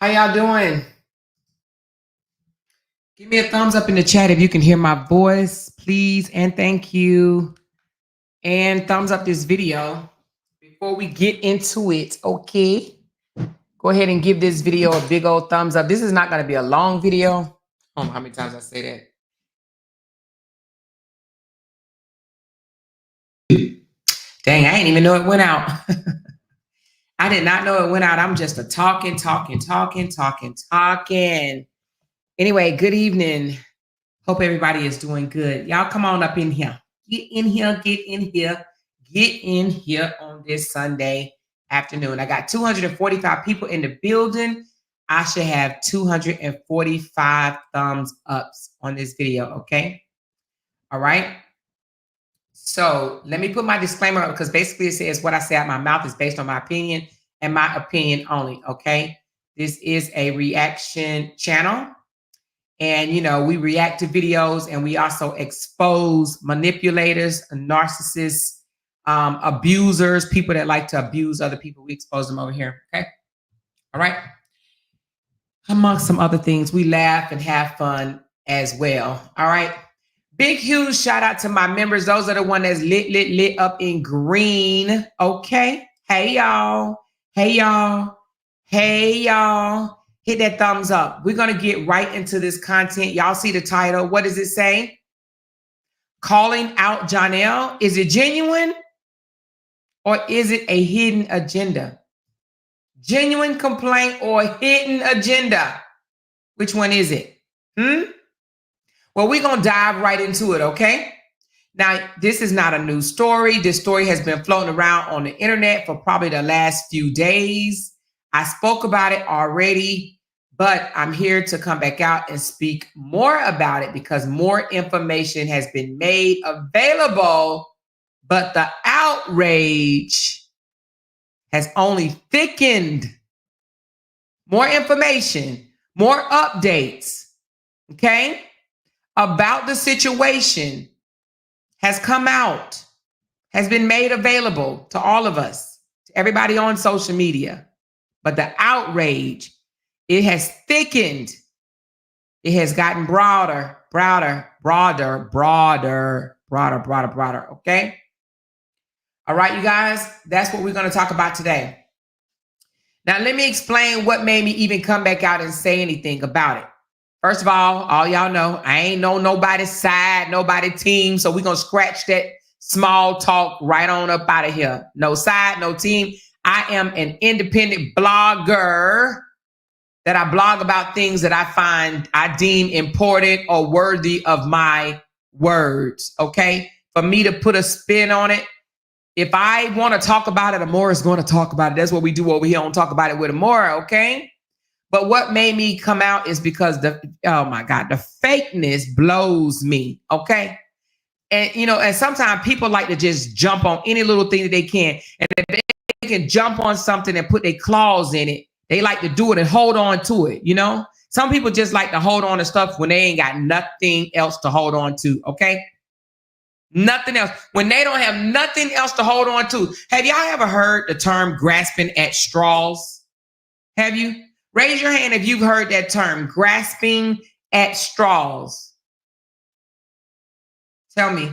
How y'all doing? Give me a thumbs up in the chat if you can hear my voice, please, and thank you. And thumbs up this video before we get into it, okay? Go ahead and give this video a big old thumbs up. This is not going to be a long video. Oh, how many times I say that? Dang, I didn't even know it went out. I did not know it went out. I'm just a talking. Anyway, good evening. Hope everybody is doing good. Y'all come on up in here. Get in here on this Sunday afternoon. I got 245 people in the building. I should have 245 thumbs ups on this video, okay? All right. So let me put my disclaimer up because basically it says what I say out my mouth is based on my opinion and my opinion only, okay? This is a reaction channel. And, you know, we react to videos and we also expose manipulators, narcissists, abusers, people that like to abuse other people. We expose them over here. Okay. All right. Amongst some other things, we laugh and have fun as well. All right. Big, huge shout out to my members. Those are the ones that's lit up in green. Okay. Hey, y'all. Hit that thumbs up. We're going to get right into this content. Y'all see the title. What does it say? Calling out Johnell. Is it genuine or is it a hidden agenda? Genuine complaint or hidden agenda? Which one is it? Well, we're going to dive right into it, okay? Now, this is not a new story. This story has been floating around on the internet for probably the last few days. I spoke about it already, but I'm here to come back out and speak more about it because more information has been made available, but the outrage has only thickened. More information, more updates, okay, about the situation has come out, has been made available to all of us, to everybody on social media. But the outrage, it has thickened. It has gotten broader, okay? All right, you guys, that's what we're going to talk about today. Now, let me explain what made me even come back out and say anything about it. First of all y'all know, I ain't on nobody's side, nobody's team, so we're going to scratch that small talk right on up out of here. No side, no team. I am an independent blogger that I blog about things that I deem important or worthy of my words, okay? For me to put a spin on it, if I want to talk about it, Amora is going to talk about it. That's what we do over here on Talk About It with Amora, okay? But what made me come out is because oh my God, the fakeness blows me, okay? And, you know, and sometimes people like to just jump on any little thing that they can. And if they can jump on something and put their claws in it, they like to do it and hold on to it, you know? Some people just like to hold on to stuff when they ain't got nothing else to hold on to, okay? Nothing else. When they don't have nothing else to hold on to. Have y'all ever heard the term grasping at straws? Have you? Raise your hand if you've heard that term, grasping at straws. Tell me.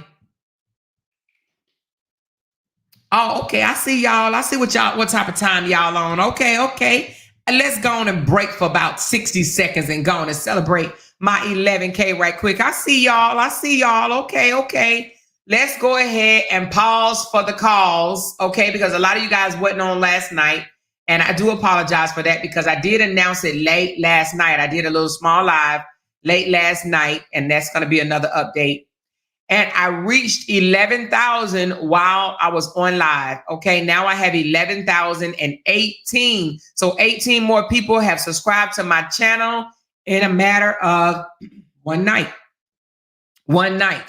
Oh, okay. I see y'all. I see what type of time y'all on. Okay. Let's go on and break for about 60 seconds and go on and celebrate my 11K right quick. I see y'all. Okay. Let's go ahead and pause for the calls, okay? Because a lot of you guys wasn't on last night. And I do apologize for that because I did announce it late last night. I did a little small live late last night, and that's going to be another update. And I reached 11,000 while I was on live. Okay, now I have 11,018. So 18 more people have subscribed to my channel in a matter of one night.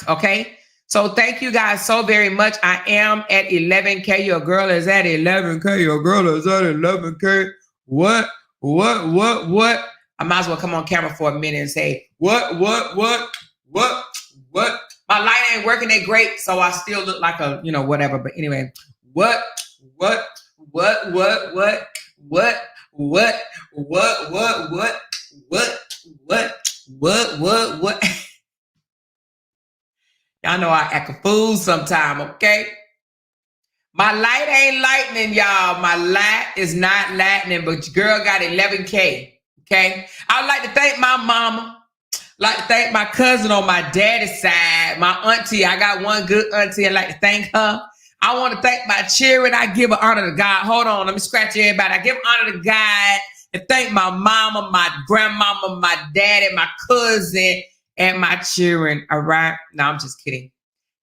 Okay? So thank you guys so very much. I am at 11K. Your girl is at 11K. What? I might as well come on camera for a minute and say, what? My light ain't working that great, so I still look like a, whatever. But anyway, what? What? Y'all know I act a fool sometime, okay? My light ain't lightning, y'all. My light is not lightning, but your girl got 11K, okay? I would like to thank my mama. Like to thank my cousin on my daddy's side, my auntie. I got one good auntie. I'd like to thank her. I want to thank my children. I give honor to God. Hold on, let me scratch everybody. I give honor to God and thank my mama, my grandmama, my daddy, my cousin, and my children. All right? No, I'm just kidding.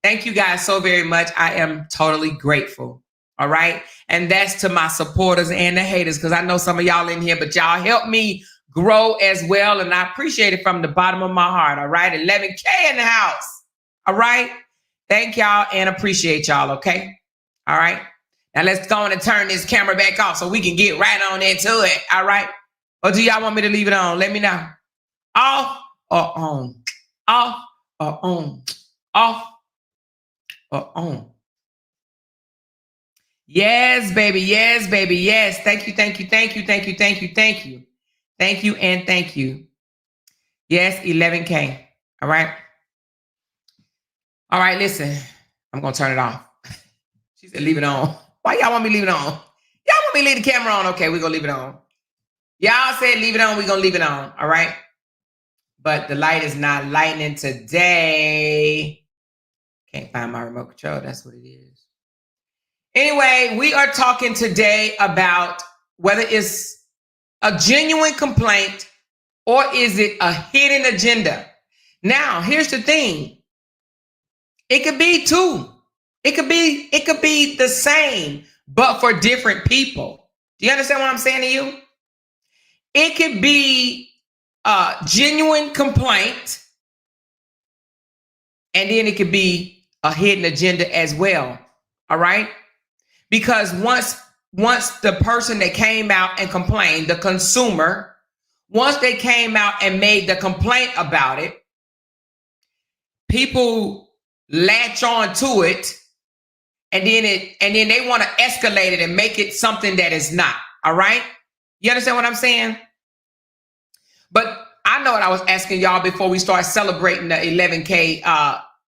Thank you guys so very much. I am totally grateful. All right? And that's to my supporters and the haters, because I know some of y'all in here, but y'all help me grow as well. And I appreciate it from the bottom of my heart. All right? 11K in the house. All right? Thank y'all and appreciate y'all. Okay? All right? Now let's go on and turn this camera back off so we can get right on into it. All right? Or do y'all want me to leave it on? Let me know. Off or on? Off or on? Off or on? Yes, baby. Yes, baby. Yes. Thank you. Thank you. Thank you. Thank you. Thank you. Thank you. Thank you and thank you. Yes, 11K. All right. All right, listen. I'm going to turn it off. She said, leave it on. Why y'all want me to leave it on? Y'all want me to leave the camera on? Okay, we're going to leave it on. Y'all said leave it on. We're going to leave it on. All right. But the light is not lightning today. Can't find my remote control. That's what it is. Anyway, we are talking today about whether it's a genuine complaint or is it a hidden agenda? Now, here's the thing. It could be two. It could be the same, but for different people. Do you understand what I'm saying to you? It could be a genuine complaint, and then it could be a hidden agenda as well. All right? Because once the person that came out and complained, the consumer, once they came out and made the complaint about it, people latch on to it, and then they want to escalate it and make it something that is not. All right? You understand what I'm saying? But I know what I was asking y'all before we start celebrating the 11K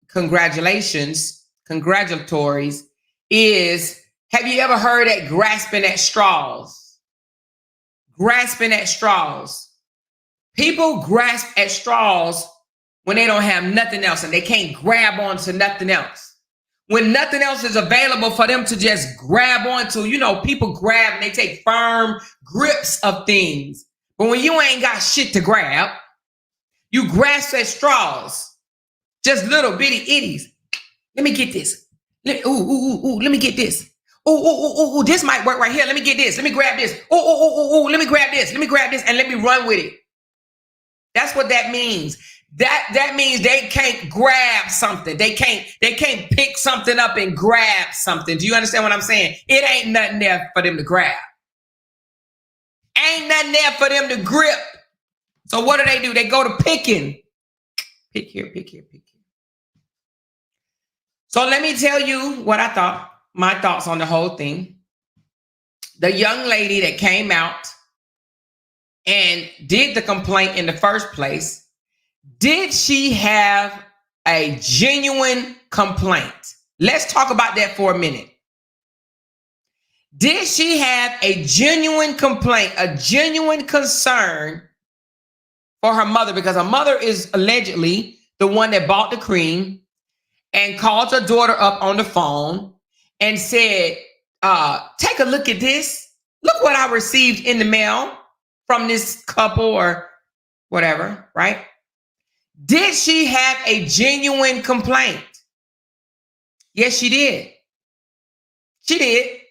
congratulatories is, have you ever heard that grasping at straws? Grasping at straws. People grasp at straws when they don't have nothing else and they can't grab onto nothing else. When nothing else is available for them to just grab onto, you know, people grab and they take firm grips of things. But when you ain't got shit to grab, you grasp at straws. Just little bitty itties. Let me get this. Let me get this. This might work right here. Let me get this. Let me grab this. Let me grab this. Let me grab this and let me run with it. That's what that means. That means they can't grab something. They can't pick something up and grab something. Do you understand what I'm saying? It ain't nothing there for them to grab. Ain't nothing there for them to grip. So what do? They go to picking. Pick here, pick here, pick here. So let me tell you what I thought, my thoughts on the whole thing. The young lady that came out and did the complaint in the first place, did she have a genuine complaint? Let's talk about that for a minute. Did she have a genuine complaint, a genuine concern for her mother? Because her mother is allegedly the one that bought the cream and called her daughter up on the phone and said, take a look at this. Look what I received in the mail from this couple or whatever, right? Did she have a genuine complaint? Yes, she did. She did.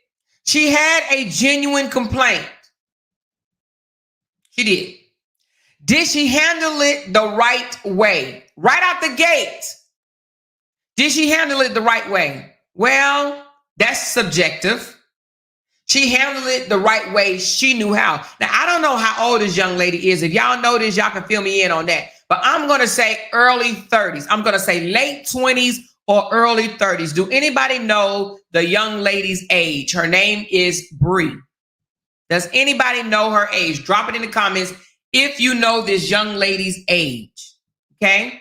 She had a genuine complaint. She did. Did she handle it the right way? Right out the gate. Did she handle it the right way? Well, that's subjective. She handled it the right way. She knew how. Now, I don't know how old this young lady is. If y'all know this, y'all can fill me in on that. But I'm going to say early 30s. I'm going to say late 20s or early 30s. Do anybody know the young lady's age? Her name is Bree. Does anybody know her age? Drop it in the comments if you know this young lady's age. Okay.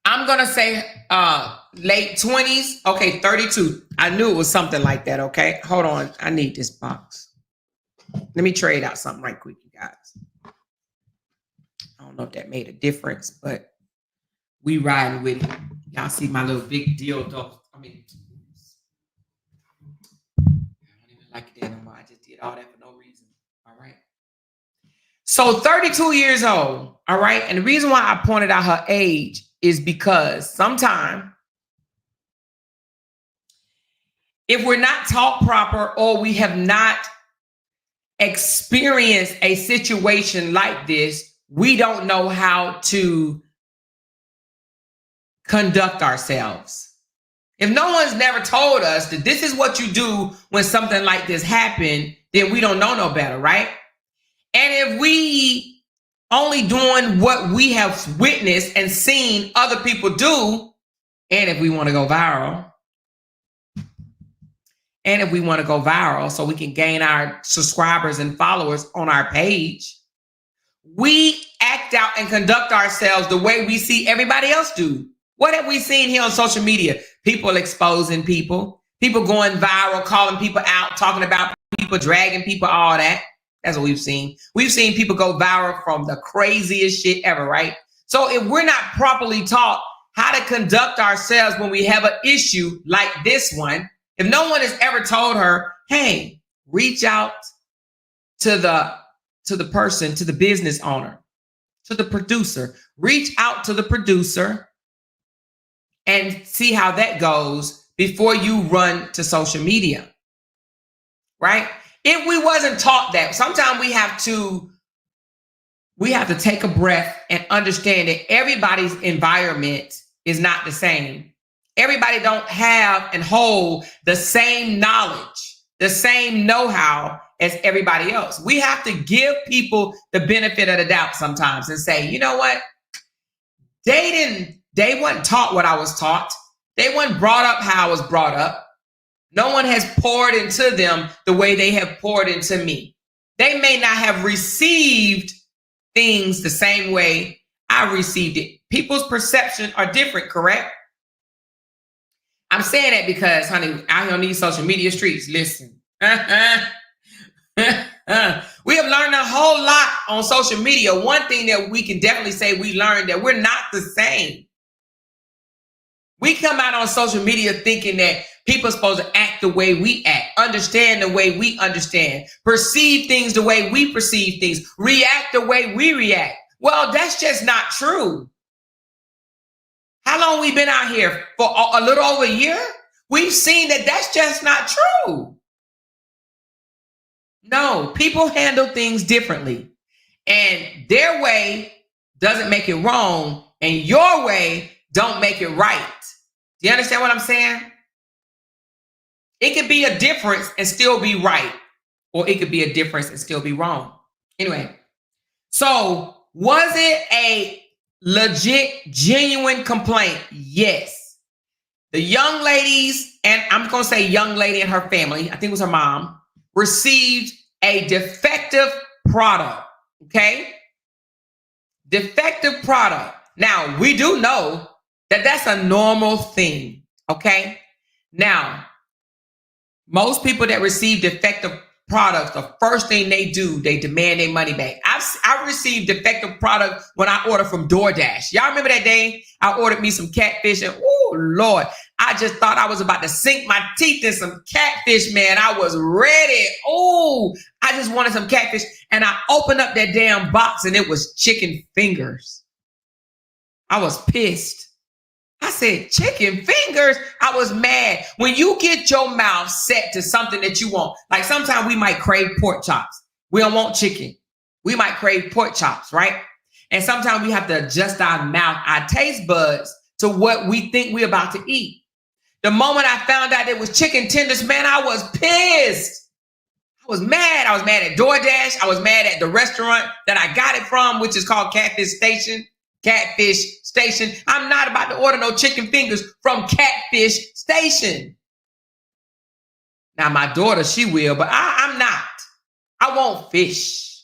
I'm going to say late 20s. Okay, 32. I knew it was something like that. Okay. Hold on. I need this box. Let me trade out something right quick, you guys. I don't know if that made a difference, but we riding with it. Y'all see my little big deal though. I don't even like it anymore. I just did all that for no reason. All right. So 32 years old. All right. And the reason why I pointed out her age is because sometimes if we're not taught proper or we have not experienced a situation like this, we don't know how to conduct ourselves. If no one's never told us that this is what you do when something like this happens, then we don't know no better, right? And if we only doing what we have witnessed and seen other people do, and if we want to go viral, so we can gain our subscribers and followers on our page, we act out and conduct ourselves the way we see everybody else do. What have we seen here on social media? People exposing people going viral, calling people out, talking about people, dragging people, all that. That's what we've seen. We've seen people go viral from the craziest shit ever, right? So if we're not properly taught how to conduct ourselves when we have an issue like this one, if no one has ever told her, hey, reach out to the person, to the business owner, to the producer, reach out to the producer and see how that goes before you run to social media, right? If we wasn't taught that, sometimes we have to take a breath and understand that everybody's environment is not the same. Everybody don't have and hold the same knowledge, the same know-how as everybody else. We have to give people the benefit of the doubt sometimes and say, you know what? They weren't taught what I was taught. They weren't brought up how I was brought up. No one has poured into them the way they have poured into me. They may not have received things the same way I received it. People's perception are different, correct? I'm saying that because, honey, out here on these social media streets, listen. We have learned a whole lot on social media. One thing that we can definitely say we learned that we're not the same. We come out on social media thinking that people are supposed to act the way we act, understand the way we understand, perceive things the way we perceive things, react the way we react. Well, that's just not true. How long we been out here? For a little over a year? We've seen that that's just not true. No, people handle things differently. And their way doesn't make it wrong, and your way don't make it right. Do you understand what I'm saying? It could be a difference and still be right, or it could be a difference and still be wrong. Anyway, so was it a legit, genuine complaint? Yes. The young ladies, and I'm going to say young lady and her family, I think it was her mom, received a defective product. Okay? Defective product. Now, we do know that that's a normal thing. Okay? Now, most people that receive defective products, the first thing they do, they demand their money back. I've received defective product when I order from DoorDash. Y'all remember that day I ordered me some catfish and oh Lord, I just thought I was about to sink my teeth in some catfish, man. I was ready. Oh, I just wanted some catfish. And I opened up that damn box and it was chicken fingers. I was pissed. I said, chicken fingers? I was mad. When you get your mouth set to something that you want, like sometimes we might crave pork chops. We don't want chicken. We might crave pork chops, right? And sometimes we have to adjust our mouth, our taste buds to what we think we're about to eat. The moment I found out it was chicken tenders, man, I was pissed. I was mad. I was mad at DoorDash. I was mad at the restaurant that I got it from, which is called Catfish Station. I'm not about to order no chicken fingers from Catfish Station. Now, my daughter, she will, but I'm not. I want fish.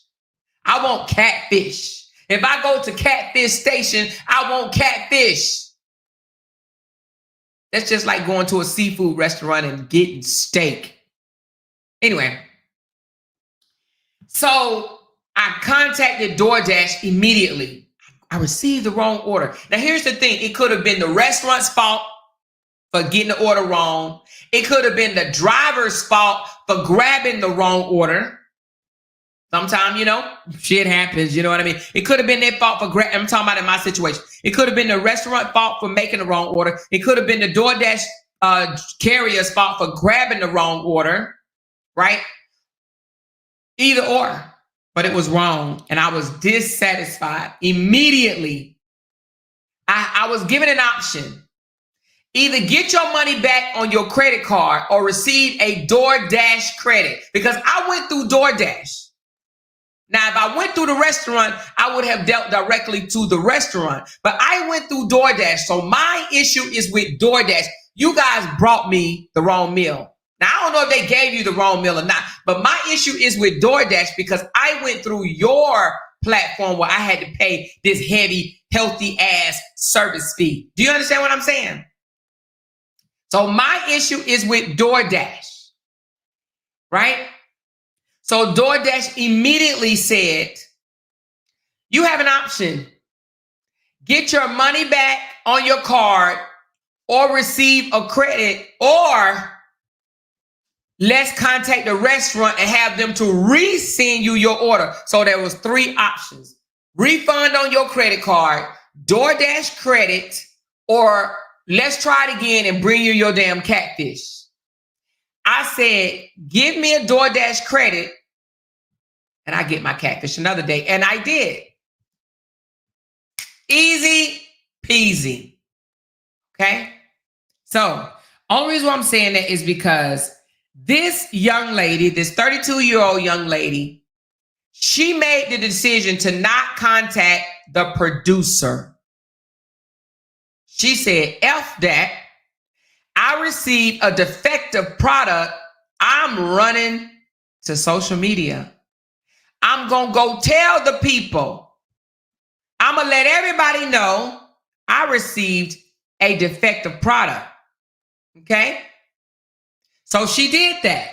I want catfish. If I go to catfish station, I want catfish. That's just like going to a seafood restaurant and getting steak. Anyway, so I contacted DoorDash immediately. I received the wrong order. Now, here's the thing. It could have been the restaurant's fault for getting the order wrong. It could have been the driver's fault for grabbing the wrong order. Sometimes, shit happens. You know what I mean? It could have been their fault for grabbing. I'm talking about in my situation. It could have been the restaurant fault for making the wrong order. It could have been the DoorDash carrier's fault for grabbing the wrong order, right? Either or. But it was wrong, and I was dissatisfied immediately. I was given an option. Either get your money back on your credit card or receive a DoorDash credit, because I went through DoorDash. Now, if I went through the restaurant, I would have dealt directly to the restaurant, but I went through DoorDash. So my issue is with DoorDash. You guys brought me the wrong meal. Now, I don't know if they gave you the wrong meal or not, but my issue is with DoorDash because I went through your platform where I had to pay this heavy, healthy ass service fee. Do you understand what I'm saying? So my issue is with DoorDash, right? So DoorDash immediately said, you have an option. Get your money back on your card or receive a credit, or let's contact the restaurant and have them to resend you your order. So there was 3 options: refund on your credit card, DoorDash credit, or let's try it again and bring you your damn catfish. I said, give me a DoorDash credit and I get my catfish another day. And I did. Easy peasy. Okay? So, only reason why I'm saying that is because this young lady, this 32-year-old young lady, she made the decision to not contact the producer. She said, F that. I received a defective product. I'm running to social media. I'm going to go tell the people. I'm going to let everybody know I received a defective product. Okay? So she did that.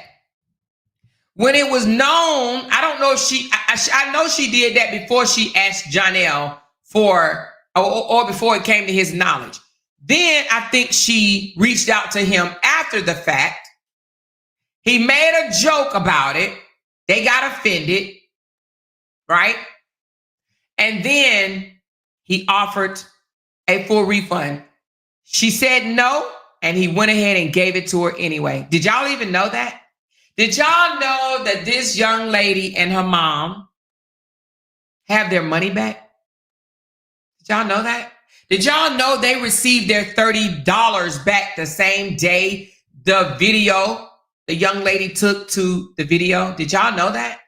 When it was known, I don't know if I know she did that before she asked Johnell for, or before it came to his knowledge. Then I think she reached out to him after the fact. He made a joke about it. They got offended, right? And then he offered a full refund. She said no, and he went ahead and gave it to her anyway. Did y'all even know that? Did y'all know that this young lady and her mom have their money back? Did y'all know that? Did y'all know they received their $30 back the same day the young lady took to the video? Did y'all know that?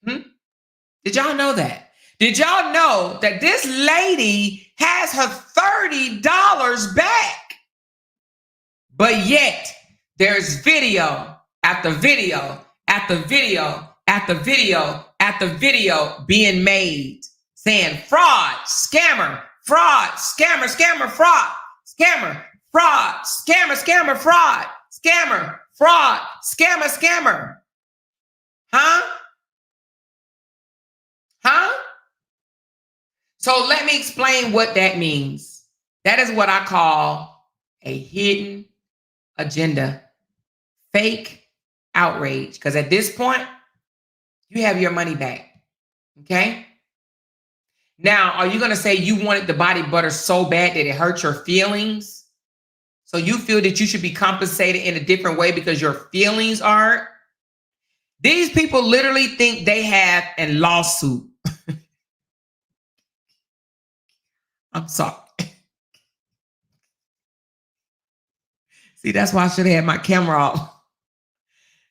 Did y'all know that? Did y'all know that this lady has her $30 back? But yet, there's video after video after video after video after video being made saying fraud, scammer, fraud, scammer, scammer, fraud, scammer, fraud, scammer, scammer, fraud, scammer, fraud, scammer, scammer. Huh? So let me explain what that means. That is what I call a hidden agenda, fake outrage. Because at this point, you have your money back. Okay? Now, are you going to say you wanted the body butter so bad that it hurt your feelings? So you feel that you should be compensated in a different way because your feelings are? These people literally think they have a lawsuit. I'm sorry. See, that's why I should have had my camera off.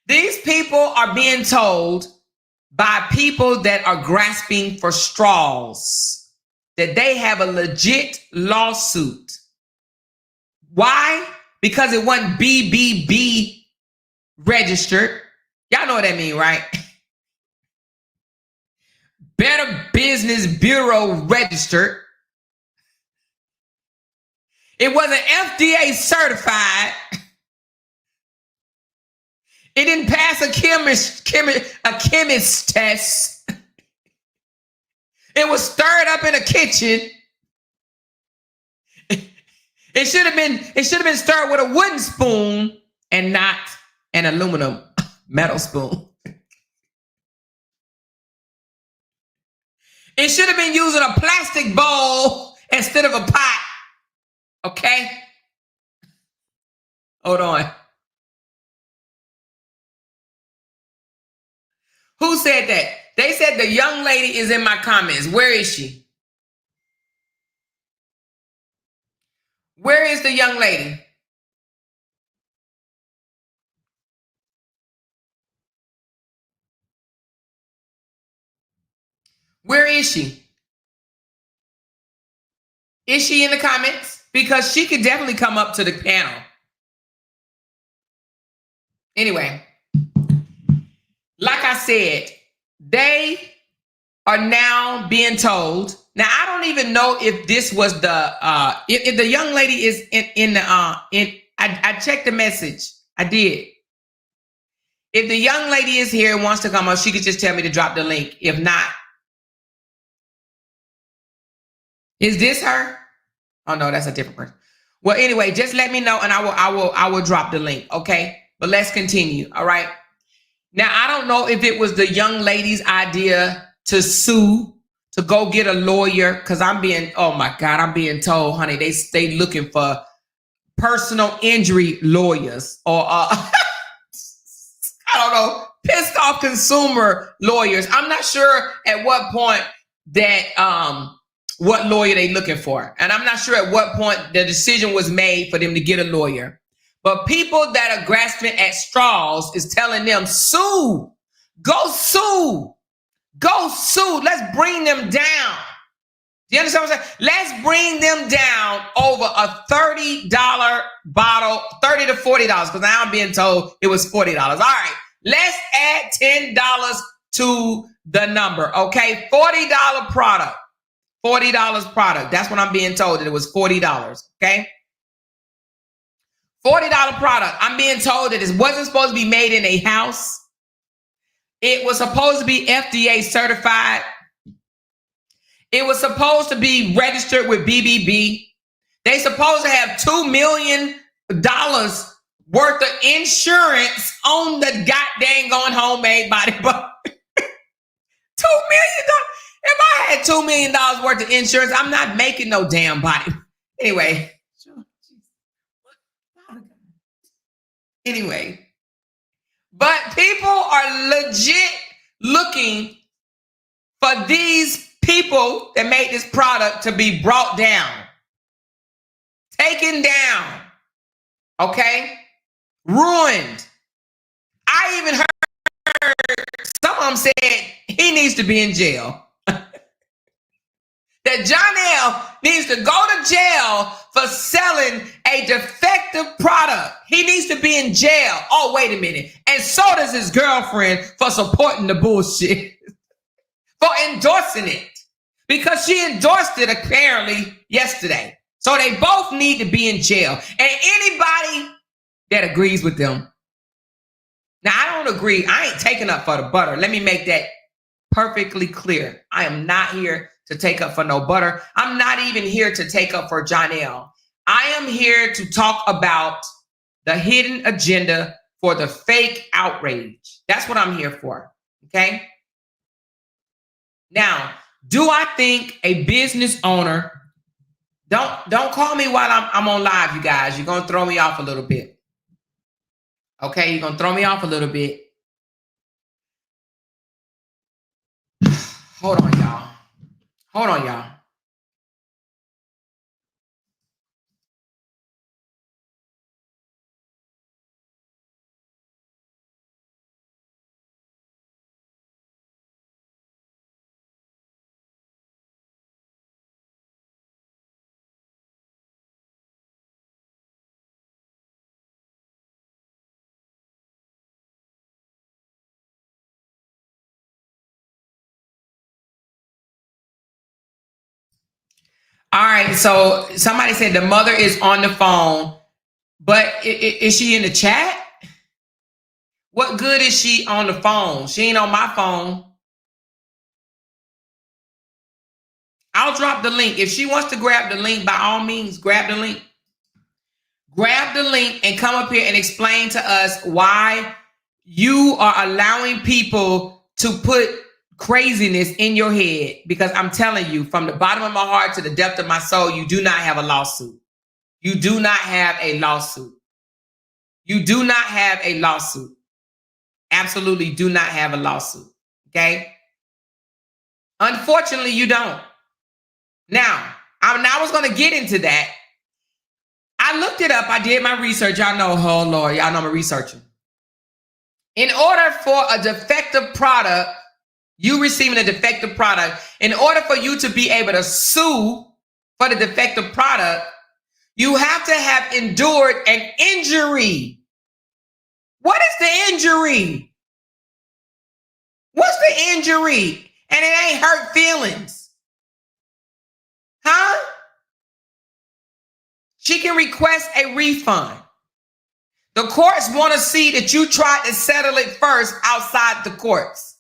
These people are being told by people that are grasping for straws that they have a legit lawsuit. Why? because it wasn't BBB registered. Y'all know what that mean, right? Better Business Bureau registered. It wasn't FDA certified. It didn't pass a chemist test. It was stirred up in a kitchen. It should have been stirred with a wooden spoon and not an aluminum metal spoon. It should have been using a plastic bowl instead of a pot. Okay? Hold on. Who said that? They said the young lady is in my comments. Where is she? Where is the young lady? Where is she? Is she in the comments? Because she could definitely come up to the panel. Anyway, like I said, they are now being told. Now, I don't even know if this was the if the young lady is I checked the message. I did. If the young lady is here and wants to come up, she could just tell me to drop the link. If not, is this her? Oh no, that's a different person. Well, anyway, just let me know and I will drop the link. Okay. But let's continue. All right. Now, I don't know if it was the young lady's idea to sue, to go get a lawyer, because I'm being told, honey, they looking for personal injury lawyers or I don't know, pissed off consumer lawyers. I'm not sure at what point that what lawyer they looking for. And I'm not sure at what point the decision was made for them to get a lawyer. But people that are grasping at straws is telling them, sue, go sue, go sue. Let's bring them down. Do you understand what I'm saying? Let's bring them down over a $30 bottle, $30 to $40, because now I'm being told it was $40. All right, let's add $10 to the number, okay? $40 product, $40 product. That's what I'm being told, that it was $40, okay? $40 product. I'm being told that it wasn't supposed to be made in a house. It was supposed to be FDA certified. It was supposed to be registered with BBB. They supposed to have $2 million worth of insurance on the goddamn going homemade body butter. $2 million. If I had $2 million worth of insurance, I'm not making no damn body. Anyway. But people are legit looking for these people that made this product to be brought down, taken down, okay? Ruined. I even heard some of them said he needs to be in jail. That Johnell needs to go to jail for selling a defective product. He needs to be in jail. Oh, wait a minute. And so does his girlfriend for supporting the bullshit, for endorsing it, because she endorsed it apparently yesterday. So they both need to be in jail. And anybody that agrees with them. Now, I don't agree. I ain't taking up for the butter. Let me make that perfectly clear. I am not here to take up for no butter. I'm not even here to take up for Johnell. I am here to talk about the hidden agenda for the fake outrage. That's what I'm here for. Okay. Now, do I think a business owner, don't call me while I'm on live, you guys. You're gonna throw me off a little bit. Okay, you're gonna throw me off a little bit. Hold on, y'all. Hold on, y'all. All right. So somebody said the mother is on the phone, but is she in the chat? What good is she on the phone? She ain't on my phone. I'll drop the link. If she wants to grab the link, by all means, grab the link. Grab the link and come up here and explain to us why you are allowing people to put craziness in your head. Because I'm telling you, from the bottom of my heart to the depth of my soul, you do not have a lawsuit. You do not have a lawsuit. You do not have a lawsuit. Absolutely do not have a lawsuit. Okay? Unfortunately, you don't. Now, I was going to get into that. I looked it up. I did my research. Y'all know, oh Lord, y'all know I'm a researcher. In order for a defective product, you receiving a defective product, in order for you to be able to sue for the defective product, you have to have endured an injury. What is the injury? What's the injury? And it ain't hurt feelings. Huh? She can request a refund. The courts want to see that you tried to settle it first outside the courts.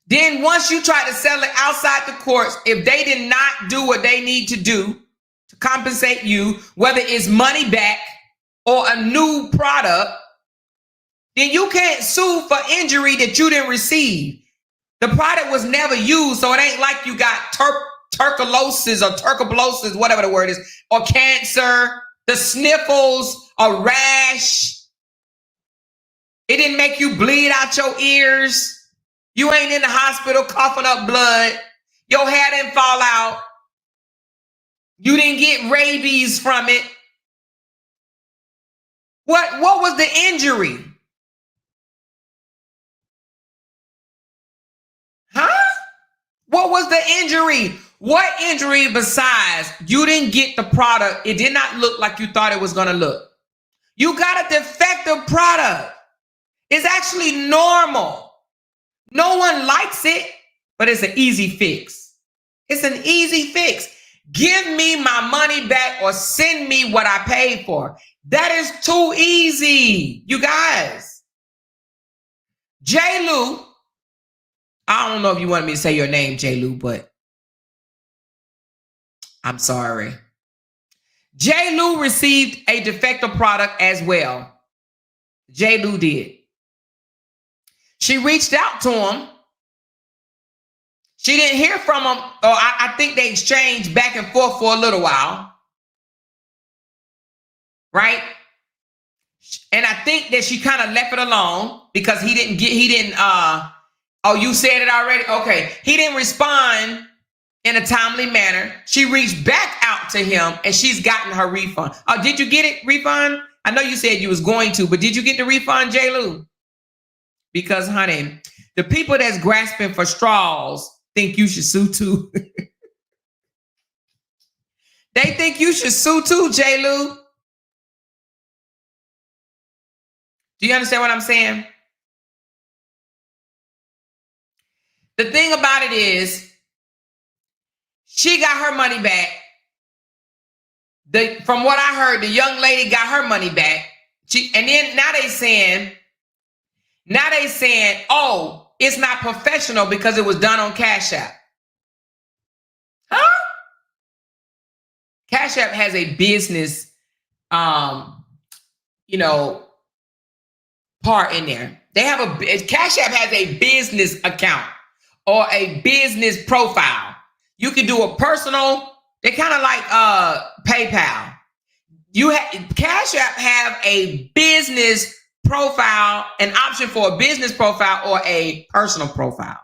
Then once you try to settle it outside the courts, if they did not do what they need to do to compensate you, whether it's money back or a new product, then you can't sue for injury that you didn't receive. The product was never used, so it ain't like you got tuberculosis or tuberculosis, whatever the word is, or cancer, the sniffles, a rash. It didn't make you bleed out your ears. You ain't in the hospital coughing up blood. Your hair didn't fall out. You didn't get rabies from it. What was the injury? Huh? What was the injury? What injury besides you didn't get the product? It did not look like you thought it was going to look. You got a defective product. It's actually normal. No one likes it, but it's an easy fix. It's an easy fix. Give me my money back or send me what I paid for. That is too easy, you guys. J. Lou, I don't know if you want me to say your name, J. Lou, but I'm sorry. J. Lou received a defective product as well. J. Lou did. She reached out to him. She didn't hear from him, or I think they exchanged back and forth for a little while. Right? And I think that she kind of left it alone because he didn't, oh, you said it already? Okay. He didn't respond in a timely manner. She reached back out to him and she's gotten her refund. Oh, did you get it, refund? I know you said you was going to, but did you get the refund, J. Lou? Because, honey, the people that's grasping for straws think you should sue too. They think you should sue too, J. Lou. Do you understand what I'm saying? The thing about it is, she got her money back. From what I heard, the young lady got her money back. And then now they saying, oh, it's not professional because it was done on Cash App. Huh? Cash App has a business, part in there. They have Cash App has a business account or a business profile. You can do a personal. They're kind of like PayPal. Cash App have a business profile, an option for a business profile or a personal profile.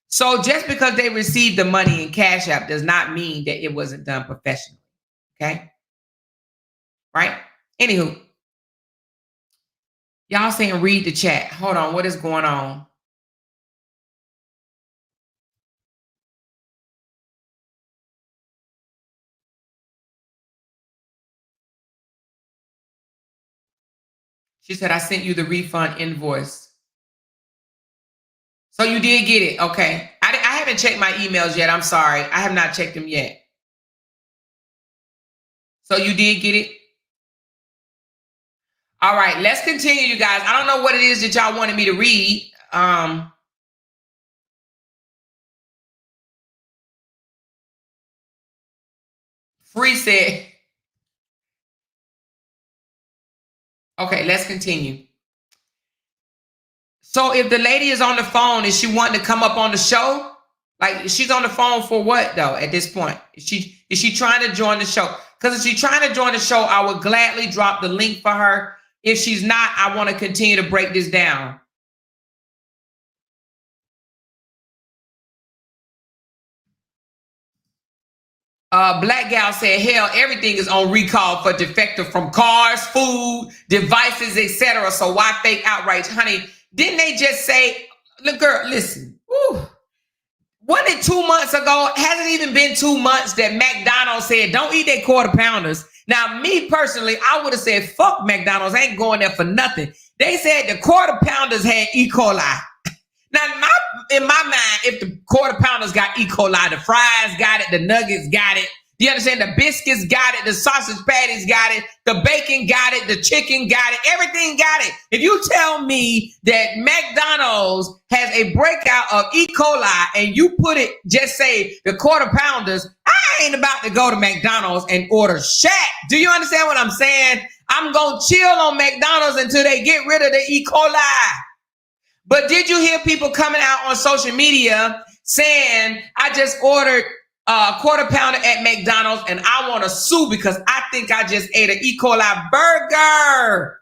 So just because they received the money in Cash App does not mean that it wasn't done professionally. Okay? Right? Anywho, y'all saying read the chat. Hold on, what is going on? She said, I sent you the refund invoice. So you did get it. Okay. I haven't checked my emails yet. I'm sorry. I have not checked them yet. So you did get it? All right, let's continue, you guys. I don't know what it is that y'all wanted me to read. Free said, okay, let's continue. So if the lady is on the phone, is she wanting to come up on the show? Like, she's on the phone for what, though, at this point? Is she trying to join the show? Because if she's trying to join the show, I would gladly drop the link for her. If she's not, I want to continue to break this down. Black Gal said, hell, everything is on recall for defective, from cars, food, devices, etc. So why fake outright? Honey, didn't they just say, look, girl, listen. Whew. Wasn't it 2 months ago? Hasn't even been 2 months that McDonald's said, don't eat that quarter pounders. Now, me personally, I would have said, fuck McDonald's. I ain't going there for nothing. They said the quarter pounders had E. coli. Now, in my mind, if the quarter pounders got E. coli, the fries got it, the nuggets got it. Do you understand? The biscuits got it, the sausage patties got it, the bacon got it, the chicken got it, everything got it. If you tell me that McDonald's has a breakout of E. coli and you put it, just say the quarter pounders, I ain't about to go to McDonald's and order Shaq. Do you understand what I'm saying? I'm going to chill on McDonald's until they get rid of the E. coli. But did you hear people coming out on social media saying, I just ordered a quarter pounder at McDonald's and I want to sue because I think I just ate an E. coli burger.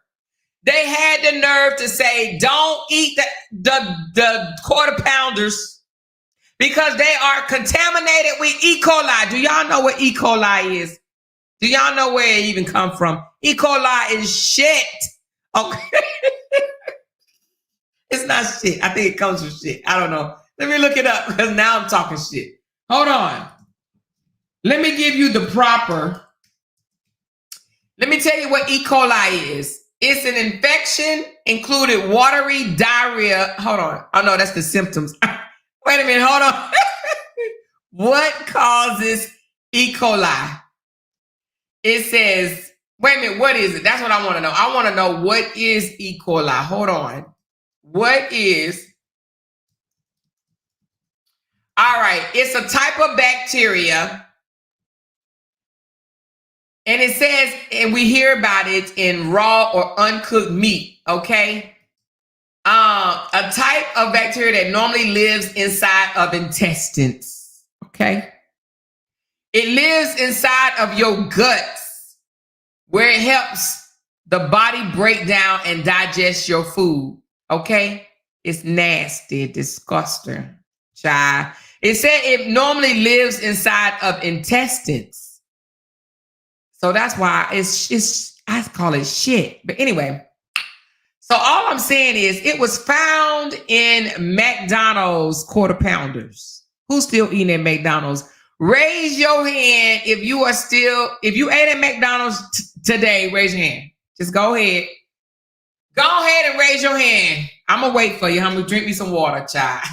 They had the nerve to say, don't eat the quarter pounders because they are contaminated with E. coli. Do y'all know what E. coli is? Do y'all know where it even come from? E. coli is shit. Okay. It's not shit. I think it comes from shit. I don't know. Let me look it up because now I'm talking shit. Hold on. Let me give you the proper. Let me tell you what E. coli is. It's an infection included watery diarrhea. Hold on. Oh, no, that's the symptoms. Wait a minute. Hold on. What causes E. coli? It says, wait a minute. What is it? That's what I want to know. I want to know what is E. coli. Hold on. What is? All right. It's a type of bacteria. And it says, and we hear about it in raw or uncooked meat, okay? A type of bacteria that normally lives inside of intestines, okay? It lives inside of your guts, where it helps the body break down and digest your food, okay? It's nasty, disgusting, child. It said it normally lives inside of intestines. So that's why it's I call it shit. But anyway, so all I'm saying is it was found in McDonald's quarter pounders. Who's still eating at McDonald's? Raise your hand if you are still, if you ate at McDonald's today, raise your hand. Just go ahead. Go ahead and raise your hand. I'm going to wait for you. I'm going to drink me some water, child.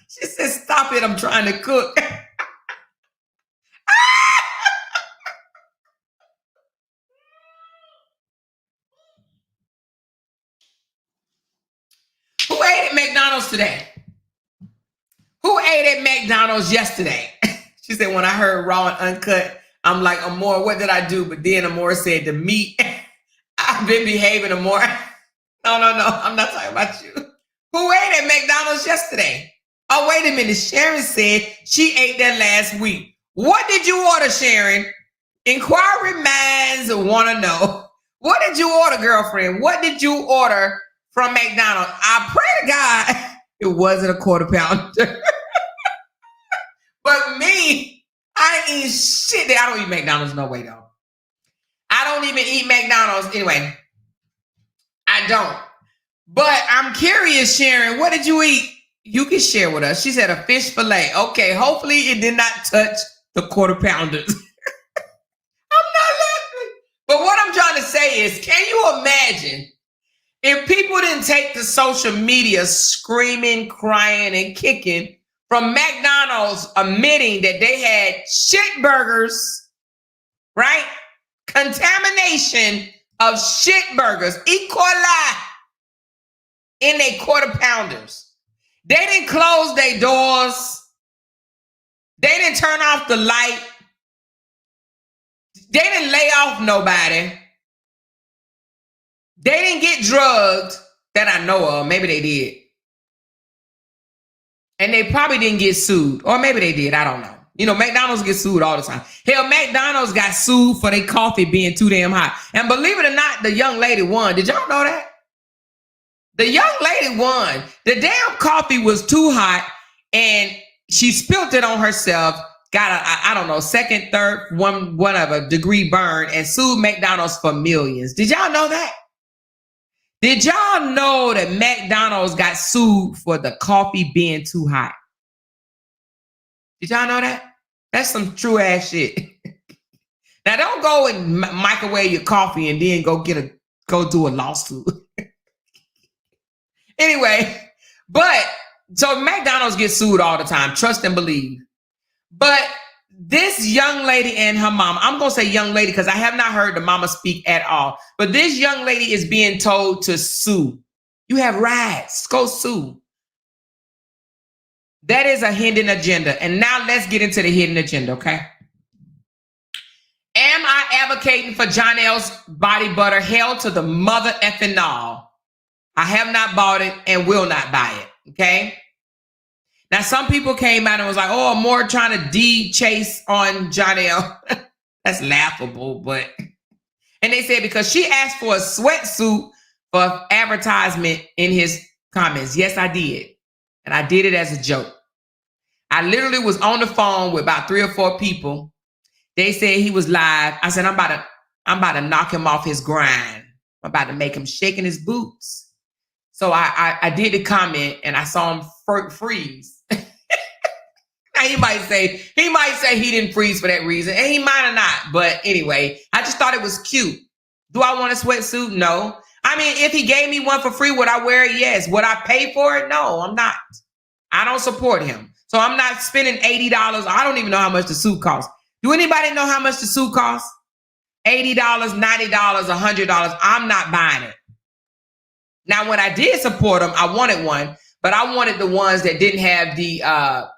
She said, stop it. I'm trying to cook. Who ate at McDonald's today? Who ate at McDonald's yesterday? She said, when I heard raw and uncut, I'm like, Amor, what did I do? But then Amor said, the meat. I've been behaving, Amor. No, I'm not talking about you. Who ate at McDonald's yesterday? Oh, wait a minute. Sharon said she ate that last week. What did you order, Sharon? Inquiry minds want to know. What did you order, girlfriend? What did you order from McDonald's? I pray to God it wasn't a quarter pounder. But me, I ain't eat shit. I don't eat McDonald's no way, though. I don't even eat McDonald's anyway. I don't. But I'm curious, Sharon, what did you eat? You can share with us. She said a fish fillet. Okay, hopefully it did not touch the quarter pounders. I'm not laughing. But what I'm trying to say is, can you imagine If people didn't take to social media screaming, crying, and kicking from McDonald's admitting that they had shit burgers, right? Contamination of shit burgers, E. coli in their quarter pounders. They didn't close their doors. They didn't turn off the light. They didn't lay off nobody. They didn't get drugged that I know of. Maybe they did. And they probably didn't get sued. Or maybe they did. I don't know. You know, McDonald's gets sued all the time. Hell, McDonald's got sued for their coffee being too damn hot. And believe it or not, the young lady won. Did y'all know that? The young lady won. The damn coffee was too hot and she spilled it on herself, got a, I don't know, second, third, whatever degree burn and sued McDonald's for millions. Did y'all know that? Did y'all know that McDonald's got sued for the coffee being too hot? Did y'all know that? That's some true ass shit. Now don't go and microwave your coffee and then go do a lawsuit. Anyway, but so McDonald's gets sued all the time. Trust and believe. But this young lady and her mom, I'm going to say young lady because I have not heard the mama speak at all. But this young lady is being told to sue. You have rights. Go sue. That is a hidden agenda. And now let's get into the hidden agenda, okay? Am I advocating for Johnell's body butter held to the mother effing all? I have not bought it and will not buy it, okay? Now, some people came out and was like, oh, more trying to de-chase on Johnell. That's laughable, but... And they said because she asked for a sweatsuit for advertisement in his comments. Yes, I did. And I did it as a joke. I literally was on the phone with about 3 or 4 people. They said he was live. I said, I'm about to knock him off his grind. I'm about to make him shake in his boots. So I did the comment and I saw him freeze. Now he might say he didn't freeze for that reason, and he might have not. But anyway, I just thought it was cute. Do I want a sweatsuit? No. I mean, if he gave me one for free, would I wear it? Yes. Would I pay for it? No, I'm not. I don't support him. So I'm not spending $80. I don't even know how much the suit costs. Do anybody know how much the suit costs? $80, $90, $100. I'm not buying it. Now, when I did support him, I wanted one, but I wanted the ones that didn't have the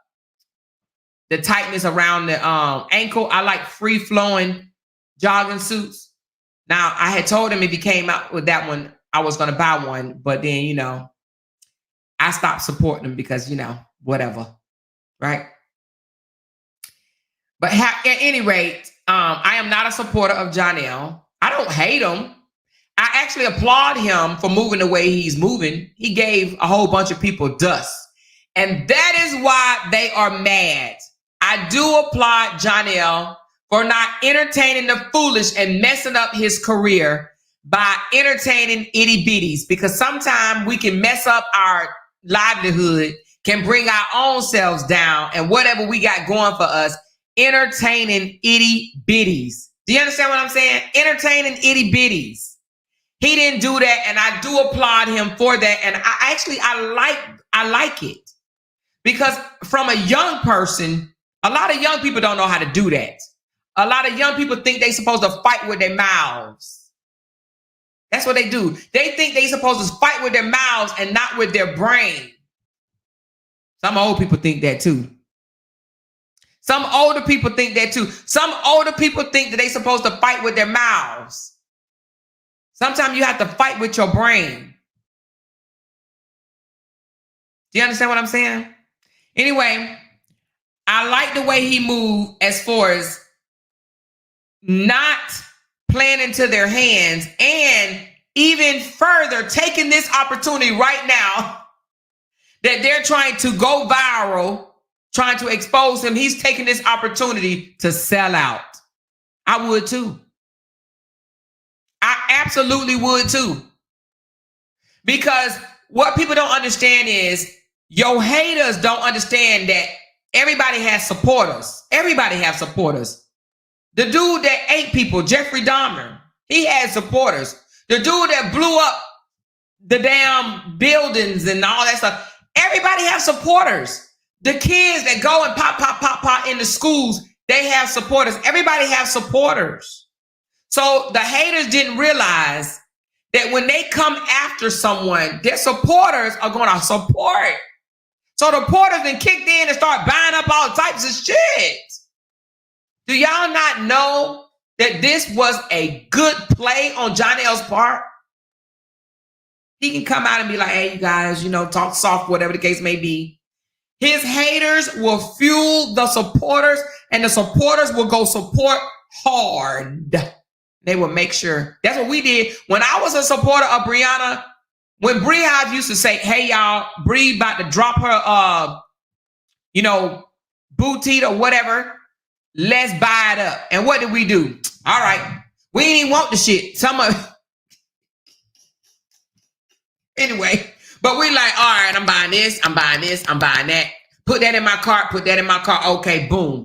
tightness around the ankle. I like free-flowing jogging suits. Now, I had told him if he came out with that one, I was going to buy one. But then, you know, I stopped supporting him because, you know, whatever. Right? But at any rate, I am not a supporter of Johnell. I don't hate him. I actually applaud him for moving the way he's moving. He gave a whole bunch of people dust. And that is why they are mad. I do applaud Johnell for not entertaining the foolish and messing up his career by entertaining itty bitties, because sometimes we can mess up our livelihood, can bring our own selves down, and whatever we got going for us, entertaining itty bitties. Do you understand what I'm saying? Entertaining itty bitties. He didn't do that, and I do applaud him for that. And I like it, because from a young person, a lot of young people don't know how to do that. A lot of young people think they're supposed to fight with their mouths. That's what they do. They think they're supposed to fight with their mouths and not with their brain. Some old people think that too. Some older people think that too. Some older people think that they're supposed to fight with their mouths. Sometimes you have to fight with your brain. Do you understand what I'm saying? Anyway, I like the way he moved as far as not playing into their hands, and even further taking this opportunity right now that they're trying to go viral, trying to expose him. He's taking this opportunity to sell out. I would too. I absolutely would too. Because what people don't understand is your haters don't understand that everybody has supporters. Everybody has supporters. The dude that ate people, Jeffrey Dahmer, he had supporters. The dude that blew up the damn buildings and all that stuff. Everybody has supporters. The kids that go and pop in the schools, they have supporters. Everybody has supporters. So the haters didn't realize that when they come after someone, their supporters are going to support. So the porters then kicked in and start buying up all types of shit. Do y'all not know that this was a good play on Johnell's part? He can come out and be like, hey, you guys, talk soft, whatever the case may be. His haters will fuel the supporters, and the supporters will go support hard. They will make sure. That's what we did. When I was a supporter of Brianna, when Bree Hive used to say, hey, y'all, Bree about to drop her, booty or whatever, let's buy it up. And what did we do? All right. We didn't even want the shit. Anyway, but we like, all right, I'm buying this, I'm buying this, I'm buying that. Put that in my cart, put that in my cart. Okay, boom.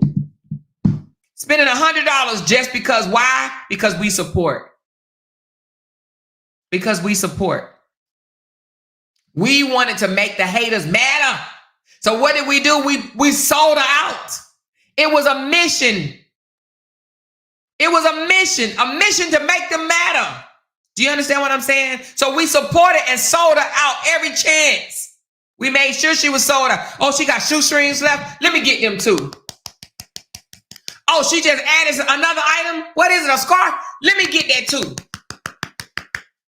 Spending $100 just because, why? Because we support. Because we support. We wanted to make the haters madder. So what did we do? We sold her out. It was a mission. It was a mission to make them madder. Do you understand what I'm saying? So we supported and sold her out every chance. We made sure she was sold out. Oh, she got shoestrings left. Let me get them too. Oh, she just added another item. What is it, a scarf? Let me get that too.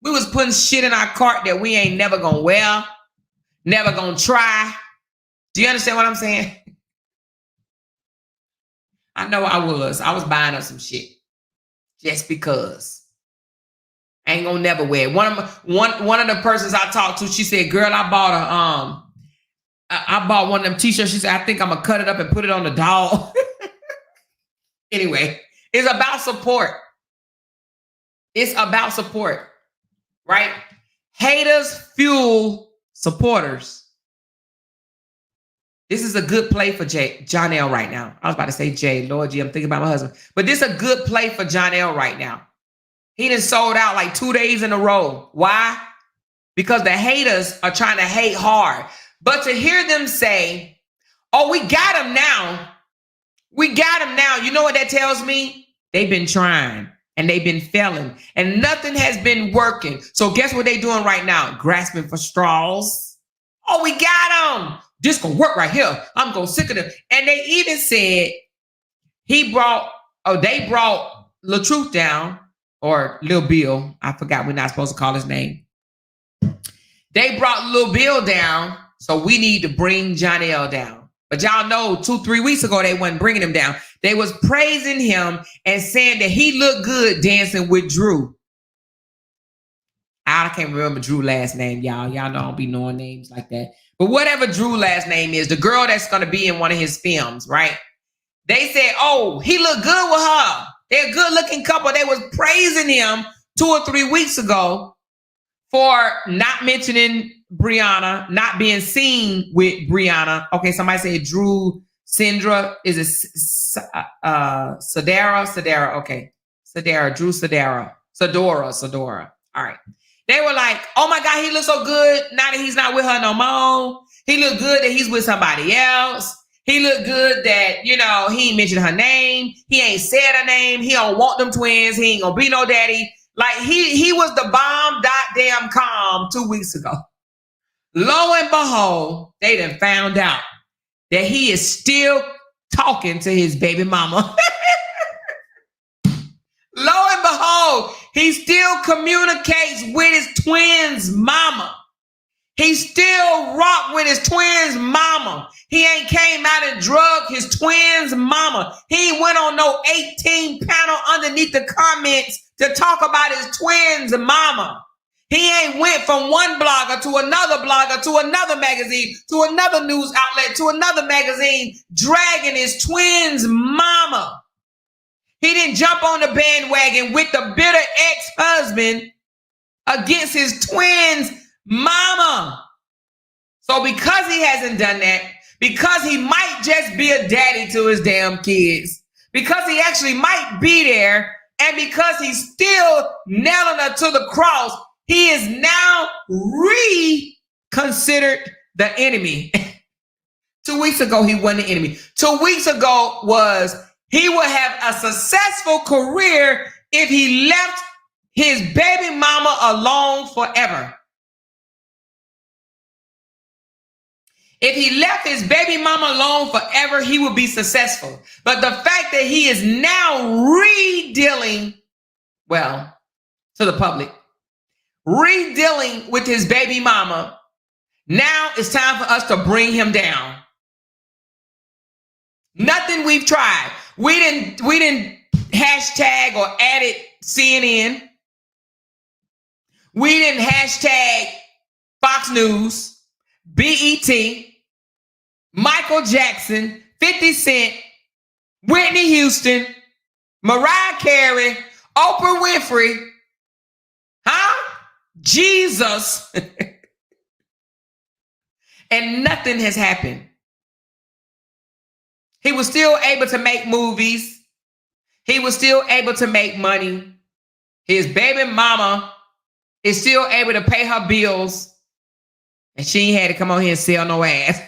We was putting shit in our cart that we ain't never gonna wear, never gonna try. Do you understand what I'm saying? I know I was. I was buying up some shit just because. I ain't gonna never wear it. One of the persons I talked to, she said, girl, I bought one of them t-shirts. She said, I think I'm gonna cut it up and put it on the doll. Anyway, it's about support. It's about support, right? Haters fuel supporters. This is a good play for Johnell right now. I was about to say Jay, Lord G, I'm thinking about my husband. But this is a good play for Johnell right now. He done sold out like 2 days in a row. Why? Because the haters are trying to hate hard. But to hear them say, oh, we got him now. We got him now. You know what that tells me? They've been trying and they've been failing and nothing has been working. So guess what they're doing right now? Grasping for straws. Oh, we got him. This gonna work right here. I'm gonna sick of them. And they even said they brought Lil Truth down. Or Lil Bill. I forgot, we're not supposed to call his name. They brought Lil Bill down, so we need to bring Johnell down. But y'all know 2-3 weeks ago, they wasn't bringing him down. They was praising him and saying that he looked good dancing with Drew. I can't remember Drew's last name, y'all. Y'all know I don't be knowing names like that. But whatever Drew's last name is, the girl that's going to be in one of his films, right? They said, oh, he looked good with her. They're a good-looking couple. They was praising him 2 or 3 weeks ago for not mentioning Brianna, not being seen with Brianna. Okay, somebody said Drew Sindra. Is it Sadara? Okay. Drew Sadora. All right. They were like, oh my God, he looks so good now that he's not with her no more. He looked good that he's with somebody else. He looked good that, he ain't mentioned her name. He ain't said her name. He don't want them twins. He ain't gonna be no daddy. Like he was the bomb damn calm 2 weeks ago. Lo and behold, they done found out that he is still talking to his baby mama. Lo and behold, he still communicates with his twins' mama. He still rocked with his twins' mama. He ain't came out and drug his twins' mama. He ain't went on no 18 panel underneath the comments to talk about his twins' mama. He ain't went from one blogger to another magazine, to another news outlet, to another magazine, dragging his twins' mama. He didn't jump on the bandwagon with the bitter ex-husband against his twins' mama. So because he hasn't done that, because he might just be a daddy to his damn kids, because he actually might be there, and because he's still nailing her to the cross, he is now reconsidered the enemy. 2 weeks ago, he wasn't the enemy. 2 weeks ago was he would have a successful career if he left his baby mama alone forever. If he left his baby mama alone forever, he would be successful. But the fact that he is now re-dealing, well, to the public, re-dealing with his baby mama, now it's time for us to bring him down. Nothing we've tried. We didn't hashtag or added CNN. We didn't hashtag Fox News, BET, Michael Jackson, 50 Cent, Whitney Houston, Mariah Carey, Oprah Winfrey, Jesus, and nothing has happened. He was still able to make movies. He was still able to make money. His baby mama is still able to pay her bills. And she ain't had to come on here and sell no ass.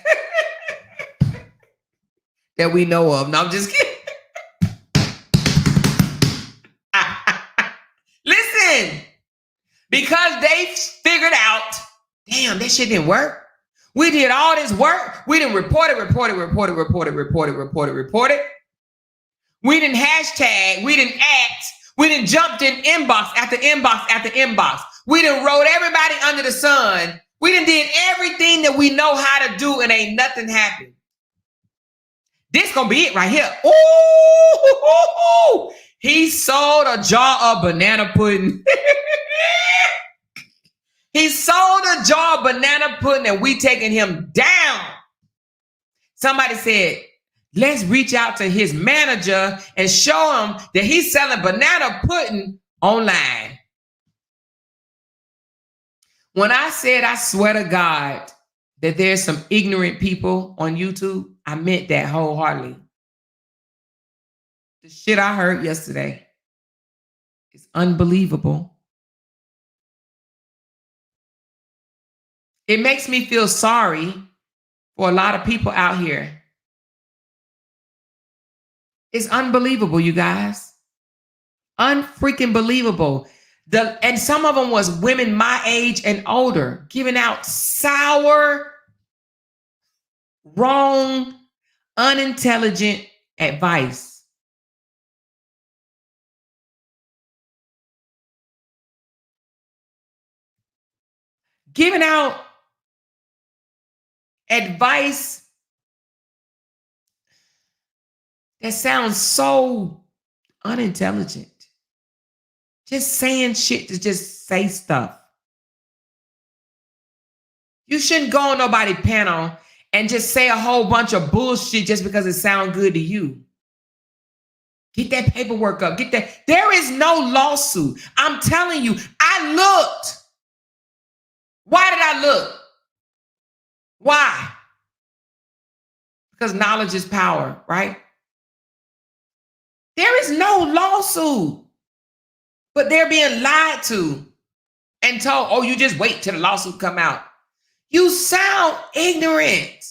That we know of. No, I'm just kidding. Listen, because they figured out, damn, that shit didn't work. We did all this work. We didn't report it. We didn't hashtag. We didn't act. We didn't jump in inbox after inbox after inbox. We didn't wrote everybody under the sun. We done did everything that we know how to do and ain't nothing happened. This gonna be it right here. Ooh, he sold a jar of banana pudding. He sold a jar of banana pudding and we taking him down. Somebody said, let's reach out to his manager and show him that he's selling banana pudding online. When I said, I swear to God, that there's some ignorant people on YouTube, I meant that wholeheartedly. The shit I heard yesterday is unbelievable. It makes me feel sorry for a lot of people out here. It's unbelievable, you guys. Unfreaking believable. And some of them was women my age and older, giving out sour, wrong, unintelligent advice. Giving out advice that sounds so unintelligent. Just saying shit to just say stuff. You shouldn't go on nobody's panel and just say a whole bunch of bullshit just because it sounds good to you. Get that paperwork up. Get that. There is no lawsuit. I'm telling you, I looked. Why did I look? Why? Because knowledge is power, right? There is no lawsuit. But they're being lied to and told, oh, you just wait till the lawsuit come out. You sound ignorant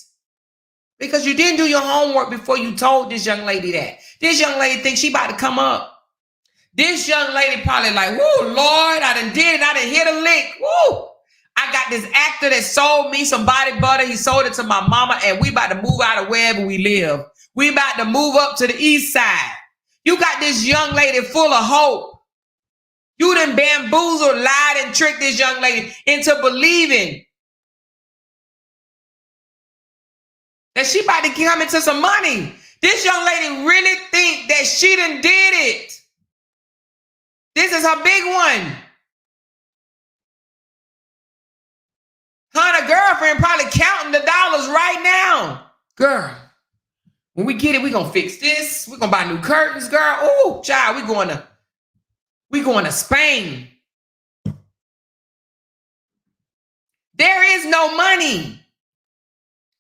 because you didn't do your homework before you told this young lady that. This young lady thinks she about to come up. This young lady probably like, whoo, Lord, I done did it. I done hit a lick. Woo. I got this actor that sold me some body butter. He sold it to my mama, and we about to move out of wherever we live. We about to move up to the east side. You got this young lady full of hope. You done bamboozled, lied, and tricked this young lady into believing that she about to come into some money. This young lady really think that she done did it. This is her big one. Her and her girlfriend probably counting the dollars right now. Girl, when we get it, we gonna fix this. We gonna buy new curtains, girl. Ooh, child, we going to Spain. There is no money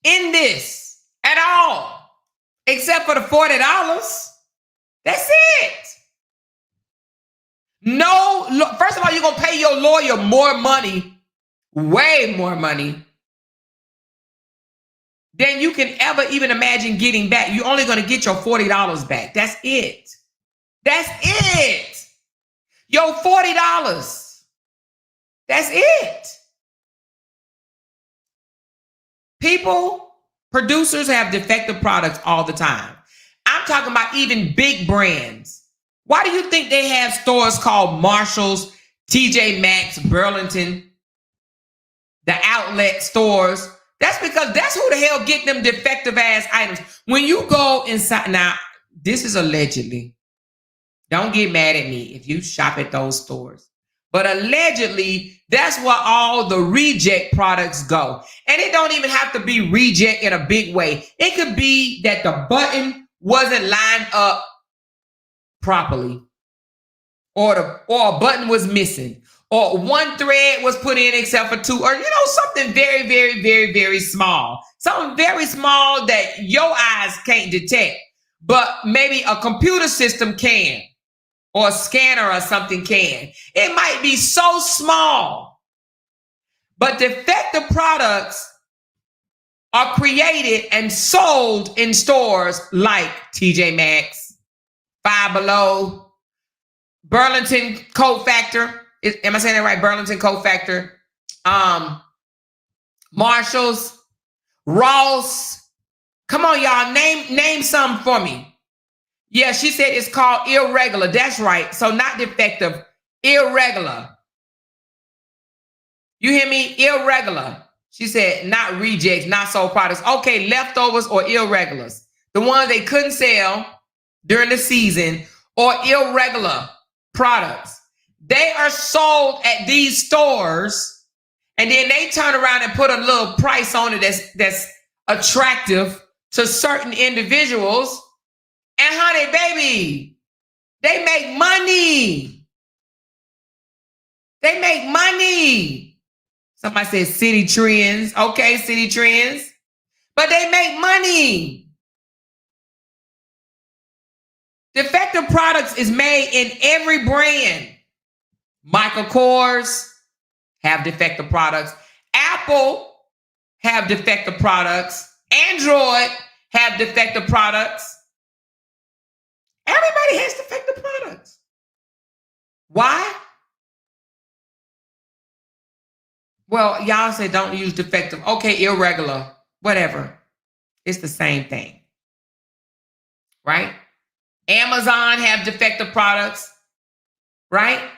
in this at all, except for the $40. That's it. No, first of all, you're going to pay your lawyer more money way more money than you can ever even imagine getting back. You're only going to get your $40 back. That's it. That's it. Your $40. That's it. People, producers have defective products all the time. I'm talking about even big brands. Why do you think they have stores called Marshalls, TJ Maxx, Burlington, the outlet stores? That's because that's who the hell get them defective ass items. When you go inside, now, this is allegedly. Don't get mad at me if you shop at those stores. But allegedly, that's where all the reject products go. And it don't even have to be reject in a big way. It could be that the button wasn't lined up properly, or a button was missing, or one thread was put in except for two, or something very, very, very, very small. Something very small that your eyes can't detect, but maybe a computer system can. Or a scanner or something can. It might be so small. But defective products are created and sold in stores like TJ Maxx, Five Below, Burlington Coat Factor. Am I saying that right? Burlington Coat Factor. Marshalls, Ross. Come on, y'all. Name some for me. Yeah, she said it's called irregular. That's right. So not defective, irregular. You hear me? Irregular. She said not rejects, not sold products. Okay, leftovers or irregulars. The ones they couldn't sell during the season, or irregular products. They are sold at these stores, and then they turn around and put a little price on it that's attractive to certain individuals. And honey, baby, they make money. They make money. Somebody said city trends. Okay, city trends. But they make money. Defective products is made in every brand. Michael Kors have defective products. Apple have defective products. Android have defective products. Everybody has defective products. Why? Well, y'all say don't use defective. Okay, irregular, whatever. It's the same thing, right? Amazon have defective products, right?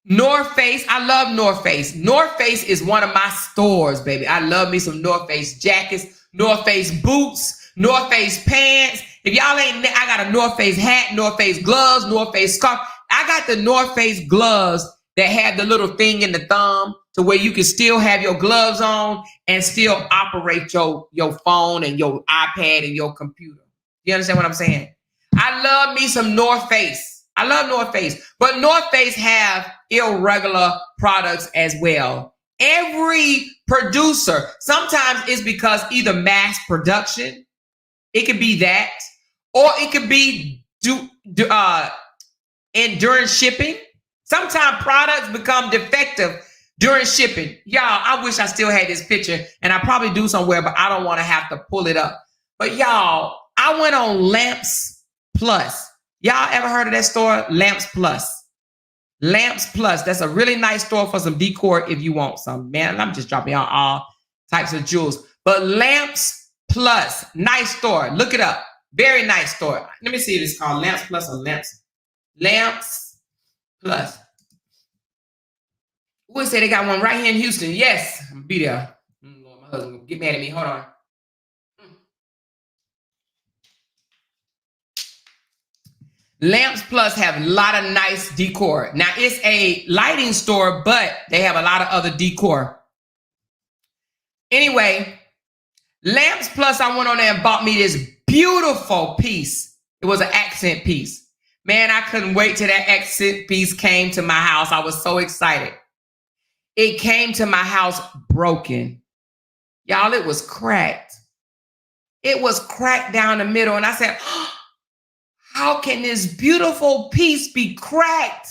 North Face, I love North Face. North Face is one of my stores, baby. I love me some North Face jackets, North Face boots, North Face pants. If y'all ain't, I got a North Face hat, North Face gloves, North Face scarf. I got the North Face gloves that have the little thing in the thumb to where you can still have your gloves on and still operate your phone and your iPad and your computer. You understand what I'm saying? I love me some North Face. I love North Face, but North Face have irregular products as well. Every producer, sometimes it's because either mass production, it could be that, or it could be during shipping. Sometimes products become defective during shipping. Y'all, I wish I still had this picture, and I probably do somewhere, but I don't want to have to pull it up. But y'all, I went on Lamps Plus. Y'all ever heard of that store? Lamps Plus. Lamps Plus. That's a really nice store for some decor if you want some. Man, I'm just dropping y'all all types of jewels. But Lamps Plus, nice store. Look it up. Very nice store. Let me see if it's called Lamps Plus or Lamps Plus. Who said they got one right here in Houston? Yes, I'm gonna be there. Lord, my husband gonna get mad at me. Hold on. Lamps Plus have a lot of nice decor. Now, it's a lighting store, but they have a lot of other decor. Anyway, Lamps Plus, I went on there and bought me this beautiful piece. It was an accent piece. Man, I couldn't wait till that accent piece came to my house. I was so excited. It came to my house broken. Y'all, it was cracked. It was cracked down the middle. And I said, oh, how can this beautiful piece be cracked?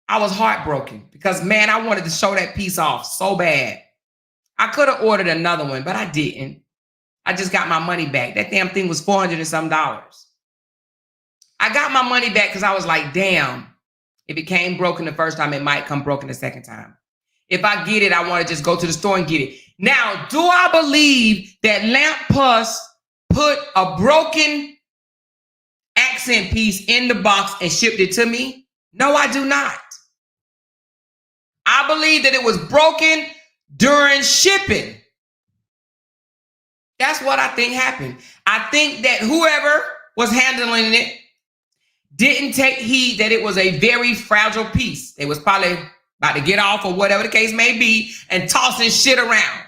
I was heartbroken because, man, I wanted to show that piece off so bad. I could have ordered another one, but I didn't. I just got my money back. That damn thing was $400 and some. I got my money back because I was like, damn, if it came broken the first time, it might come broken the second time. If I get it, I want to just go to the store and get it. Now, do I believe that Lamp Plus put a broken accent piece in the box and shipped it to me? No, I do not. I believe that it was broken during shipping. That's what I think happened. I think that whoever was handling it didn't take heed that it was a very fragile piece. They was probably about to get off or whatever the case may be and tossing shit around.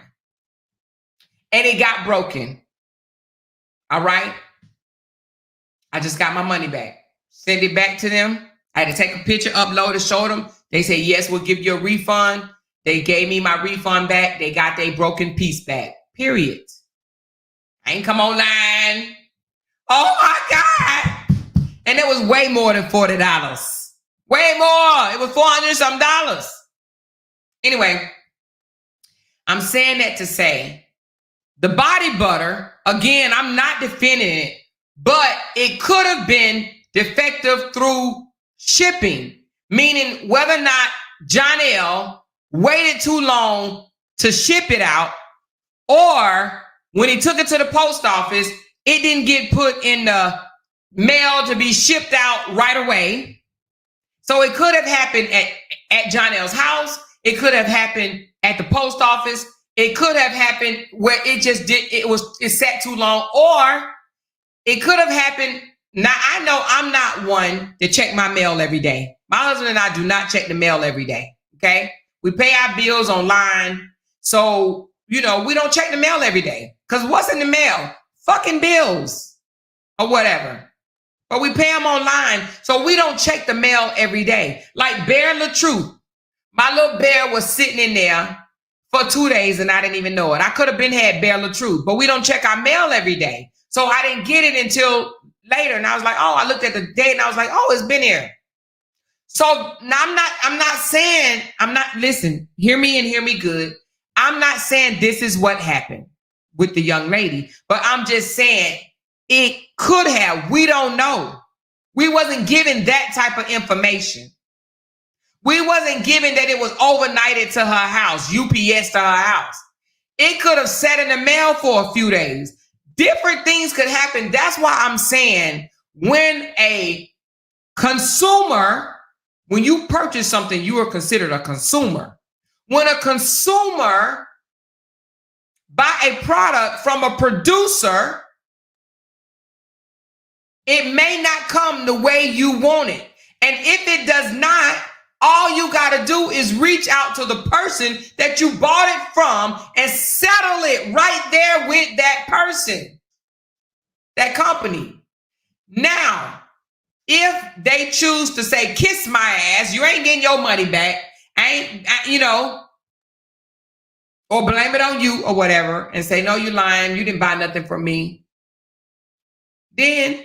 And it got broken. All right. I just got my money back. Send it back to them. I had to take a picture, upload it, show them. They said, yes, we'll give you a refund. They gave me my refund back. They got their broken piece back. Period. I ain't come online. Oh my God. And it was way more than $40. Way more. It was $400 some. Anyway, I'm saying that to say the body butter, again, I'm not defending it, but it could have been defective through shipping, meaning whether or not Johnell waited too long to ship it out, or when he took it to the post office, it didn't get put in the mail to be shipped out right away. So it could have happened at Johnell's house. It could have happened at the post office. It could have happened where it sat too long, or it could have happened. Now, I know I'm not one to check my mail every day. My husband and I do not check the mail every day. Okay. We pay our bills online. So, we don't check the mail every day because what's in the mail? Fucking bills or whatever. But we pay them online. So we don't check the mail every day. Like Bear LaTruth. My little bear was sitting in there for 2 days and I didn't even know it. I could have had Bear LaTruth, but we don't check our mail every day. So I didn't get it until later. And I was like, oh, I looked at the date and I was like, oh, it's been here. So now listen, hear me and hear me good. I'm not saying this is what happened with the young lady, but I'm just saying it could have. We don't know. We wasn't given that type of information. We wasn't given that it was overnighted to her house, UPS to her house. It could have sat in the mail for a few days. Different things could happen. That's why I'm saying when a consumer, when you purchase something, you are considered a consumer. When a consumer buy a product from a producer, it may not come the way you want it. And if it does not, all you got to do is reach out to the person that you bought it from and settle it right there with that person, that company. Now, if they choose to say, kiss my ass, you ain't getting your money back, or blame it on you or whatever and say, no, you lying, you didn't buy nothing from me, then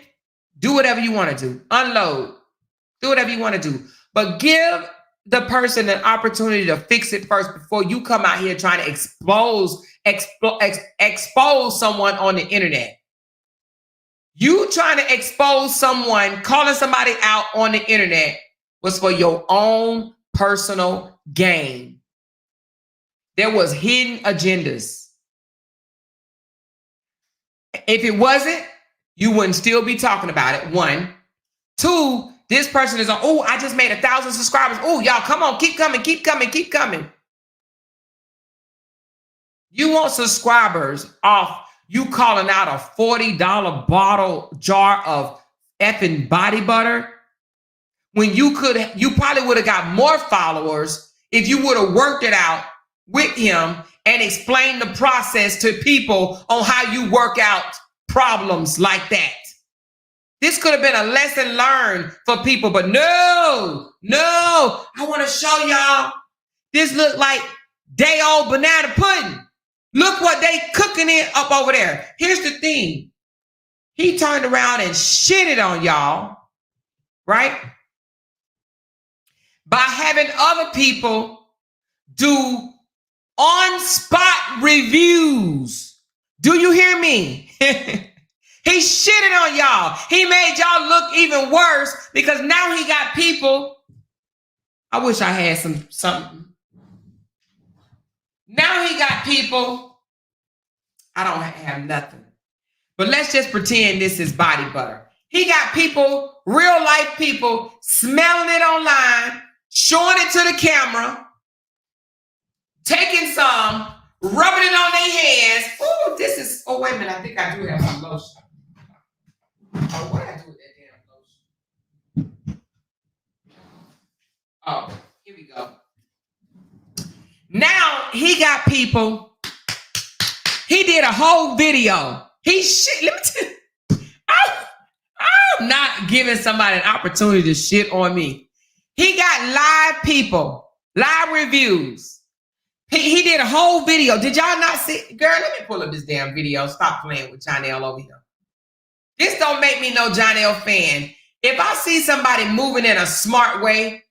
do whatever you want to do. Unload. Do whatever you want to do. But give the person an opportunity to fix it first before you come out here trying to expose someone on the internet. You trying to expose someone, calling somebody out on the internet was for your own personal gain. There was hidden agendas. If it wasn't, you wouldn't still be talking about it. 1. 2, this person is on, oh, I just made 1,000 subscribers. Oh, y'all, come on, keep coming, keep coming, keep coming. You want subscribers off you calling out a $40 bottle jar of effing body butter when you probably would have got more followers if you would have worked it out with him and explained the process to people on how you work out problems like that. This could have been a lesson learned for people, but no, I want to show y'all. This look like day old banana pudding. Look what they cooking it up over there. Here's the thing. He turned around and shitted on y'all, right? by having other people do on-spot reviews. Do you hear me? He shitted on y'all. He made y'all look even worse because now he got people. I wish I had something. Now he got people. I don't have nothing. But let's just pretend this is body butter. He got people, real life people, smelling it online, showing it to the camera, taking some, rubbing it on their hands. Oh, this is, oh, wait a minute. I think I do have some lotion. Oh, what did I do with that damn lotion? Oh, here we go. Now he got people. He did a whole video. He shit. Let me tell you, I'm not giving somebody an opportunity to shit on me. He got live people, live reviews. He did a whole video. Did y'all not see? Girl, let me pull up this damn video. Stop playing with Johnell over here. This don't make me no Johnell fan. If I see somebody moving in a smart way,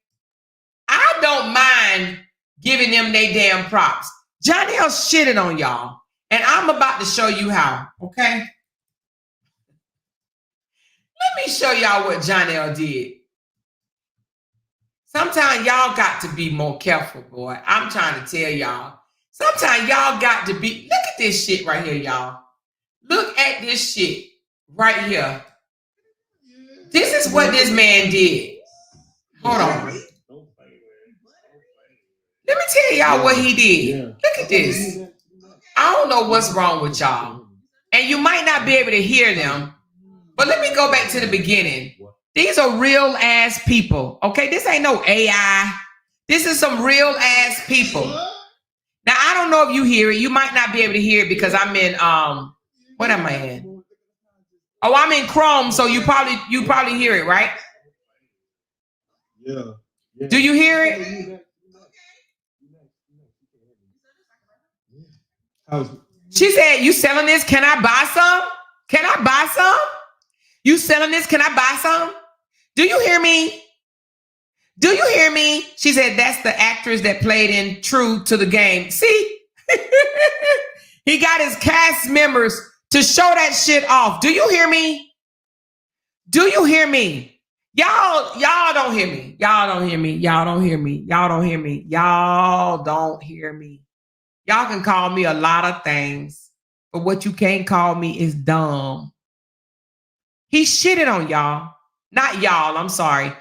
I don't mind giving them they damn props. Johnell shitted on y'all, and I'm about to show you how, okay? Let me show y'all what Johnell did. Sometimes y'all got to be more careful, boy. I'm trying to tell y'all. Sometimes y'all got to be, look at this shit right here, y'all. Look at this shit right here. This is what this man did. Hold on. Let me tell y'all what he did. Look at this. I don't know what's wrong with y'all. And you might not be able to hear them. But let me go back to the beginning. These are real ass people. Okay, this ain't no AI. This is some real ass people. Now, I don't know if you hear it. You might not be able to hear it because I'm in what am I in? Oh, I'm in Chrome, so you probably hear it, right? Yeah. Do you hear it? She said, you selling this? Can I buy some? Can I buy some? You selling this? Can I buy some? Do you hear me? Do you hear me? She said, that's the actress that played in True to the Game. See? He got his cast members to show that shit off. Do you hear me? Do you hear me? Y'all don't hear me. Y'all don't hear me. Y'all don't hear me. Y'all don't hear me. Y'all don't hear me. Y'all can call me a lot of things, but what you can't call me is dumb. He shitted on y'all. Not y'all, I'm sorry.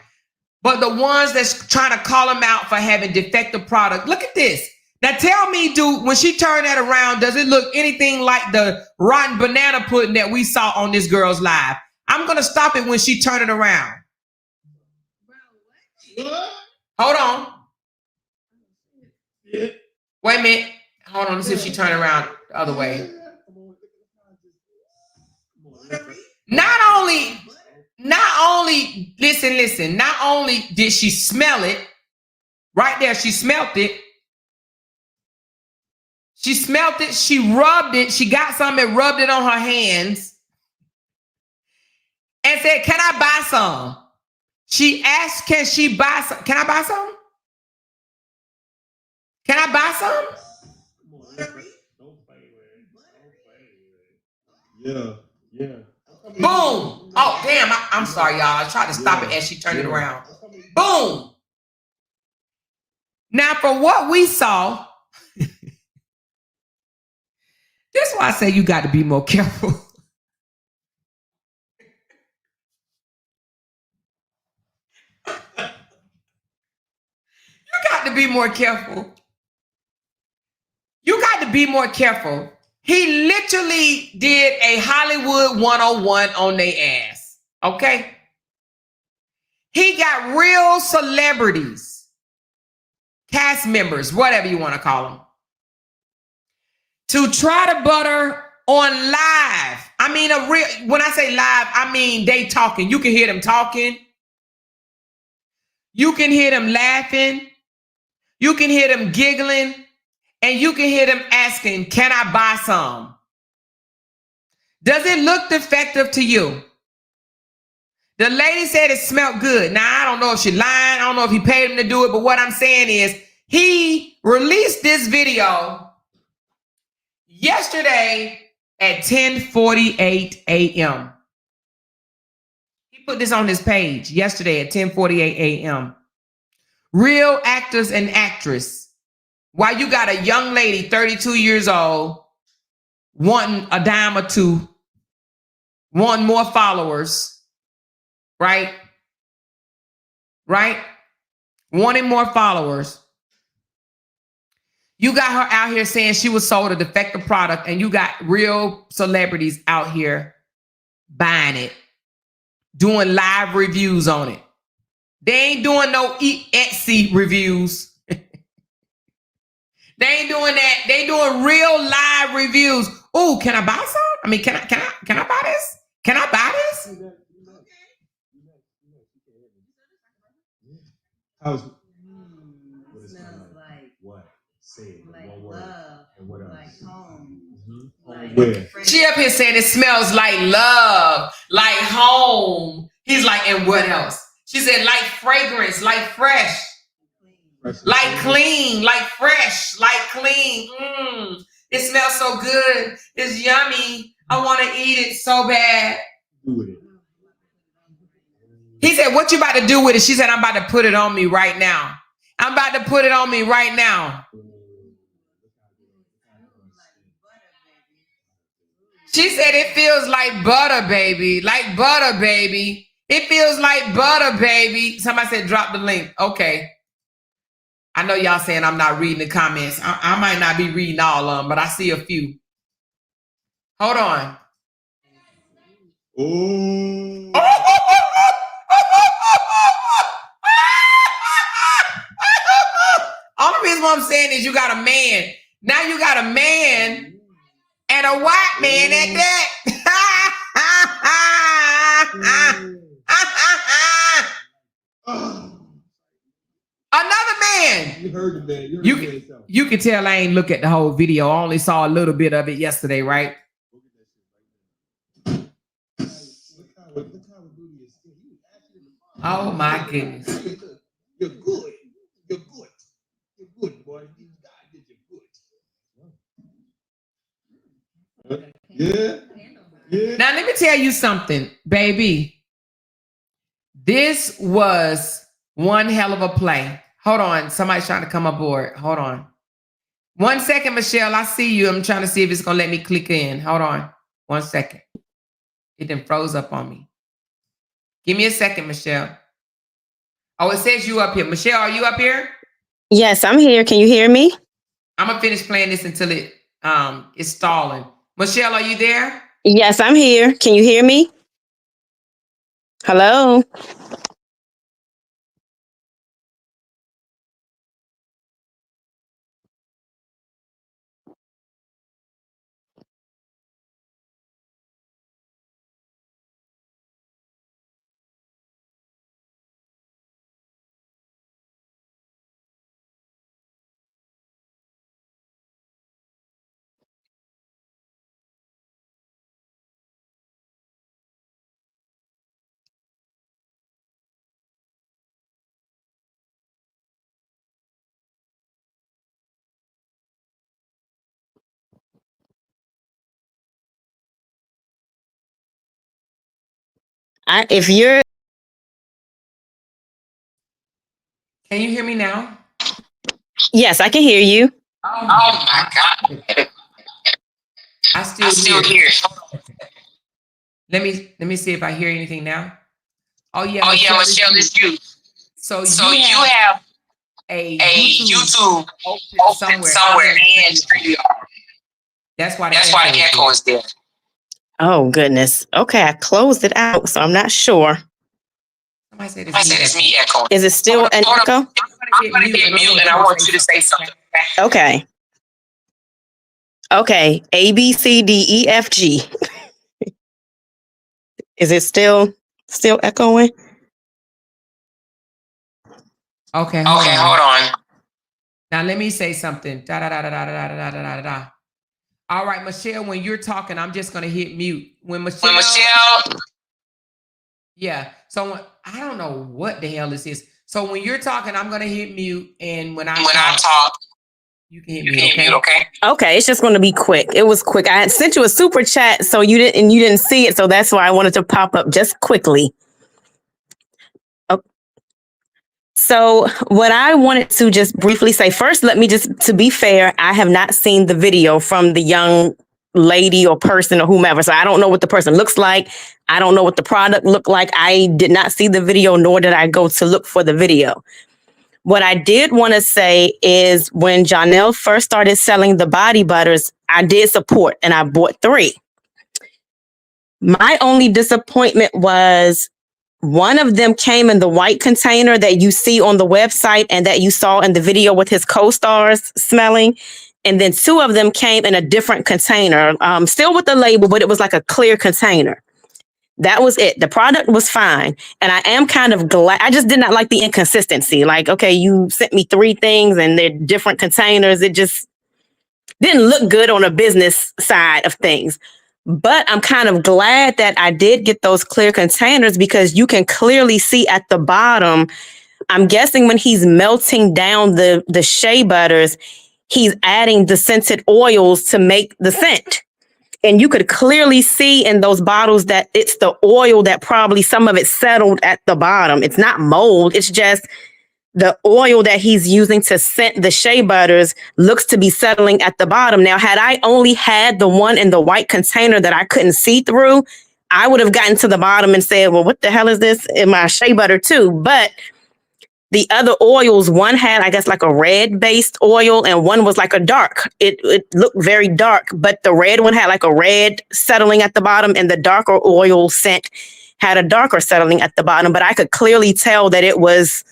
But the ones that's trying to call him out for having defective product. Look at this. Now tell me, dude, when she turned that around, does it look anything like the rotten banana pudding that we saw on this girl's live? I'm going to stop it when she turned it around. Hold on. Wait a minute. Hold on. Let's see if she turned around the other way. Not only, listen, not only did she smell it, right there, she smelt it. She smelt it, she rubbed it, she got some and rubbed it on her hands and said, can I buy some? She asked, can she buy some? Can I buy some? Can I buy some? Yeah. Boom. Oh, damn. I'm sorry, y'all. I tried to stop it as she turned it around. Boom. Now, for what we saw, that's why I say you got to be more careful. You got to be more careful. You got to be more careful. He literally did a Hollywood 101 on their ass. Okay? He got real celebrities, cast members, whatever you want to call them, to try to butter on live. I mean, when I say live, I mean they talking. You can hear them talking. You can hear them laughing. You can hear them giggling. And you can hear them asking, can I buy some? Does it look defective to you? The lady said it smelled good. Now, I don't know if she lying. I don't know if he paid him to do it. But what I'm saying is he released this video yesterday at 10:48 a.m. He put this on his page yesterday at 10:48 a.m. Real actors and actress. Why you got a young lady, 32 years old, wanting a dime or two, wanting more followers, right? Right? Wanting more followers. You got her out here saying she was sold a defective product, and you got real celebrities out here buying it, doing live reviews on it. They ain't doing no Etsy reviews. They ain't doing that. They doing real live reviews. Oh, can I buy some? I mean, can I buy this? Can I buy this? How's what it smells like? What? Say it. Like one word. Love. And what else? Like home. Like where? She up here saying it smells like love, like home. He's like, and what else? She said, like fragrance, like fresh. Like clean, like fresh, like clean. It smells so good. It's yummy. I want to eat it so bad. Do with it. He said, what you about to do with it? She said, I'm about to put it on me right now. I'm about to put it on me right now. She said, it feels like butter, baby. Like butter, baby. It feels like butter, baby. Somebody said, drop the link. Okay. I know y'all saying I'm not reading the comments. I might not be reading all of them, but I see a few. Hold on. Oh. Only reason what I'm saying is you got a man. Now you got a man and a white man at that. Another man. You heard the man. You can tell I ain't look at the whole video. I only saw a little bit of it yesterday, right? Oh my goodness. You're good. You're good. You're good, boy. God did you good. Yeah. Yeah. Now let me tell you something, baby. This was one hell of a play. Hold on. Somebody's trying to come aboard. Hold on. 1 second, Michelle. I see you. I'm trying to see if it's going to let me click in. Hold on. 1 second. It then froze up on me. Give me a second, Michelle. Oh, it says you up here. Michelle, are you up here? Yes, I'm here. Can you hear me? I'm going to finish playing this until it is stalling. Michelle, are you there? Yes, I'm here. Can you hear me? Hello? If you're... Can you hear me now? Yes, I can hear you. Oh my God. I still hear. Let me see if I hear anything now. Oh yeah, Michelle, it's you. So you have a YouTube open somewhere and StreamYard. That's why the echo is there. Oh, goodness. Okay, I closed it out, so I'm not sure. Somebody said it's me echoing. Is it still an echo? I'm going to get mute and I want you to say something. Okay. Okay, A, B, C, D, E, F, G. Is it still echoing? Okay, hold on. Now let me say something. Da, da, da, da, da, da, da, da, da, da. All right, Michelle, when you're talking, I'm just going to hit mute. When Michelle... Yeah. So I don't know what the hell this is. So when you're talking, I'm gonna hit mute, and when I talk, you can hit mute. Okay. Okay, it's just going to be quick. It was quick. I had sent you a super chat, so you didn't see it, so that's why I wanted to pop up just quickly. So what I wanted to just briefly say first, let me just, to be fair, I have not seen the video from the young lady or person or whomever. So I don't know what the person looks like. I don't know what the product looked like. I did not see the video, nor did I go to look for the video. What I did want to say is when Johnell first started selling the body butters, I did support and I bought 3. My only disappointment was one of them came in the white container that you see on the website and that you saw in the video with his co-stars smelling. And then 2 of them came in a different container, still with the label, but it was like a clear container. That was it. The product was fine. And I am kind of glad. I just did not like the inconsistency. Like, okay, you sent me 3 things and they're different containers. It just didn't look good on a business side of things. But I'm kind of glad that I did get those clear containers because you can clearly see at the bottom, I'm guessing when he's melting down the shea butters, he's adding the scented oils to make the scent. And you could clearly see in those bottles that it's the oil that probably some of it settled at the bottom. It's not mold. It's just the oil that he's using to scent the shea butters looks to be settling at the bottom. Now, had I only had the one in the white container that I couldn't see through, I would have gotten to the bottom and said, well, what the hell is this in my shea butter too? But the other oils, one had, I guess, like a red based oil and one was like a dark. It looked very dark, but the red one had like a red settling at the bottom and the darker oil scent had a darker settling at the bottom. But I could clearly tell that it was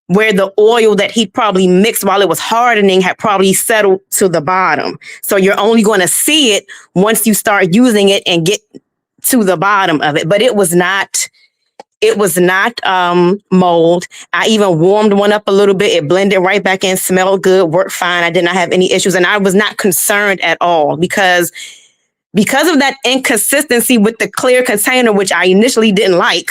where the oil that he probably mixed while it was hardening had probably settled to the bottom. So you're only going to see it once you start using it and get to the bottom of it. But it was not mold. I even warmed one up a little bit. It blended right back in, smelled good, worked fine. I did not have any issues. And I was not concerned at all because of that inconsistency with the clear container, which I initially didn't like.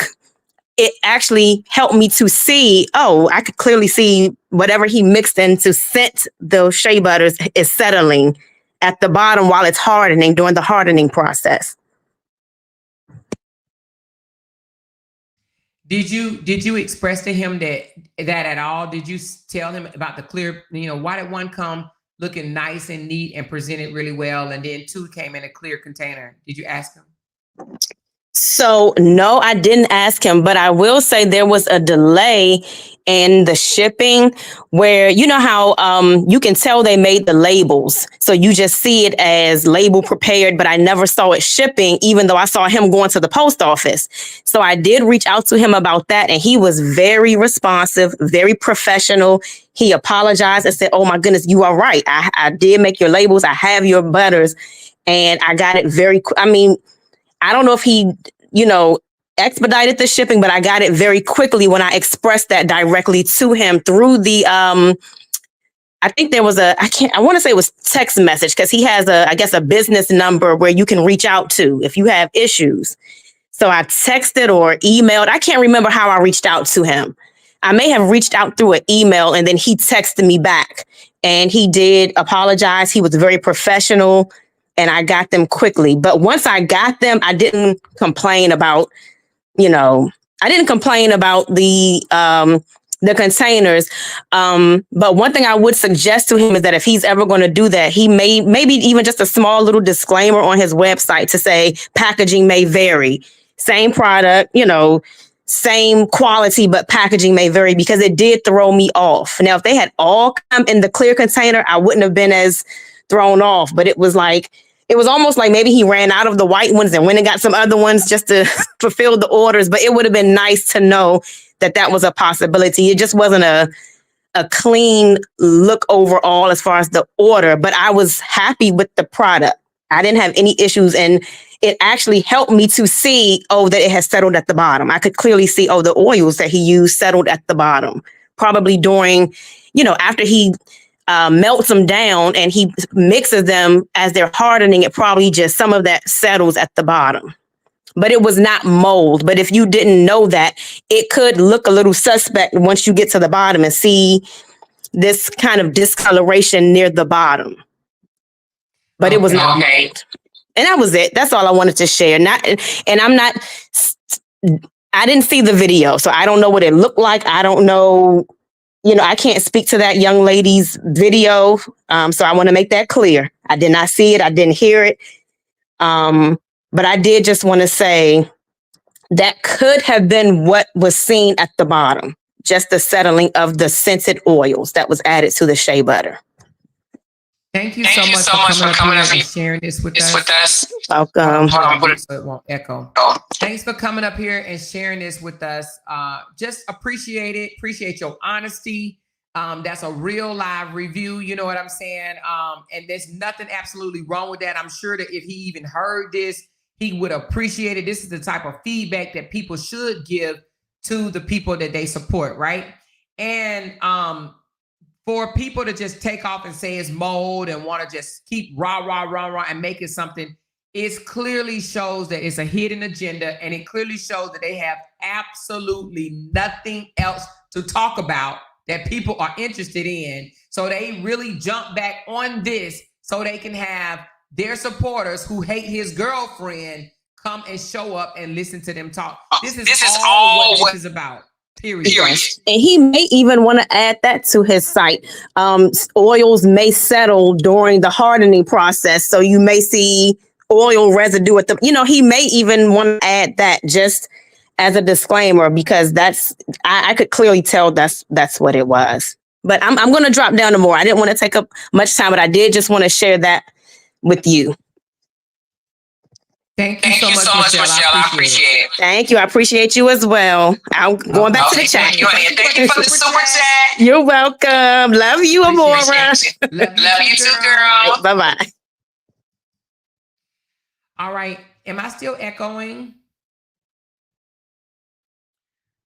It actually helped me to see, I could clearly see whatever he mixed in to scent those shea butters is settling at the bottom while it's hardening during the hardening process. Did you express to him that at all? Did you tell him about the clear, why did one come looking nice and neat and presented really well, and then 2 came in a clear container? Did you ask him? So no, I didn't ask him, but I will say there was a delay in the shipping where, you know how you can tell they made the labels. So you just see it as label prepared, but I never saw it shipping, even though I saw him going to the post office. So I did reach out to him about that. And he was very responsive, very professional. He apologized and said, oh my goodness, you are right. I did make your labels. I have your butters and I got it I don't know if he, expedited the shipping, but I got it very quickly when I expressed that directly to him through the, I think there was I want to say it was text message because he has a business number where you can reach out to if you have issues. So I texted or emailed. I can't remember how I reached out to him. I may have reached out through an email and then he texted me back and he did apologize. He was very professional. And I got them quickly. But once I got them, I didn't complain about, the containers. But one thing I would suggest to him is that if he's ever going to do that, he maybe even just a small little disclaimer on his website to say packaging may vary. Same product, same quality, but packaging may vary because it did throw me off. Now, if they had all come in the clear container, I wouldn't have been as thrown off, but it was almost like maybe he ran out of the white ones and went and got some other ones just to fulfill the orders. But it would have been nice to know that was a possibility. It just wasn't a clean look overall as far as the order, but I was happy with the product. I didn't have any issues, and it actually helped me to see, that it has settled at the bottom. I could clearly see, the oils that he used settled at the bottom, probably during, after he melts them down and he mixes them as they're hardening, it probably just some of that settles at the bottom. but it was not mold. But if you didn't know that, it could look a little suspect once you get to the bottom and see this kind of discoloration near the bottom. But it was not mold. And that was it. That's all I wanted to share. I didn't see the video, so I don't know what it looked like. I don't know, I can't speak to that young lady's video. So I want to make that clear. I did not see it. I didn't hear it. But I did just want to say that could have been what was seen at the bottom, just the settling of the scented oils that was added to the shea butter. Thank you so much for coming up here and sharing this with us. Welcome. So it won't echo. Thanks for coming up here and sharing this with us. Just appreciate it. Appreciate your honesty. That's a real live review. You know what I'm saying? And there's nothing absolutely wrong with that. I'm sure that if he even heard this, he would appreciate it. This is the type of feedback that people should give to the people that they support, right? And for people to just take off and say it's mold and want to just keep rah and make it something, it clearly shows that it's a hidden agenda, and it clearly shows that they have absolutely nothing else to talk about that people are interested in. So they really jump back on this so they can have their supporters who hate his girlfriend come and show up and listen to them talk. This is all what this is about. Period. And he may even want to add that to his site. Oils may settle during the hardening process, so you may see oil residue at the, he may even want to add that just as a disclaimer, because I could clearly tell that's what it was. But I'm going to drop down to more. I didn't want to take up much time, but I did just want to share that with you. Thank you so much, Michelle. I appreciate it. Thank you. I appreciate you as well. I'm going back to the chat. Thank you for the super chat. You're welcome. Love you, Amora. Love you too, girl. Bye-bye. All right. Am I still echoing?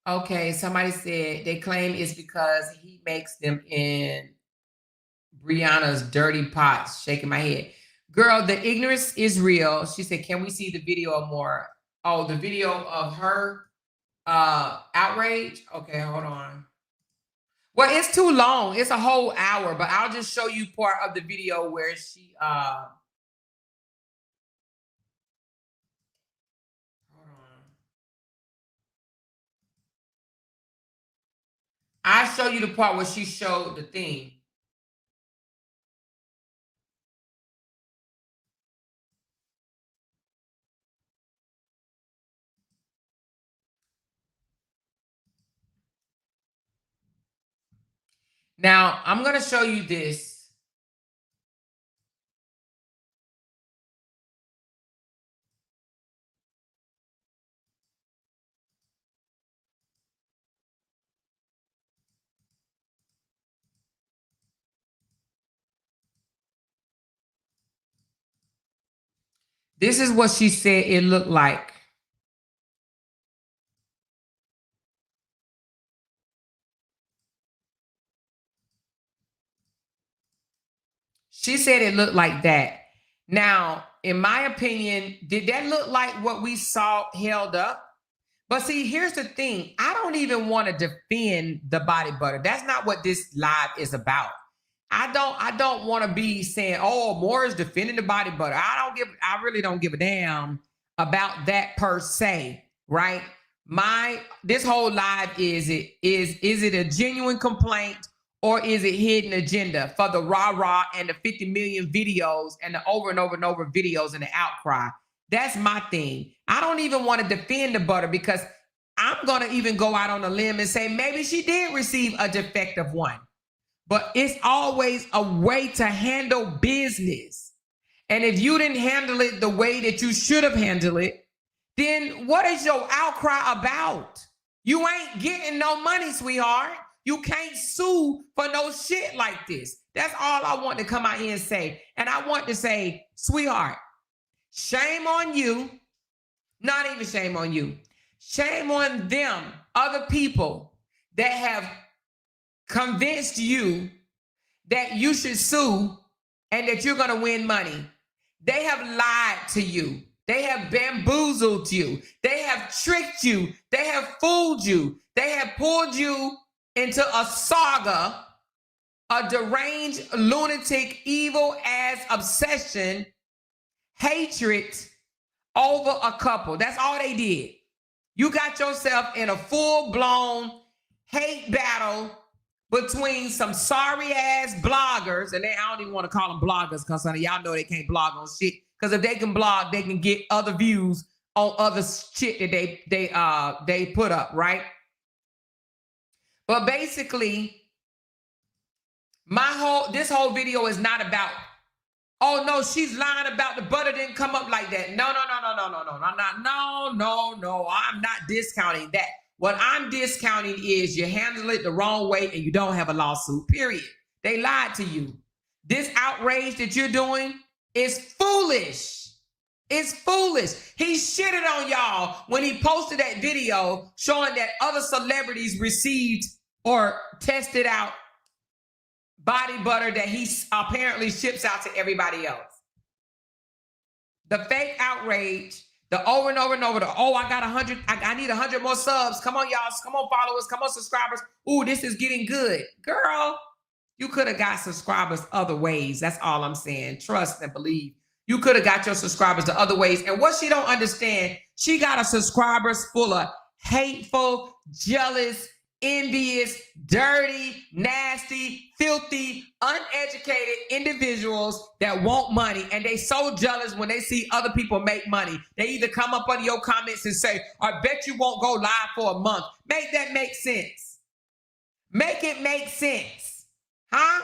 Okay. Somebody said they claim it's because he makes them in Brianna's dirty pots. Shaking my head. Girl, the ignorance is real. She said, can we see the video more? Oh, the video of her outrage? Okay, hold on. Well, it's too long. It's a whole hour, but I'll just show you part of the video where she hold on. I'll show you the part where she showed the thing. Now, I'm going to show you this. This is what she said it looked like. She said it looked like that. Now, in my opinion, did that look like what we saw held up? But see, here's the thing. I don't even want to defend the body butter. That's not what this live is about. I don't want to be saying, oh, Moore is defending the body butter. I really don't give a damn about that per se, right? This whole live is it a genuine complaint? Or is it hidden agenda for the rah-rah and the 50 million videos and the over and over and over videos and the outcry? That's my thing. I don't even want to defend the butter, because I'm going to even go out on a limb and say maybe she did receive a defective one. But it's always a way to handle business. And if you didn't handle it the way that you should have handled it, then what is your outcry about? You ain't getting no money, sweetheart. You can't sue for no shit like this. That's all I want to come out here and say. And I want to say, sweetheart, shame on you. Not even shame on you. Shame on them, other people that have convinced you that you should sue and that you're going to win money. They have lied to you. They have bamboozled you. They have tricked you. They have fooled you. They have pulled you into a saga, a deranged, lunatic, evil-ass obsession, hatred over a couple. That's all they did. You got yourself in a full-blown hate battle between some sorry-ass bloggers, and I don't even want to call them bloggers because y'all know they can't blog on shit. Because if they can blog, they can get other views on other shit that they put up, right? But basically, this whole video is not about, oh no, she's lying about the butter didn't come up like that. No. I'm not discounting that. What I'm discounting is you handle it the wrong way and you don't have a lawsuit, period. They lied to you. This outrage that you're doing is foolish. It's foolish. He shitted on y'all when he posted that video showing that other celebrities received or tested out body butter that he apparently ships out to everybody else. The fake outrage, the over and over and over, I got 100, I need 100 more subs. Come on, y'all. Come on, followers. Come on, subscribers. Ooh, this is getting good. Girl, you could have got subscribers other ways. That's all I'm saying. Trust and believe. You could have got your subscribers the other ways. And what she don't understand, she got a subscribers full of hateful, jealous, envious, dirty, nasty, filthy, uneducated individuals that want money. And they so jealous when they see other people make money. They either come up under your comments and say, I bet you won't go live for a month. Make that make sense. Make it make sense. Huh?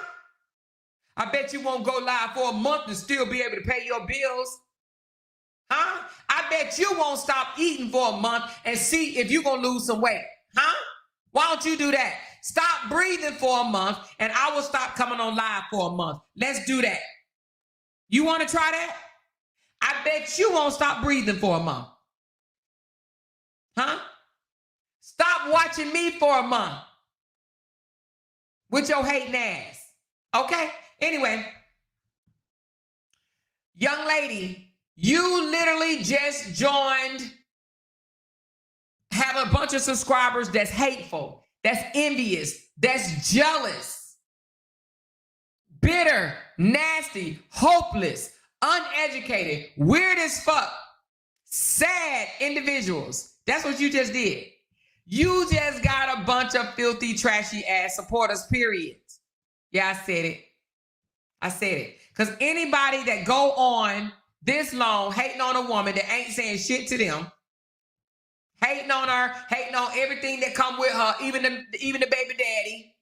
I bet you won't go live for a month and still be able to pay your bills. Huh? I bet you won't stop eating for a month and see if you're going to lose some weight. Huh? Why don't you do that? Stop breathing for a month and I will stop coming on live for a month. Let's do that. You want to try that? I bet you won't stop breathing for a month. Huh? Stop watching me for a month with your hating ass. Okay? Anyway, young lady, you literally just joined, have a bunch of subscribers that's hateful, that's envious, that's jealous, bitter, nasty, hopeless, uneducated, weird as fuck, sad individuals. That's what you just did. You just got a bunch of filthy, trashy ass supporters, period. Yeah, I said it. I said it. Because anybody that go on this long hating on a woman that ain't saying shit to them, hating on her, hating on everything that come with her, even the baby daddy,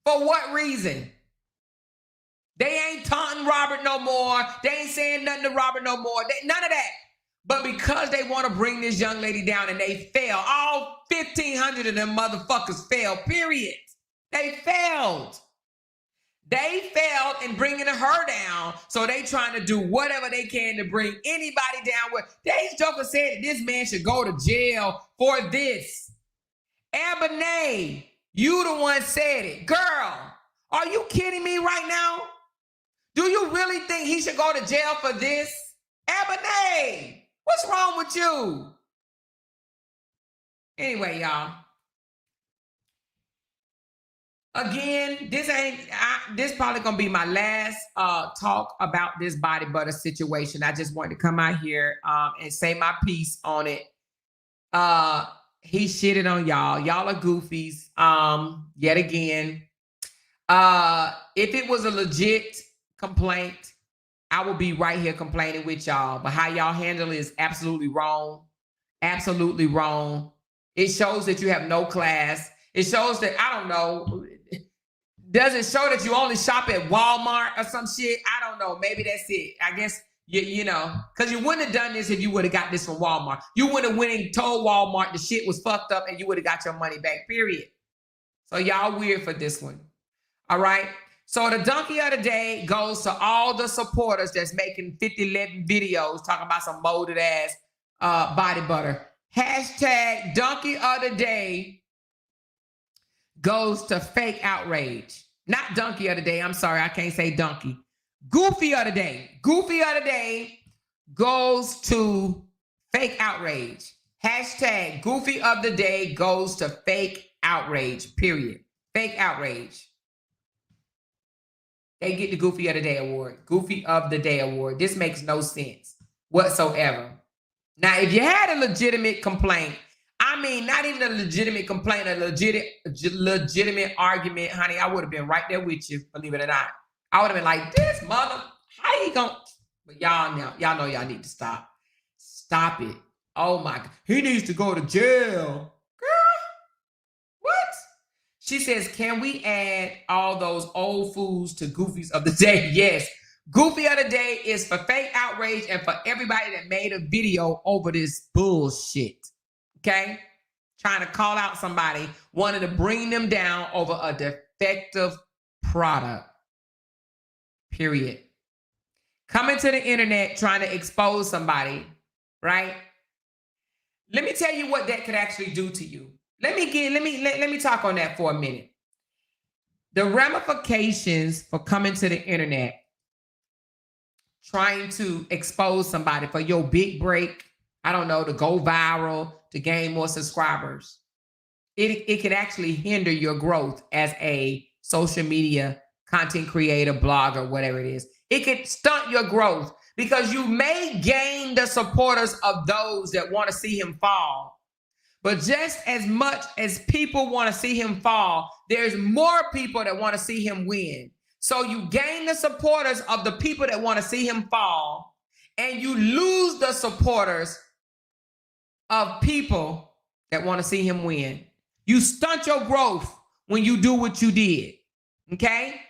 for what reason? They ain't taunting Robert no more. They ain't saying nothing to Robert no more. None of that. But because they want to bring this young lady down and they fail, all 1,500 of them motherfuckers failed, period. They failed. They failed in bringing her down, so they trying to do whatever they can to bring anybody down. With these jokers said that this man should go to jail for this. Ebony, you the one said it. Girl, are you kidding me right now? Do you really think he should go to jail for this? Ebony, what's wrong with you? Anyway, y'all. Again, this probably gonna be my last talk about this body butter situation. I just wanted to come out here and say my piece on it. He shitted on y'all. Y'all are goofies. Yet again. If it was a legit complaint, I would be right here complaining with y'all. But how y'all handle it is absolutely wrong. Absolutely wrong. It shows that you have no class. It shows that, I don't know, does it show that you only shop at Walmart or some shit? I don't know. Maybe that's it. I guess, you know, because you wouldn't have done this if you would have got this from Walmart. You would have went and told Walmart the shit was fucked up and you would have got your money back, period. So y'all weird for this one. All right? So the donkey of the day goes to all the supporters that's making 50-11 videos talking about some molded ass body butter. Hashtag donkey of the day goes to fake outrage. Not donkey of the day. I'm sorry, I can't say donkey. Goofy of the day. Goofy of the day goes to fake outrage. Hashtag goofy of the day goes to fake outrage, period. Fake outrage. They get the Goofy of the Day award. Goofy of the Day award. This makes no sense whatsoever. Now, if you had a legitimate complaint, I mean, not even a legitimate complaint, a legitimate argument, honey, I would have been right there with you, believe it or not. I would have been like, this mother, how you gonna? But y'all know y'all need to stop. Stop it. Oh my God. He needs to go to jail. Girl, what? She says, can we add all those old fools to Goofies of the Day? Yes. Goofy of the Day is for fake outrage and for everybody that made a video over this bullshit. Okay? Trying to call out somebody, wanted to bring them down over a defective product. Period. Coming to the internet trying to expose somebody, right? Let me tell you what that could actually do to you. Let me talk on that for a minute. The ramifications for coming to the internet, trying to expose somebody for your big break, I don't know, to go viral, to gain more subscribers. It can actually hinder your growth as a social media content creator, blogger, whatever it is. It could stunt your growth because you may gain the supporters of those that want to see him fall. But just as much as people want to see him fall, there's more people that want to see him win. So you gain the supporters of the people that want to see him fall, and you lose the supporters of people that want to see him win. You stunt your growth when you do what you did, okay?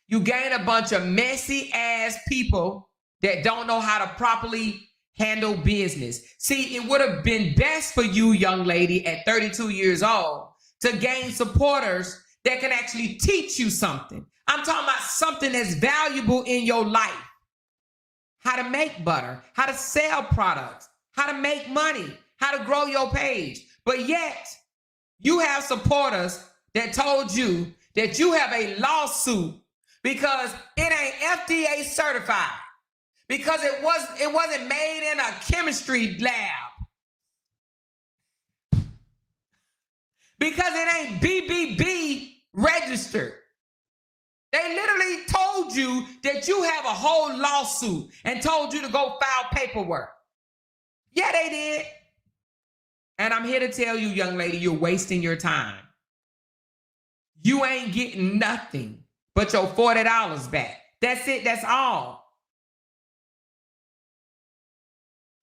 You gain a bunch of messy ass people that don't know how to properly handle business. See, it would have been best for you, young lady, at 32 years old, to gain supporters that can actually teach you something. I'm talking about something that's valuable in your life. How to make butter, how to sell products, how to make money, how to grow your page. But yet, you have supporters that told you that you have a lawsuit because it ain't FDA certified. Because it wasn't made in a chemistry lab. Because it ain't BBB registered. They literally told you that you have a whole lawsuit and told you to go file paperwork. Yeah, they did. And I'm here to tell you, young lady, you're wasting your time. You ain't getting nothing but your $40 back. That's it. That's all.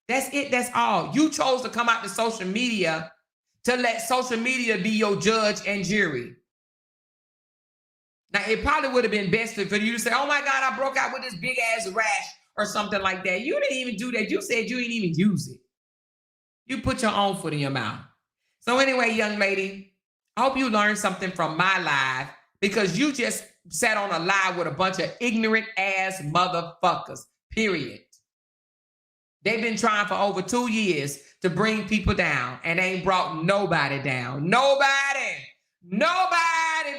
That's it. That's all. You chose to come out to social media to let social media be your judge and jury. Now, it probably would have been best for you to say, oh my God, I broke out with this big ass rash or something like that. You didn't even do that. You said you didn't even use it. You put your own foot in your mouth. So anyway, young lady, I hope you learned something from my live because you just sat on a live with a bunch of ignorant ass motherfuckers, period. They've been trying for over 2 years to bring people down and ain't brought nobody down. Nobody,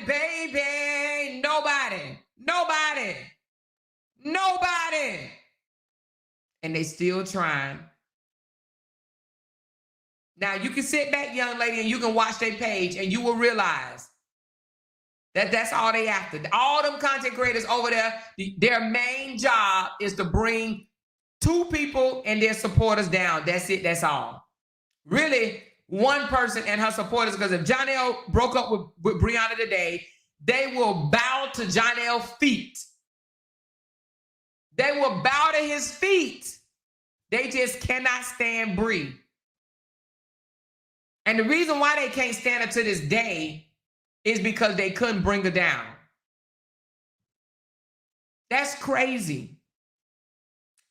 baby, nobody. And they still trying. Now you can sit back, young lady, and you can watch their page and you will realize that that's all they after. All them content creators over there, their main job is to bring 2 people and their supporters down. That's it. That's all. Really, one person and her supporters, because if Johnell broke up with Brianna today, they will bow to Johnell's feet. They will bow to his feet. They just cannot stand Bree. And the reason why they can't stand her to this day is because they couldn't bring her down. That's crazy.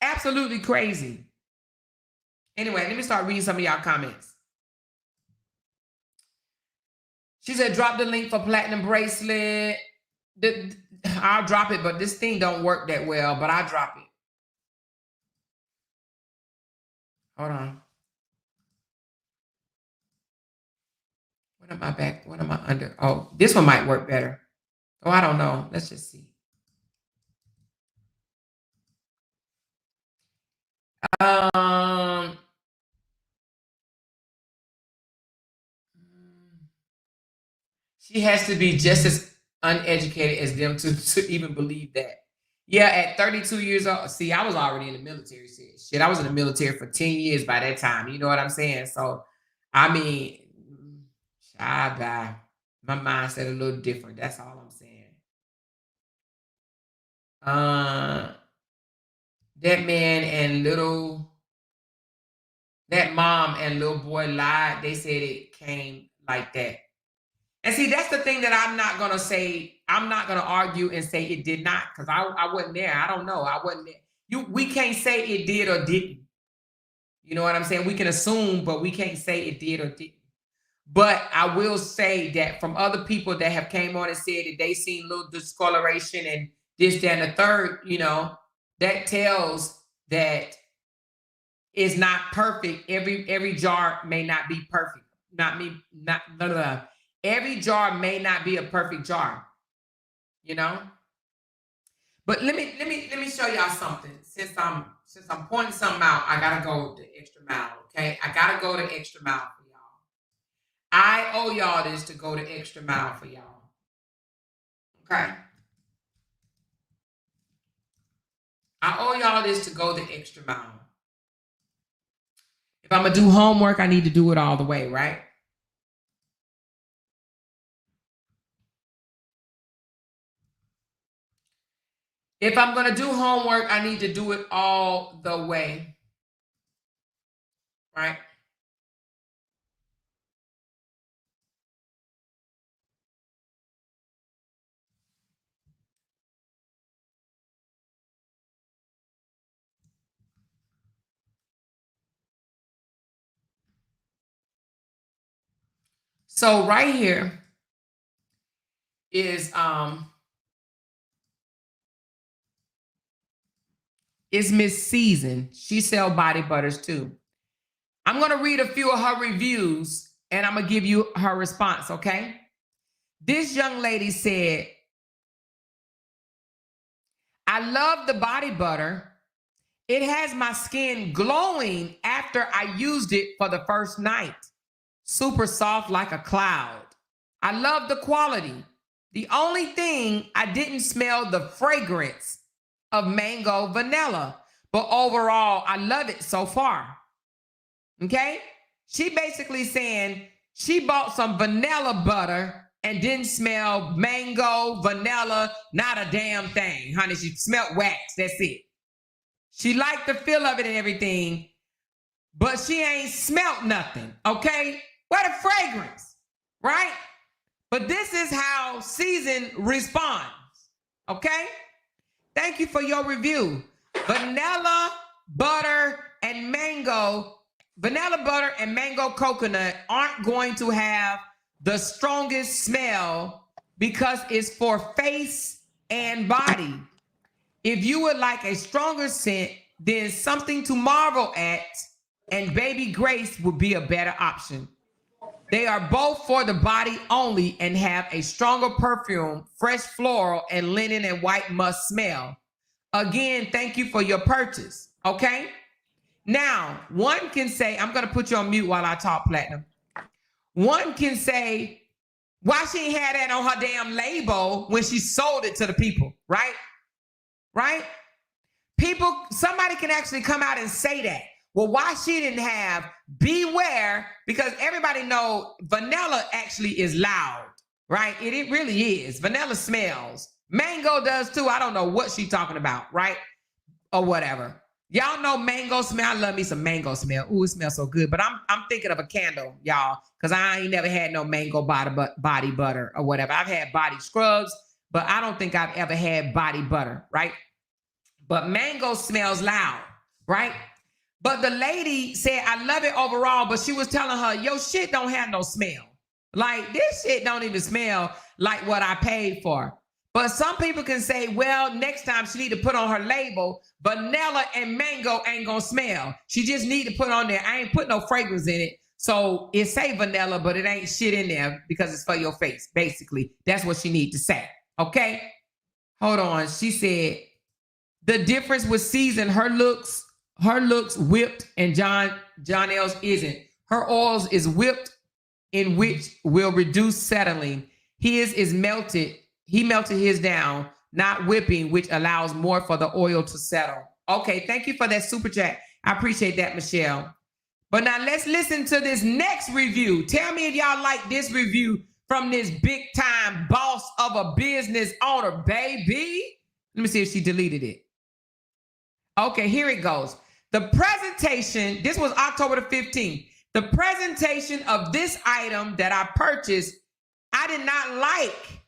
Absolutely crazy. Anyway, let me start reading some of y'all comments. She said, drop the link for platinum bracelet. I'll drop it, but this thing don't work that well, but I'll drop it. Hold on. What am I back? What am I under? Oh, this one might work better. Oh, I don't know. Let's just see. She has to be just as uneducated as them to even believe that. Yeah, at 32 years old. See, I was already in the military. Shit, I was in the military for 10 years by that time. You know what I'm saying? So, I mean, my mindset a little different. That's all I'm saying. That man and that mom and little boy lied. They said it came like that. And see, that's the thing that I'm not going to say. I'm not going to argue and say it did not, because I wasn't there. I don't know. I wasn't there. We can't say it did or didn't. You know what I'm saying? We can assume, but we can't say it did or didn't. But I will say that from other people that have came on and said that they seen little discoloration and this, that, and the third, you know, that tells that it's not perfect. Every jar may not be perfect. Every jar may not be a perfect jar, you know. But let me show y'all something. Since I'm pointing something out, I gotta go the extra mile. Okay, I gotta go the extra mile for y'all. I owe y'all this to go the extra mile for y'all. Okay, I owe y'all this to go the extra mile. If I'm gonna do homework, I need to do it all the way, right? If I'm going to do homework, I need to do it all the way. Right? So right here is Miss Season. She sell body butters too. I'm going to read a few of her reviews and I'm going to give you her response, okay? This young lady said, I love the body butter. It has my skin glowing after I used it for the first night. Super soft like a cloud. I love the quality. The only thing, I didn't smell the fragrance of mango vanilla, but overall, I love it so far. Okay? She basically saying she bought some vanilla butter and didn't smell mango, vanilla, not a damn thing. Honey, she smelled wax. That's it. She liked the feel of it and everything, but she ain't smelt nothing. Okay? Where the fragrance? Right? But this is how Season responds. Okay? Thank you for your review. Vanilla butter and mango coconut aren't going to have the strongest smell because it's for face and body. If you would like a stronger scent, then something to marvel at and Baby Grace would be a better option. They are both for the body only and have a stronger perfume, fresh floral, and linen and white musk smell. Again, thank you for your purchase, okay? Now, one can say, I'm going to put you on mute while I talk, Platinum. One can say, why she ain't had that on her damn label when she sold it to the people, right? Right? Somebody can actually come out and say that. Well, why she didn't have beware, because everybody know vanilla actually is loud, right? It really is. Vanilla smells. Mango does too. I don't know what she's talking about, right? Or whatever. Y'all know mango smell. I love me some mango smell. Ooh, it smells so good. But I'm thinking of a candle, y'all, because I ain't never had no mango body butter or whatever. I've had body scrubs, but I don't think I've ever had body butter, right? But mango smells loud, right? But the lady said, I love it overall, but she was telling her, your shit don't have no smell. Like, this shit don't even smell like what I paid for. But some people can say, well, next time she need to put on her label, vanilla and mango ain't gonna smell. She just need to put on there, I ain't put no fragrance in it. So it say vanilla, but it ain't shit in there because it's for your face. Basically, that's what she need to say, okay? Hold on, she said, the difference with Season, her looks Her looks whipped and Johnell's isn't. Her oils is whipped, in which will reduce settling. His is melted. He melted his down, not whipping, which allows more for the oil to settle. Okay, thank you for that super chat. I appreciate that, Michelle. But now let's listen to this next review. Tell me if y'all like this review from this big time boss of a business owner, baby. Let me see if she deleted it. Okay, here it goes. The presentation, this was October the 15th. The presentation of this item that I purchased, I did not like.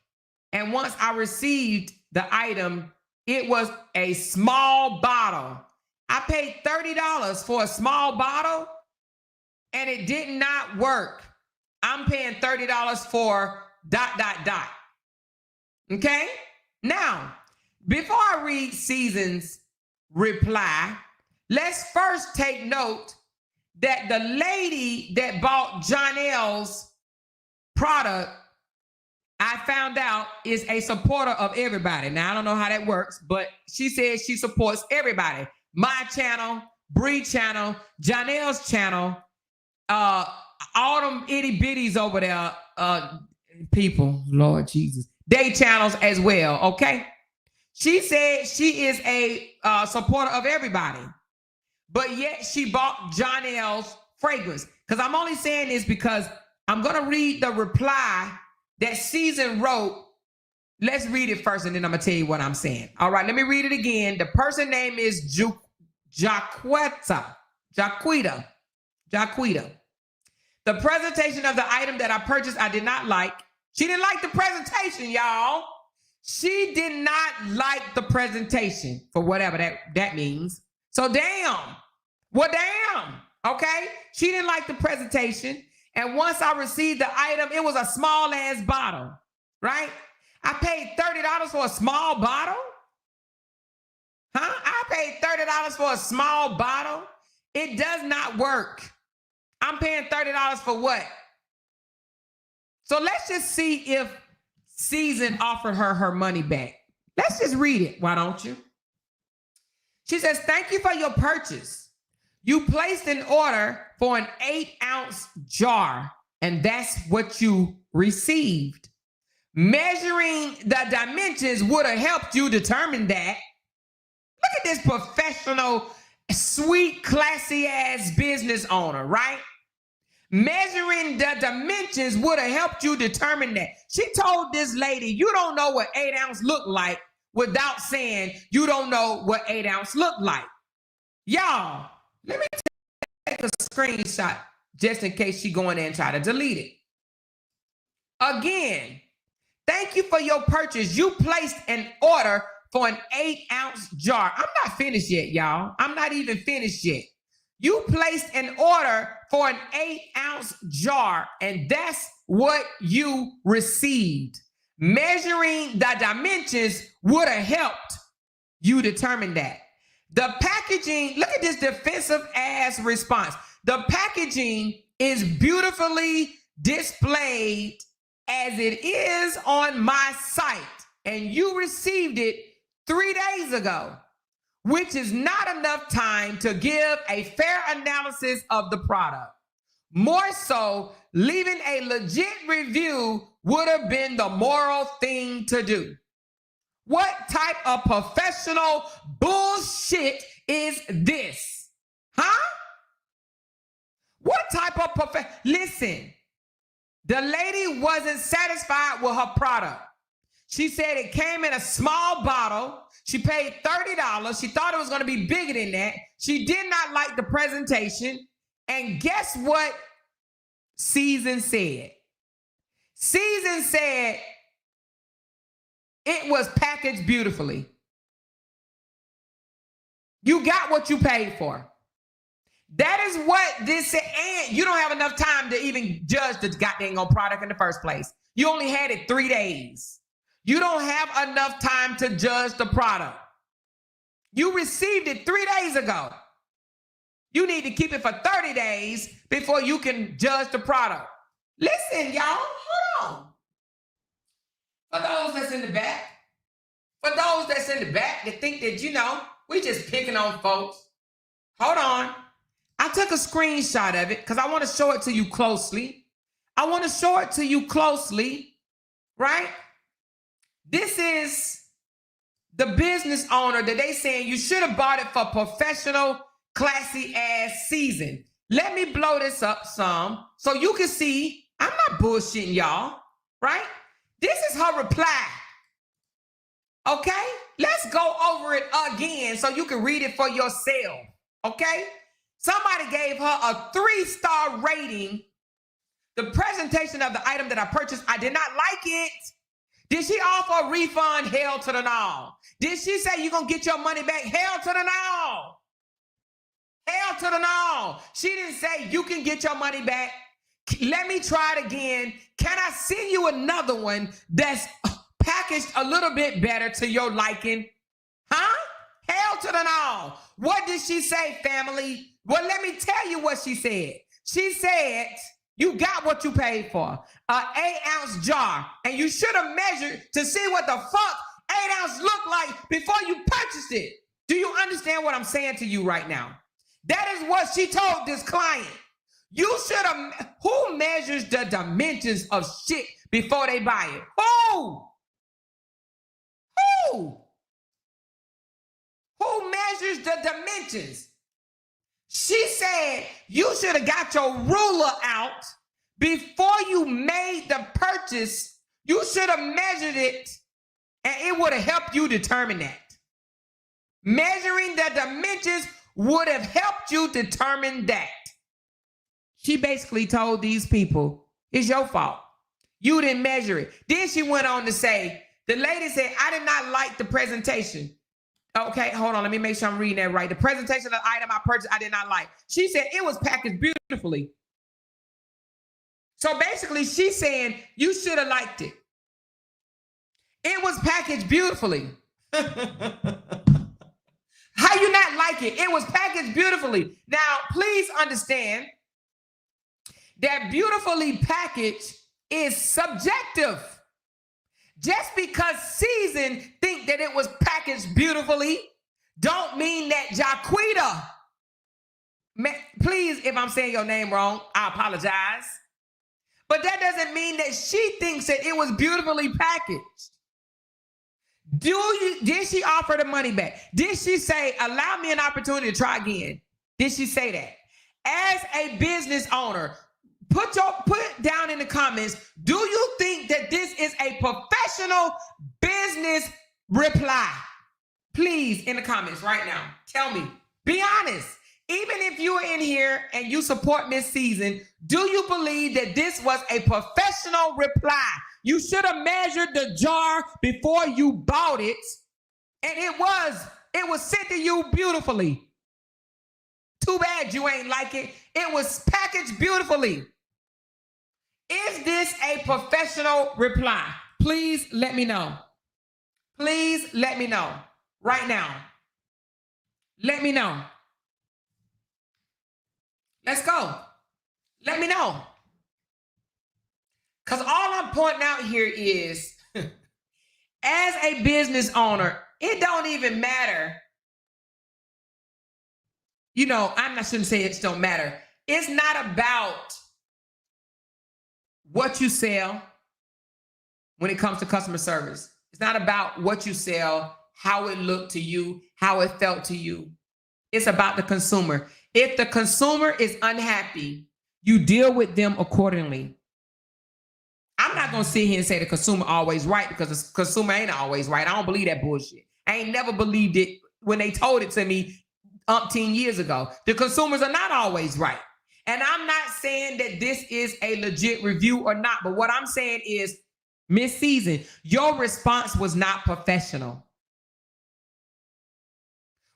And once I received the item, it was a small bottle. I paid $30 for a small bottle and it did not work. I'm paying $30 for ... Okay? Now, before I read Season's reply, let's first take note that the lady that bought Johnell's product, I found out, is a supporter of everybody. Now, I don't know how that works, but she says she supports everybody. My channel, Bree channel, Johnell's channel, all them itty bitties over there, people, Lord Jesus, they channels as well, okay? She said she is a supporter of everybody, but yet she bought Johnell's fragrance. Because I'm only saying this because I'm going to read the reply that Season wrote. Let's read it first, and then I'm going to tell you what I'm saying. All right, let me read it again. The person name is Jaquita. The presentation of the item that I purchased, I did not like. She didn't like the presentation, y'all. She did not like the presentation, for whatever that means. So damn. Well, damn. Okay. She didn't like the presentation. And once I received the item, it was a small ass bottle, right? I paid $30 for a small bottle. Huh? I paid $30 for a small bottle. It does not work. I'm paying $30 for what? So let's just see if Season offered her money back. Let's just read it. Why don't you? She says, thank you for your purchase. You placed an order for an 8-ounce jar, and that's what you received. Measuring the dimensions would have helped you determine that. Look at this professional, sweet, classy ass business owner, right? Measuring the dimensions would have helped you determine that. She told this lady, you don't know what 8 ounce look like, without saying you don't know what 8 ounce look like. Y'all, let me take a screenshot just in case she go in there and try to delete it. Again, thank you for your purchase. You placed an order for an 8-ounce jar. I'm not finished yet, y'all. I'm not even finished yet. You placed an order for an 8-ounce jar, and that's what you received. Measuring the dimensions would have helped you determine that. The packaging, look at this defensive ass response. The packaging is beautifully displayed as it is on my site, and you received it 3 days ago, which is not enough time to give a fair analysis of the product. More so, leaving a legit review would have been the moral thing to do. What type of professional bullshit is this? Huh? What type of Listen, the lady wasn't satisfied with her product. She said it came in a small bottle. She paid $30. She thought it was going to be bigger than that. She did not like the presentation. And guess what Season said? Season said it was packaged beautifully. You got what you paid for. That is what this said. And you don't have enough time to even judge the goddamn product in the first place. You only had it 3 days. You don't have enough time to judge the product. You received it 3 days ago. You need to keep it for 30 days before you can judge the product. Listen, y'all, hold on. For those that's in the back, that think that, we just picking on folks. Hold on. I took a screenshot of it because I want to show it to you closely. Right? This is the business owner that they saying you should have bought it for professional, classy ass season. Let me blow this up some so you can see I'm not bullshitting y'all, right? This is her reply. Okay? Let's go over it again so you can read it for yourself. Okay? Somebody gave her a 3-star rating. The presentation of the item that I purchased, I did not like it. Did she offer a refund? Hell to the no. Did she say you're going to get your money back? Hell to the no. Hell to the no. She didn't say you can get your money back. Let me try it again. Can I send you another one that's packaged a little bit better to your liking? Huh? Hell to the no. What did she say, family? Well, let me tell you what she said. She said, you got what you paid for, an 8-ounce jar, and you should have measured to see what the fuck 8-ounce looked like before you purchased it. Do you understand what I'm saying to you right now? That is what she told this client. You should have, who measures the dimensions of shit before they buy it? Who measures the dimensions? She said you should have got your ruler out before you made the purchase. You should have measured it, and it would have helped you determine that. Measuring the dimensions would have helped you determine that. She basically told these people, it's your fault. You didn't measure it. Then she went on to say, the lady said, I did not like the presentation. Okay, hold on. Let me make sure I'm reading that right. The presentation of the item I purchased, I did not like. She said it was packaged beautifully. So basically, she's saying you should have liked it. It was packaged beautifully. How you not like it? It was packaged beautifully. Now, please understand that beautifully packaged is subjective. Just because Season think that it was packaged beautifully, don't mean that Jaquita, please, if I'm saying your name wrong, I apologize. But that doesn't mean that she thinks that it was beautifully packaged. Did she offer the money back? Did she say, allow me an opportunity to try again? Did she say that? As a business owner, put it down in the comments. Do you think that this is a professional business reply? Please, in the comments right now, tell me. Be honest. Even if you are in here and you support Miss Season, do you believe that this was a professional reply? You should have measured the jar before you bought it, and it was sent to you beautifully. Too bad you ain't like it. It was packaged beautifully. Is this a professional reply? Please let me know. Please let me know right now. Let me know. Let's go. Let me know. Because all I'm pointing out here is, as a business owner, it don't even matter. You know, I shouldn't say it don't matter. It's not about what you sell when it comes to customer service. It's not about what you sell, how it looked to you, how it felt to you. It's about the consumer. If the consumer is unhappy, you deal with them accordingly. I'm not going to sit here and say the consumer always right, because the consumer ain't always right. I don't believe that bullshit. I ain't never believed it when they told it to me umpteen years ago. The consumers are not always right. And I'm not saying that this is a legit review or not, but what I'm saying is, Miss Season, your response was not professional.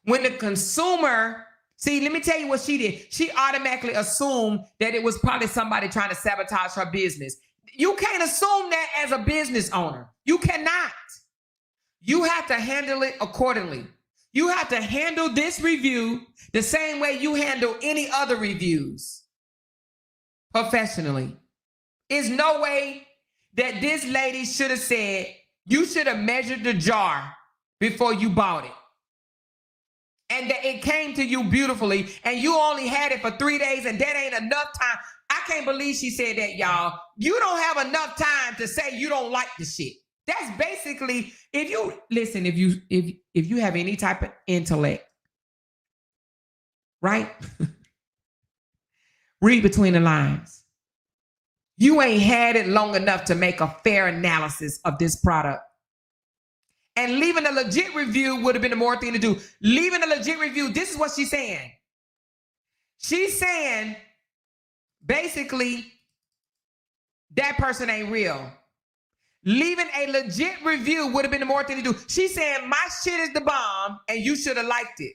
When the consumer, see, let me tell you what she did. She automatically assumed that it was probably somebody trying to sabotage her business. You can't assume that as a business owner. You cannot. You have to handle it accordingly. You have to handle this review the same way you handle any other reviews. Professionally. There's no way that this lady should have said, you should have measured the jar before you bought it. and that it came to you beautifully, and you only had it for 3 days, and that ain't enough time. I can't believe she said that, y'all. You don't have enough time to say you don't like the shit. That's basically, if you have any type of intellect, right? Read between the lines. You ain't had it long enough to make a fair analysis of this product. And leaving a legit review would have been the more thing to do. Leaving a legit review, this is what she's saying. She's saying, basically, that person ain't real. Leaving a legit review would have been the more thing to do. She's saying, my shit is the bomb, and you should have liked it.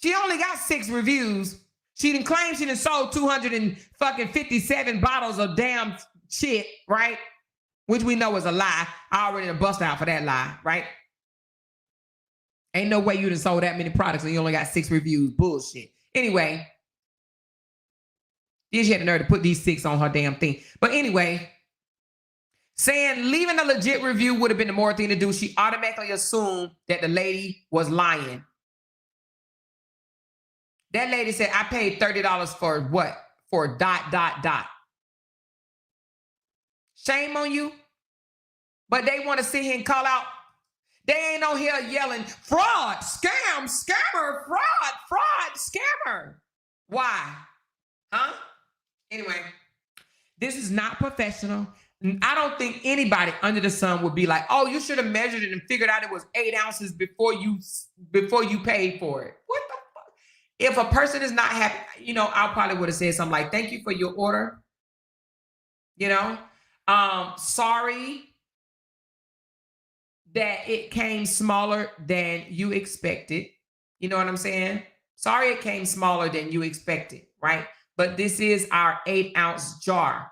She only got 6 reviews. She didn't claim she done sold 257 bottles of damn shit, right? Which we know is a lie. I already done bust out for that lie, right? Ain't no way you done sold that many products and you only got 6 reviews. Bullshit. Anyway, then she had the nerve to put these 6 on her damn thing. But anyway, saying leaving a legit review would have been the more thing to do. She automatically assumed that the lady was lying. That lady said, I paid $30 for what? For ... Shame on you. But they want to sit here and call out. They ain't on here yelling, fraud, scam, scammer, fraud, scammer. Why? Huh? Anyway, this is not professional. I don't think anybody under the sun would be like, oh, you should have measured it and figured out it was 8 ounces before you paid for it. What the fuck? If a person is not happy, I probably would have said something like, thank you for your order. Sorry that it came smaller than you expected. You know what I'm saying? Sorry it came smaller than you expected, right? But this is our 8-ounce jar.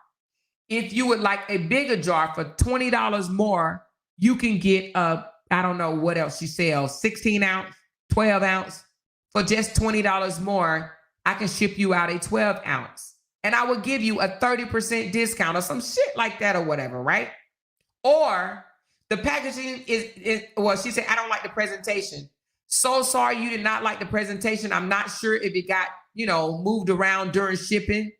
If you would like a bigger jar for $20 more, you can get I don't know what else she sells, 16-ounce, 12-ounce. For just $20 more, I can ship you out a 12-ounce. And I will give you a 30% discount or some shit like that or whatever, right? Or the packaging is well, she said, I don't like the presentation. So sorry you did not like the presentation. I'm not sure if it got, moved around during shipping.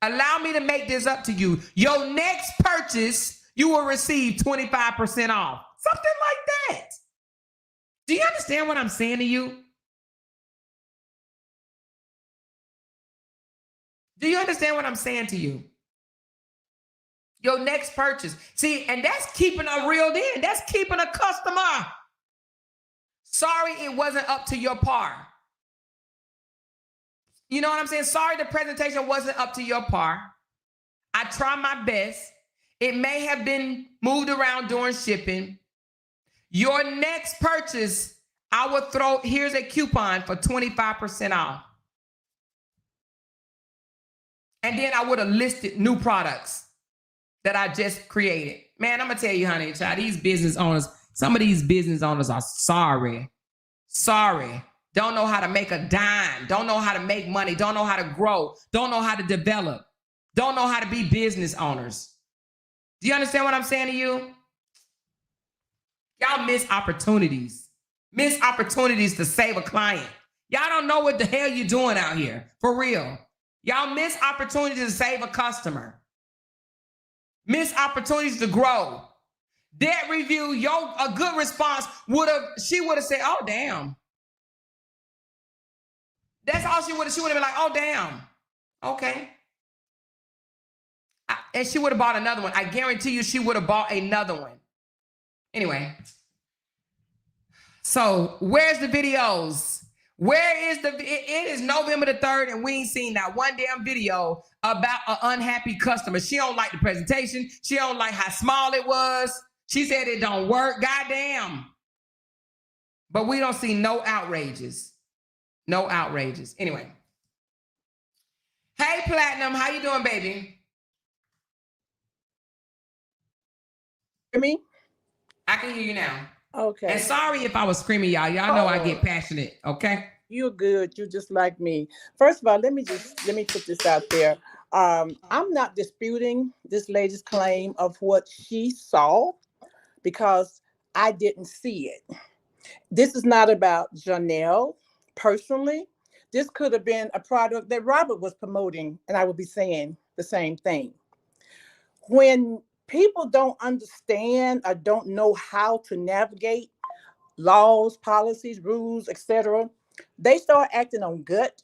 Allow me to make this up to you. Your next purchase, you will receive 25% off. Something like that. Do you understand what I'm saying to you? Do you understand what I'm saying to you? Your next purchase. See, and that's keeping a reeled in. That's keeping a customer. Sorry it wasn't up to your par. You know what I'm saying? Sorry the presentation wasn't up to your par. I tried my best. It may have been moved around during shipping. Your next purchase, I will here's a coupon for 25% off. And then I would have listed new products that I just created. Man, I'm going to tell you, honey, child, these business owners, some of these business owners are sorry. Don't know how to make a dime. Don't know how to make money. Don't know how to grow. Don't know how to develop. Don't know how to be business owners. Do you understand what I'm saying to you? Y'all miss opportunities. Miss opportunities to save a client. Y'all don't know what the hell you're doing out here. For real. Y'all miss opportunities to save a customer. Miss opportunities to grow. That review, a good response she would have said, oh, damn. That's all she would have been like, oh, damn. Okay. And she would have bought another one. I guarantee you she would have bought another one. Anyway. So where's the videos? Where is it is November the 3rd and we ain't seen that one damn video about an unhappy customer. She don't like the presentation. She don't like how small it was. She said it don't work. Goddamn. But we don't see no outrages. No outrages. Anyway. Hey, Platinum. How you doing, baby? Hear me? I can hear you now. Okay. And sorry if I was screaming, y'all. Y'all know I get passionate, okay? You're good. You're just like me. First of all, let me put this out there. I'm not disputing this lady's claim of what she saw because I didn't see it. This is not about Johnell personally. This could have been a product that Robert was promoting, and I would be saying the same thing. When people don't understand or don't know how to navigate laws, policies, rules, etc., they start acting on gut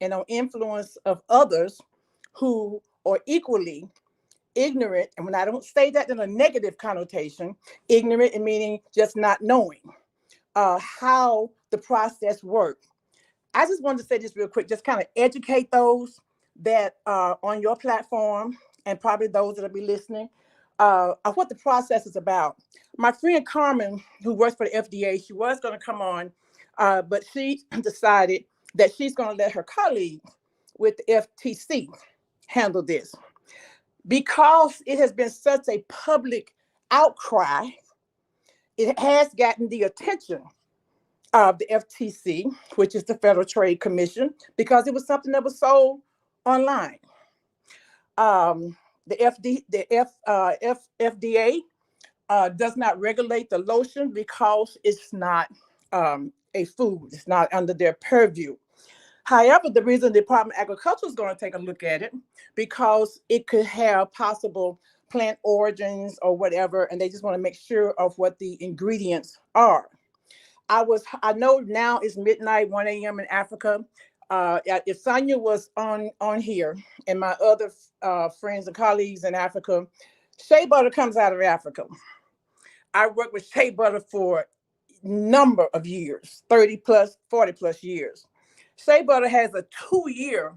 and on influence of others who are equally ignorant. And when I don't say that in a negative connotation, ignorant and meaning just not knowing how the process works. I just wanted to say this real quick, just kind of educate those that are on your platform and probably those that will be listening of what the process is about. My friend Carmen, who works for the FDA, she was going to come on, but she decided that she's going to let her colleague with the FTC handle this because it has been such a public outcry. It has gotten the attention of the FTC, which is the Federal Trade Commission, because it was something that was sold online. The FDA does not regulate the lotion because it's not a food. It's not under their purview. However, the reason the Department of Agriculture is going to take a look at it because it could have possible plant origins or whatever, and they just want to make sure of what the ingredients are. I know now it's midnight, 1 a.m. in Africa. If Sonia was on here and my other friends and colleagues in Africa, shea butter comes out of Africa. I worked with shea butter for a number of years, 30 plus, 40 plus years. Shea butter has a 2-year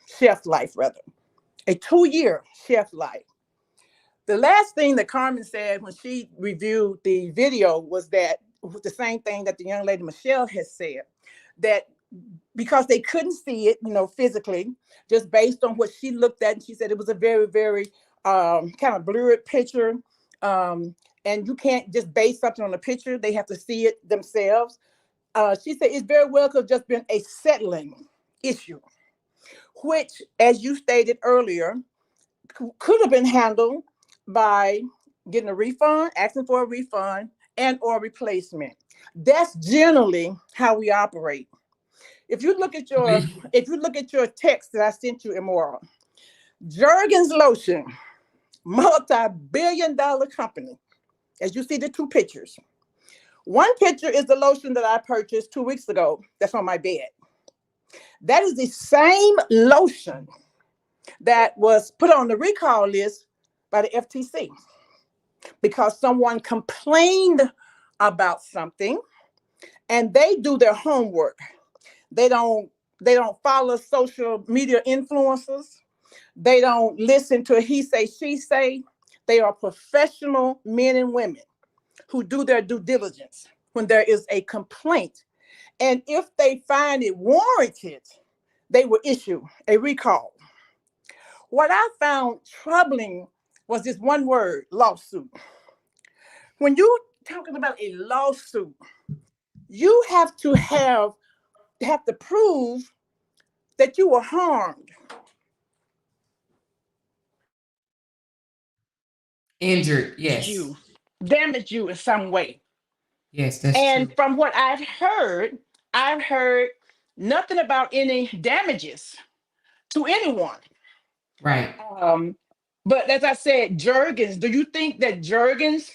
shelf life rather, a 2-year shelf life. The last thing that Carmen said when she reviewed the video was that the same thing that the young lady Michelle has said, that because they couldn't see it, physically, just based on what she looked at, and she said it was a very, very kind of blurred picture, and you can't just base something on a picture. They have to see it themselves. She said it's very well could have just been a settling issue, which, as you stated earlier, could have been handled by getting a refund, asking for a refund, and or replacement. That's generally how we operate. If you look at your text that I sent you, Immoral, Jergens Lotion, multi-billion-dollar company, as you see the two pictures. One picture is the lotion that I purchased 2 weeks ago that's on my bed. That is the same lotion that was put on the recall list by the FTC because someone complained about something and they do their homework. They don't follow social media influencers. They don't listen to he say, she say. They are professional men and women who do their due diligence when there is a complaint. And if they find it warranted, they will issue a recall. What I found troubling was this one word, lawsuit. When you're talking about a lawsuit, you have to prove that you were harmed. Injured, yes. Damaged you in some way. Yes, that's and true. from what I've heard nothing about any damages to anyone. Right. But as I said, Jergens, do you think that Jergens,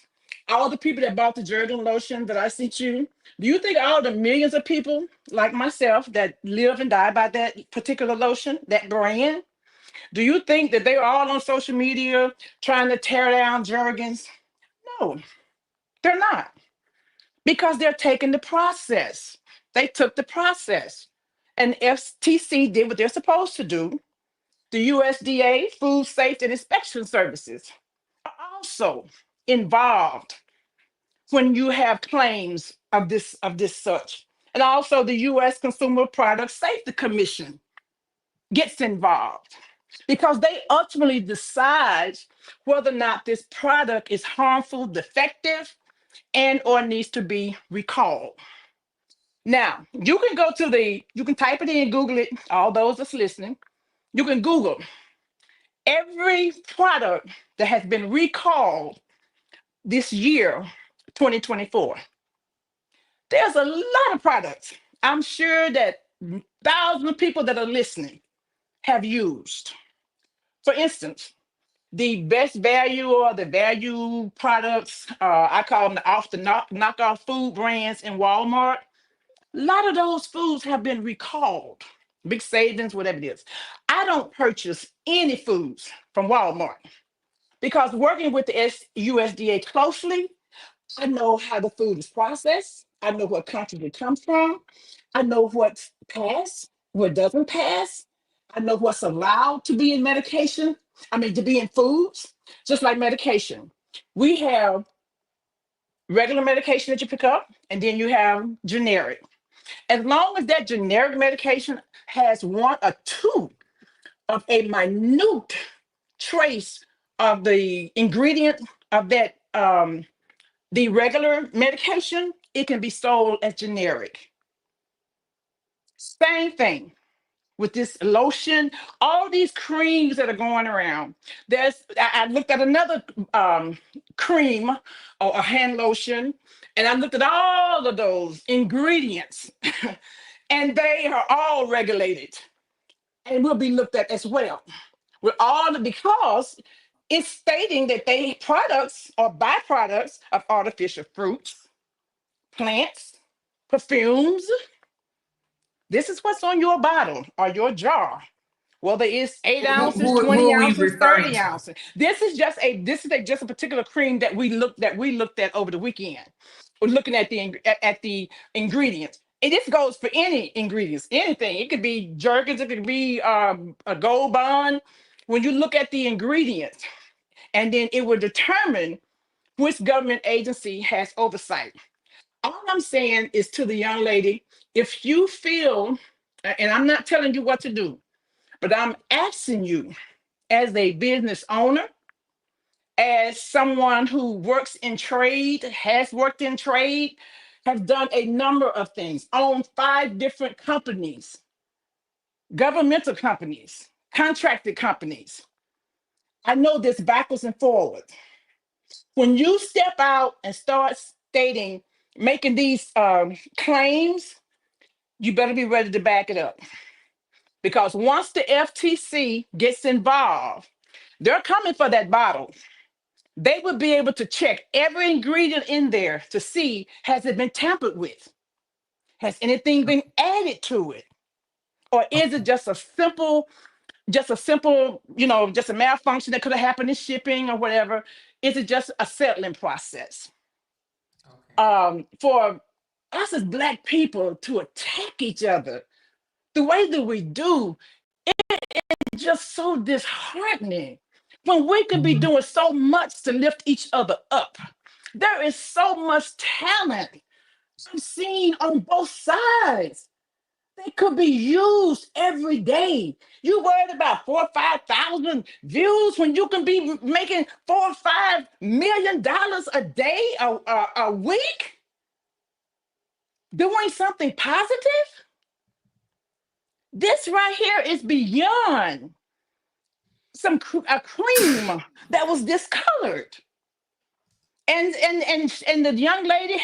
all the people that bought the Jergens lotion that I sent you, do you think all the millions of people like myself that live and die by that particular lotion, that brand, do you think that they were all on social media trying to tear down Jergens? No, they're not. Because they're taking the process. They took the process. And FTC did what they're supposed to do. The USDA, Food Safety and Inspection Services, are also involved when you have claims of this such. And also the US Consumer Product Safety Commission gets involved because they ultimately decide whether or not this product is harmful, defective, and or needs to be recalled. Now, you can type it in, Google it, all those that's listening. You can Google every product that has been recalled this year 2024. There's a lot of products I'm sure that thousands of people that are listening have used. For instance, the best value or the value products, I call them the off the knockoff food brands in Walmart. A lot of those foods have been recalled. Big savings, whatever it is. I don't purchase any foods from Walmart because working with the USDA closely, I know how the food is processed. I know what country it comes from. I know what's passed, what doesn't pass. I know what's allowed to be in medication. I mean, to be in foods, just like medication. We have regular medication that you pick up, and then you have generic. As long as that generic medication has one or two of a minute trace of the ingredient of that the regular medication, it can be sold as generic. Same thing with this lotion, all these creams that are going around. I looked at another cream or a hand lotion, and I looked at all of those ingredients, and they are all regulated and will be looked at as well. With all because it's stating that they products or byproducts of artificial fruits, plants, perfumes. This is what's on your bottle or your jar. Whether it's 8 ounces, Who 20 are we ounces, referring 30 to? ounces. Just a particular cream that we looked at over the weekend. We're looking at the ingredients. And this goes for any ingredients, anything. It could be Jergens, it could be a Gold Bond. When you look at the ingredients, and then it will determine which government agency has oversight. All I'm saying is to the young lady, if you feel, and I'm not telling you what to do, but I'm asking you as a business owner, as someone who works in trade, has worked in trade, has done a number of things, owned 5 different companies, governmental companies, contracted companies. I know this backwards and forwards. When you step out and start stating, making these claims, you better be ready to back it up. Because once the FTC gets involved, they're coming for that bottle. They would be able to check every ingredient in there to see, has it been tampered with? Has anything been added to it? Or is it just a simple, just a malfunction that could have happened in shipping or whatever? Is it just a settling process? For us as Black people to attack each other the way that we do, it's just so disheartening when we could be doing so much to lift each other up. There is so much talent I'm seeing on both sides. They could be used every day. You worried about 4 or 5,000 views when you can be making $4 or $5 million a day, a week, doing something positive? This right here is beyond a cream that was discolored. And the young lady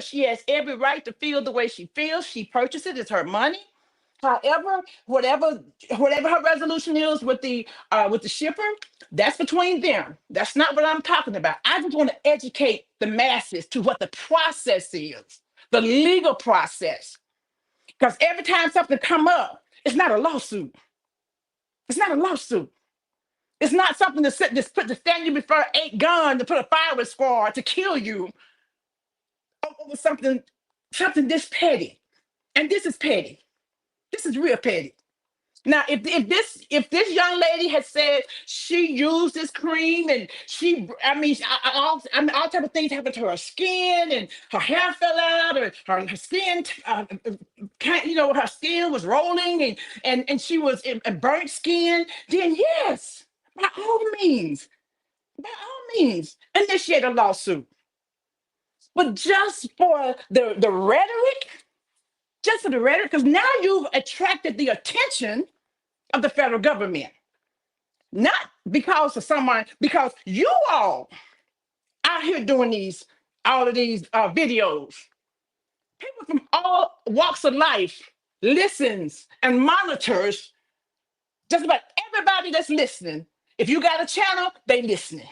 she has every right to feel the way she feels. She purchased it, it's her money. However, whatever her resolution is with the shipper, that's between them. That's not what I'm talking about. I just want to educate the masses to what the process is, the legal process. Because every time something come up, it's not a lawsuit. It's not a lawsuit. It's not something to stand you before 8 guns to put a fire squad to kill you over something this petty. And this is petty. This is real petty. Now, if this young lady had said she used this cream and all type of things happened to her skin and her hair fell out or her skin, her skin was rolling and she was in a burnt skin, then yes, by all means, initiate a lawsuit. But just for the rhetoric, because now you've attracted the attention of the federal government, not because of someone, because you all out here doing these all of these videos. People from all walks of life listens and monitors just about everybody that's listening. If you got a channel, they listening.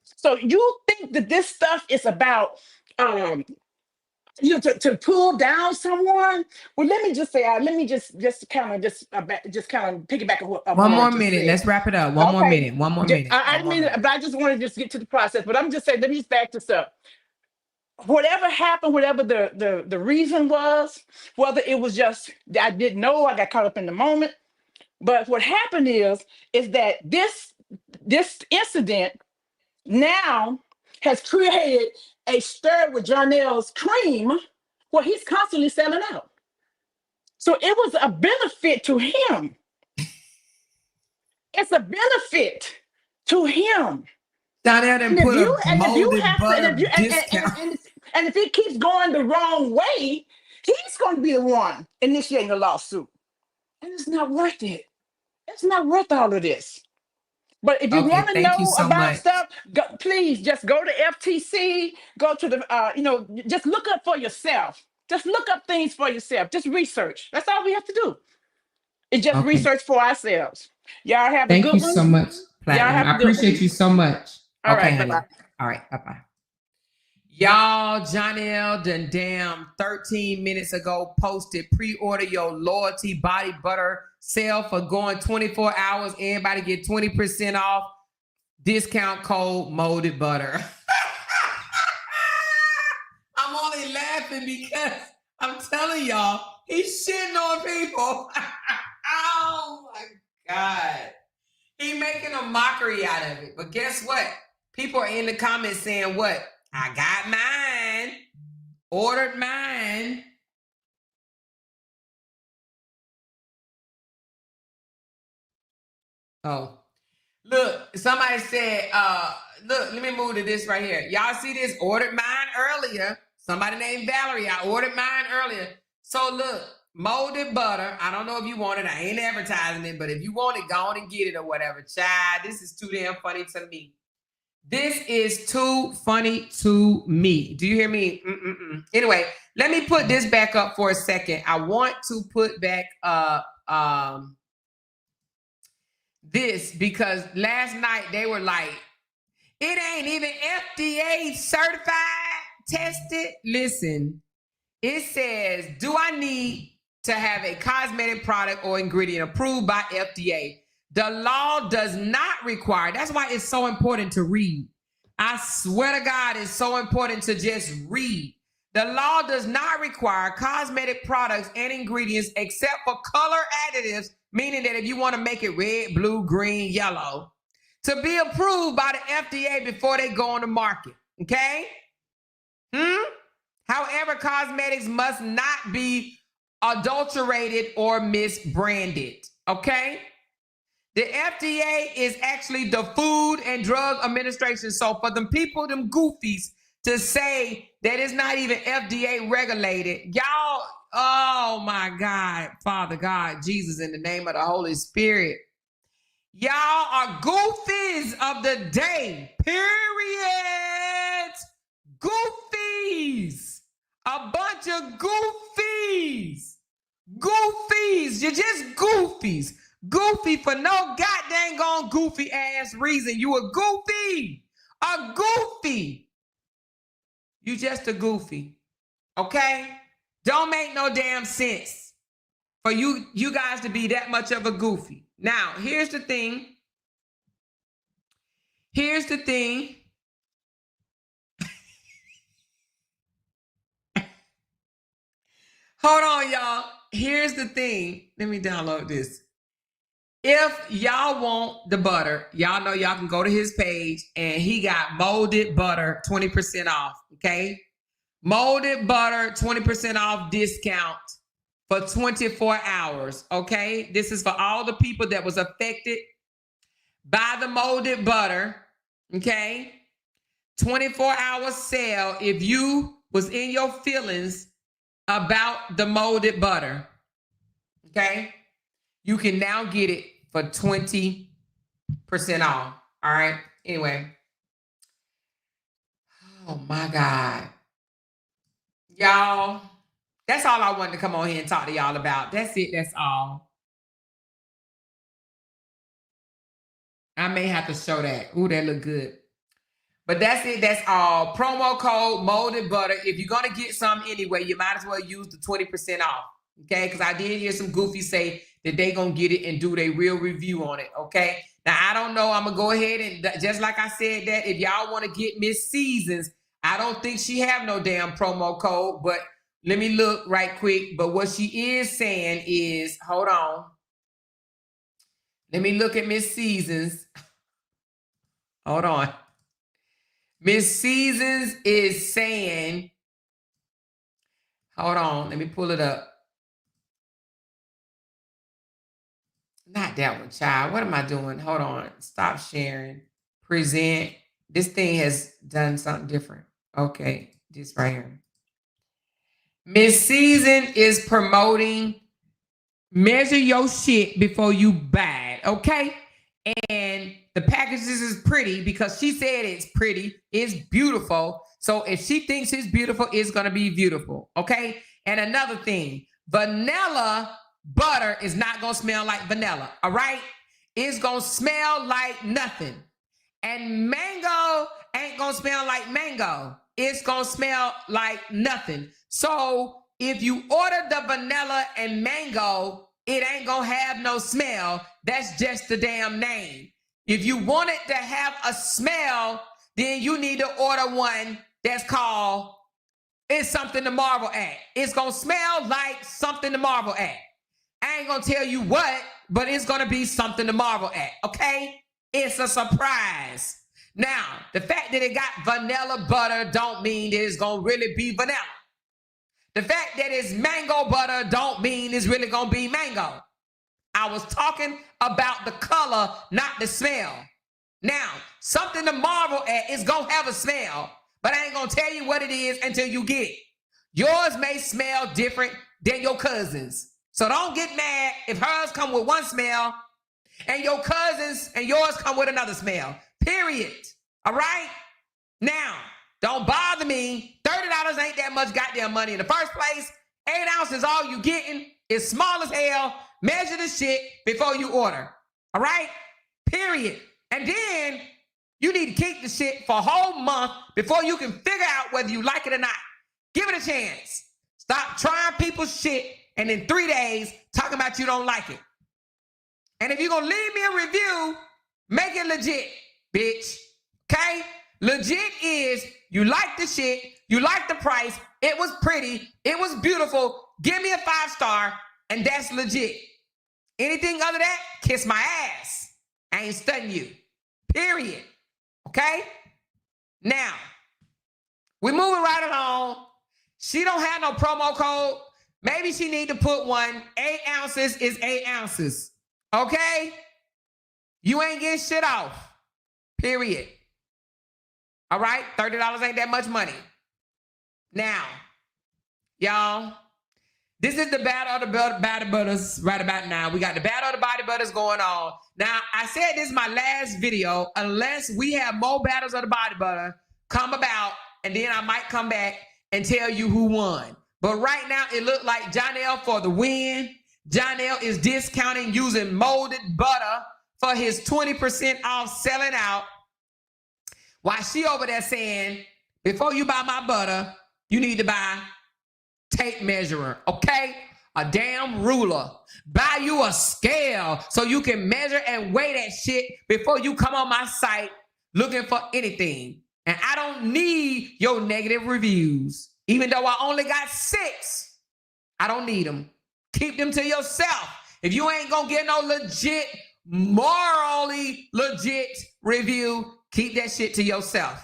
So you think that this stuff is about to pull down someone? Well, let me just say, let me just kind of piggyback on what One more just minute. said. Let's wrap it up. One more minute. One more minute. I didn't mean, but I just want to just get to the process. But I'm just saying, let me just back this up. Whatever happened, whatever the reason was, whether it was just I didn't know, I got caught up in the moment. But what happened is that this incident now has created a stir with Johnell's cream, where he's constantly selling out. So it was a benefit to him. It's a benefit to him. Johnell done put a molded butter discount. And if it keeps going the wrong way, he's going to be the one initiating a lawsuit. And it's not worth it. It's not worth all of this. But if you want to know about stuff, please just go to FTC, go to the, just look up for yourself. Just look up things for yourself. Just research. That's all we have to do. It's just research for ourselves. Y'all have a good one. Thank you so much, Platinum. I appreciate you so much. All right, bye-bye. All right, bye-bye. Y'all, Johnell done damn 13 minutes ago posted pre-order your loyalty body butter sale for going 24 hours. Everybody get 20% off. Discount code molded butter. I'm only laughing because I'm telling y'all, he's shitting on people. Oh my God. He making a mockery out of it. But guess what? People are in the comments saying what? I got mine. Ordered mine. Oh. Look, somebody said, look, let me move to this right here. Y'all see this? Ordered mine earlier. Somebody named Valerie. I ordered mine earlier. So look, molded butter. I don't know if you want it. I ain't advertising it, but if you want it, go on and get it or whatever. Child, this is too damn funny to me. This is too funny to me. Do you hear me? Anyway, let me put this back up for a second. I want to put back this because last night they were like, it ain't even FDA certified, tested. Listen, it says, do I need to have a cosmetic product or ingredient approved by FDA? The law does not require. That's why it's so important to read. I swear to God, it's so important to just read. The law does not require cosmetic products and ingredients except for color additives, meaning that if you want to make it red, blue, green, yellow, to be approved by the FDA before they go on the market. Okay? However, cosmetics must not be adulterated or misbranded. Okay? The FDA is actually the Food and Drug Administration. So for them people, them goofies, to say that it's not even FDA regulated, y'all, oh my God, Father God, Jesus, in the name of the Holy Spirit, y'all are goofies of the day, period. Goofies, a bunch of goofies, you're just goofies. Goofy for no goddamn gone goofy ass reason. You a goofy. You just a goofy. Okay? Don't make no damn sense for you guys to be that much of a goofy. Now, here's the thing. Hold on, y'all. Here's the thing. Let me download this. If y'all want the butter, y'all know y'all can go to his page and he got molded butter 20% off, okay? Molded butter 20% off discount for 24 hours, okay? This is for all the people that was affected by the molded butter, okay? 24-hour sale if you was in your feelings about the molded butter, okay? You can now get it for 20% off. All right. Anyway. Oh my God. Y'all, that's all I wanted to come on here and talk to y'all about. That's it. That's all. I may have to show that. Ooh, that look good. But that's it. That's all. Promo code molded butter. If you're going to get some anyway, you might as well use the 20% off. Okay? Because I did hear some goofies say that they going to get it and do their real review on it. Okay? Now, I don't know. I'm going to go ahead and just like I said that, if y'all want to get Miss Seasons, I don't think she have no damn promo code. But let me look right quick. But what she is saying is, hold on. Let me look at Miss Seasons. Hold on. Miss Seasons is saying, hold on, let me pull it up. Not that one, child. What am I doing? Hold on. Stop sharing. Present. This thing has done something different. Okay, this right here. Miss Season is promoting measure your shit before you buy it, okay? And the packages is pretty because she said it's pretty, it's beautiful. So if she thinks it's beautiful, it's gonna be beautiful, okay? And another thing, vanilla butter is not gonna smell like vanilla, all right? It's gonna smell like nothing. And mango ain't gonna smell like mango. It's gonna smell like nothing. So if you order the vanilla and mango, it ain't gonna have no smell. That's just the damn name. If you want it to have a smell, then you need to order one that's called It's Something to Marvel At. It's gonna smell like something to marvel at. I ain't gonna tell you what, but it's gonna be something to marvel at, okay? It's a surprise. Now, the fact that it got vanilla butter don't mean that it's gonna really be vanilla. The fact that it's mango butter don't mean it's really gonna be mango. I was talking about the color, not the smell. Now, something to marvel at is gonna have a smell, but I ain't gonna tell you what it is until you get it. Yours may smell different than your cousin's. So don't get mad if hers come with one smell and your cousin's and yours come with another smell. Period. All right? Now, don't bother me. $30 ain't that much goddamn money in the first place. 8 ounces, all you getting is small as hell. Measure the shit before you order. All right? Period. And then you need to keep the shit for a whole month before you can figure out whether you like it or not. Give it a chance. Stop trying people's shit and in 3 days talking about you don't like it. And if you're going to leave me a review, make it legit, bitch. Okay? Legit is you like the shit, you like the price, it was pretty, it was beautiful, give me a 5-star, and that's legit. Anything other than that, kiss my ass. I ain't studying you. Period. Okay? Now, we're moving right along. She don't have no promo code. Maybe she need to put one. 8 ounces is 8 ounces. Okay? You ain't getting shit off. Period. All right? $30 ain't that much money. Now, y'all, this is the battle of the body butters right about now. We got the battle of the body butters going on. Now, I said this is my last video. Unless we have more battles of the body butter come about, and then I might come back and tell you who won. But right now, it looked like Johnell for the win. Johnell is discounting using molded butter for his 20% off selling out. While she over there saying, before you buy my butter, you need to buy tape measurer, okay? A damn ruler. Buy you a scale so you can measure and weigh that shit before you come on my site looking for anything. And I don't need your negative reviews. Even though I only got 6, I don't need them. Keep them to yourself. If you ain't gonna get no legit, morally legit review, keep that shit to yourself.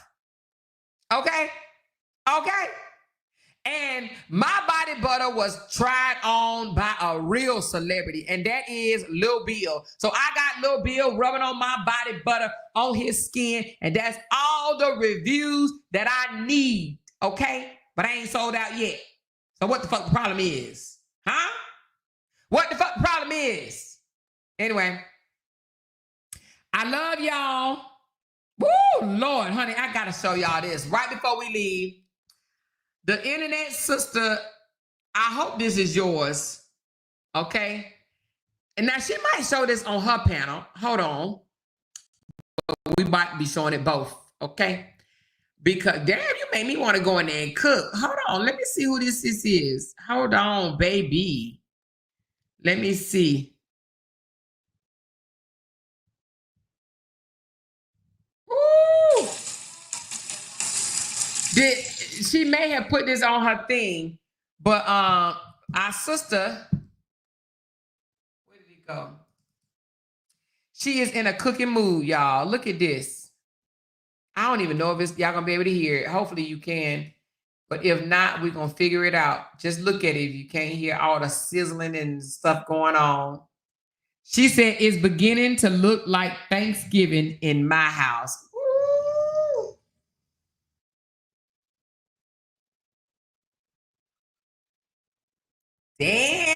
Okay? Okay? And my body butter was tried on by a real celebrity, and that is Lil Bill. So I got Lil Bill rubbing on my body butter on his skin, and that's all the reviews that I need, okay? But I ain't sold out yet. So what the fuck the problem is? Huh? What the fuck the problem is? Anyway, I love y'all. Woo, Lord, honey, I gotta show y'all this right before we leave. The internet sister, I hope this is yours. Okay. And now she might show this on her panel. Hold on. We might be showing it both. Okay. Because damn, you made me want to go in there and cook. Hold on. Let me see who this is. Hold on, baby. Let me see. Woo! She may have put this on her thing, but our sister, where did it go? She is in a cooking mood, y'all. Look at this. I don't even know if it's y'all gonna be able to hear it. Hopefully you can. But if not, we're gonna figure it out. Just look at it if you can't hear all the sizzling and stuff going on. She said it's beginning to look like Thanksgiving in my house. Woo! Damn.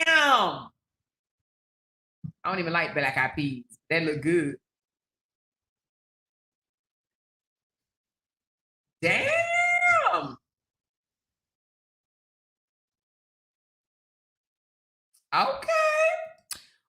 I don't even like black eyed peas. That look good. Damn. Okay.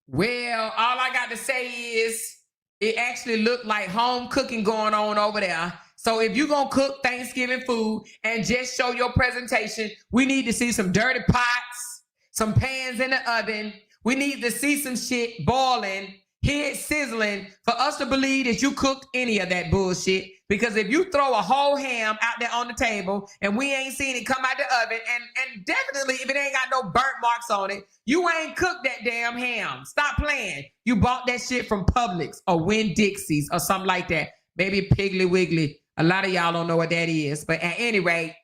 Well, all I got to say is it actually looked like home cooking going on over there. So if you're going to cook Thanksgiving food and just show your presentation, we need to see some dirty pots, some pans in the oven. We need to see some shit boiling, hear it sizzling for us to believe that you cooked any of that bullshit. Because if you throw a whole ham out there on the table and we ain't seen it come out the oven, and definitely if it ain't got no burnt marks on it, you ain't cooked that damn ham. Stop playing. You bought that shit from Publix or Winn-Dixie's or something like that. Maybe Piggly Wiggly. A lot of y'all don't know what that is. But at any rate,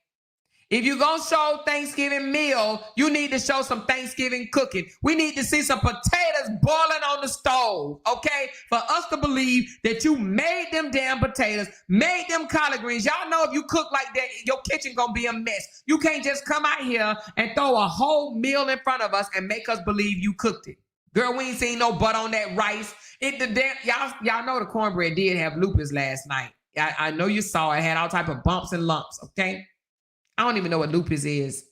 if you're going to show Thanksgiving meal, you need to show some Thanksgiving cooking. We need to see some potatoes boiling on the stove, okay? For us to believe that you made them damn potatoes, made them collard greens. Y'all know if you cook like that, your kitchen going to be a mess. You can't just come out here and throw a whole meal in front of us and make us believe you cooked it. Girl, we ain't seen no butter on that rice. Y'all know the cornbread did have lupus last night. I know you saw it. It had all type of bumps and lumps, okay? I don't even know what lupus is.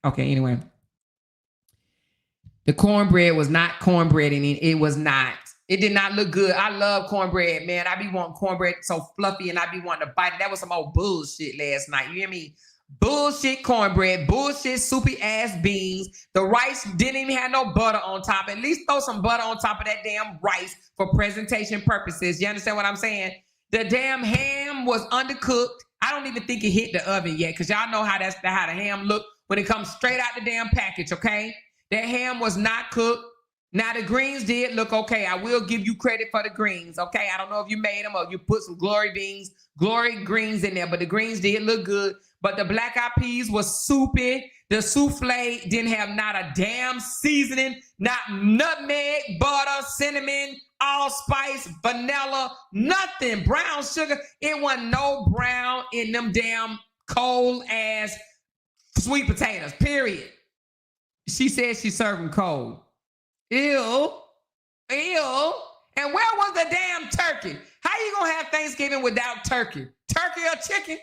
Okay, anyway. The cornbread was not cornbread, and it was not. It did not look good. I love cornbread, man. I be wanting cornbread so fluffy, and I be wanting to bite it. That was some old bullshit last night. You hear me? Bullshit cornbread, bullshit soupy ass beans. The rice didn't even have no butter on top. At least throw some butter on top of that damn rice for presentation purposes. You understand what I'm saying? The damn ham was undercooked. I don't even think it hit the oven yet, because y'all know how the ham look when it comes straight out the damn package, okay? That ham was not cooked. Now, the greens did look okay. I will give you credit for the greens, okay? I don't know if you made them or you put some glory greens in there, but the greens did look good. But the black eyed peas was soupy. The souffle didn't have not a damn seasoning, not nutmeg, butter, cinnamon, allspice, vanilla, nothing. Brown sugar. It wasn't no brown in them damn cold ass sweet potatoes, period. She said she served them cold. Ew. Ew. And where was the damn turkey? How you gonna have Thanksgiving without turkey? Turkey or chicken?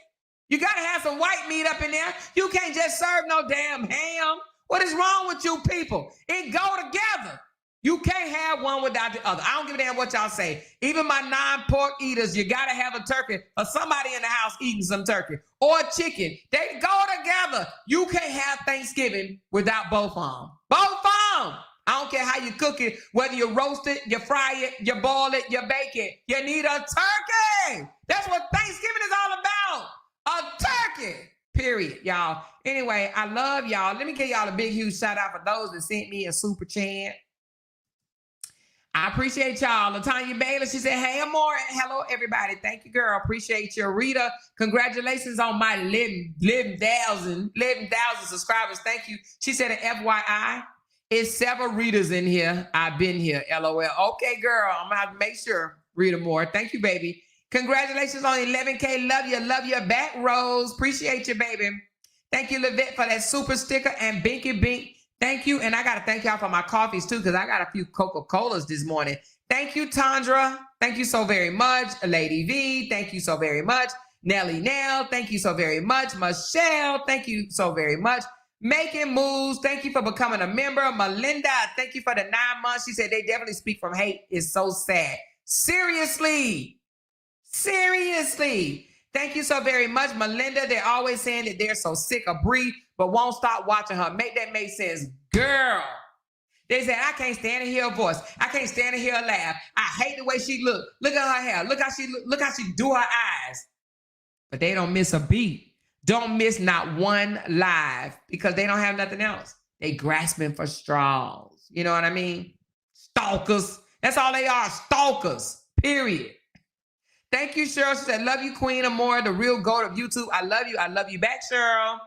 You gotta have some white meat up in there. You can't just serve no damn ham. What is wrong with you people? It go together. You can't have one without the other. I don't give a damn what y'all say. Even my non-pork eaters, you gotta have a turkey or somebody in the house eating some turkey or chicken. They go together. You can't have Thanksgiving without both of them. Both of them. I don't care how you cook it, whether you roast it, you fry it, you boil it, you bake it. You need a turkey. That's what Thanksgiving is all about. A turkey, period, y'all. Anyway, I love y'all. Let me give y'all a big, huge shout out for those that sent me a super chat. I appreciate y'all. LaTanya Baylor, she said, hey, Amore. Hello, everybody. Thank you, girl. Appreciate you. Rita, congratulations on my 11,000 subscribers. Thank you. She said, an FYI, it's several readers in here. I've been here, LOL. Okay, girl. I'm going to have to make sure. Rita Moore. Thank you, baby. Congratulations on 11K. Love you. Love you back, Rose. Appreciate you, baby. Thank you, Levette, for that super sticker. And Binky Bink, thank you. And I got to thank y'all for my coffees, too, because I got a few Coca-Colas this morning. Thank you, Tandra. Thank you so very much. Lady V, thank you so very much. Nelly Nell, thank you so very much. Michelle, thank you so very much. Making Moves, thank you for becoming a member. Melinda, thank you for the 9 months. She said they definitely speak from hate. It's so sad. Seriously. Thank you so very much, Melinda. They're always saying that they're so sick of Bree, but won't stop watching her. Make that make sense. Girl. They said, I can't stand to hear her voice. I can't stand to hear her laugh. I hate the way she look. Look at her hair. Look how she do her eyes. But they don't miss a beat. Don't miss not one live because they don't have nothing else. They grasping for straws. You know what I mean? Stalkers. That's all they are, stalkers, period. Thank you, Cheryl. She said, love you, Queen Amore, the real goat of YouTube. I love you. I love you back, Cheryl.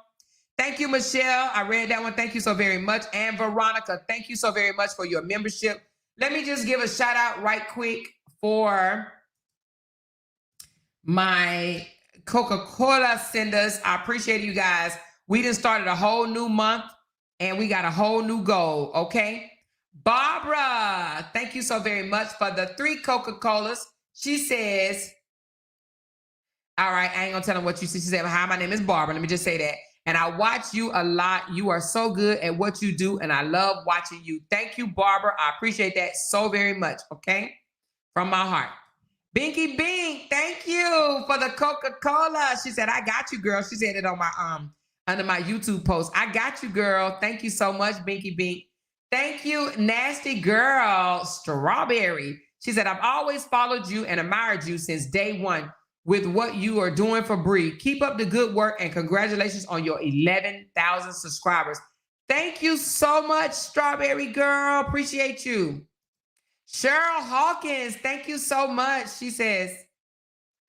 Thank you, Michelle. I read that one. Thank you so very much. And Veronica, thank you so very much for your membership. Let me just give a shout out right quick for my Coca-Cola senders. I appreciate you guys. We just started a whole new month and we got a whole new goal, okay? Barbara, thank you so very much for the 3 Coca-Colas. She says, all right, I ain't gonna tell them what you see. She said, hi, my name is Barbara. Let me just say that. And I watch you a lot. You are so good at what you do, and I love watching you. Thank you, Barbara. I appreciate that so very much, okay? From my heart. Binky Bink, thank you for the Coca-Cola. She said, I got you, girl. She said it on my under my YouTube post. I got you, girl. Thank you so much, Binky Bink. Thank you, Nasty Girl Strawberry. She said, I've always followed you and admired you since day one with what you are doing for Bree. Keep up the good work and congratulations on your 11,000 subscribers. Thank you so much, Strawberry Girl. Appreciate you. Cheryl Hawkins, thank you so much. She says,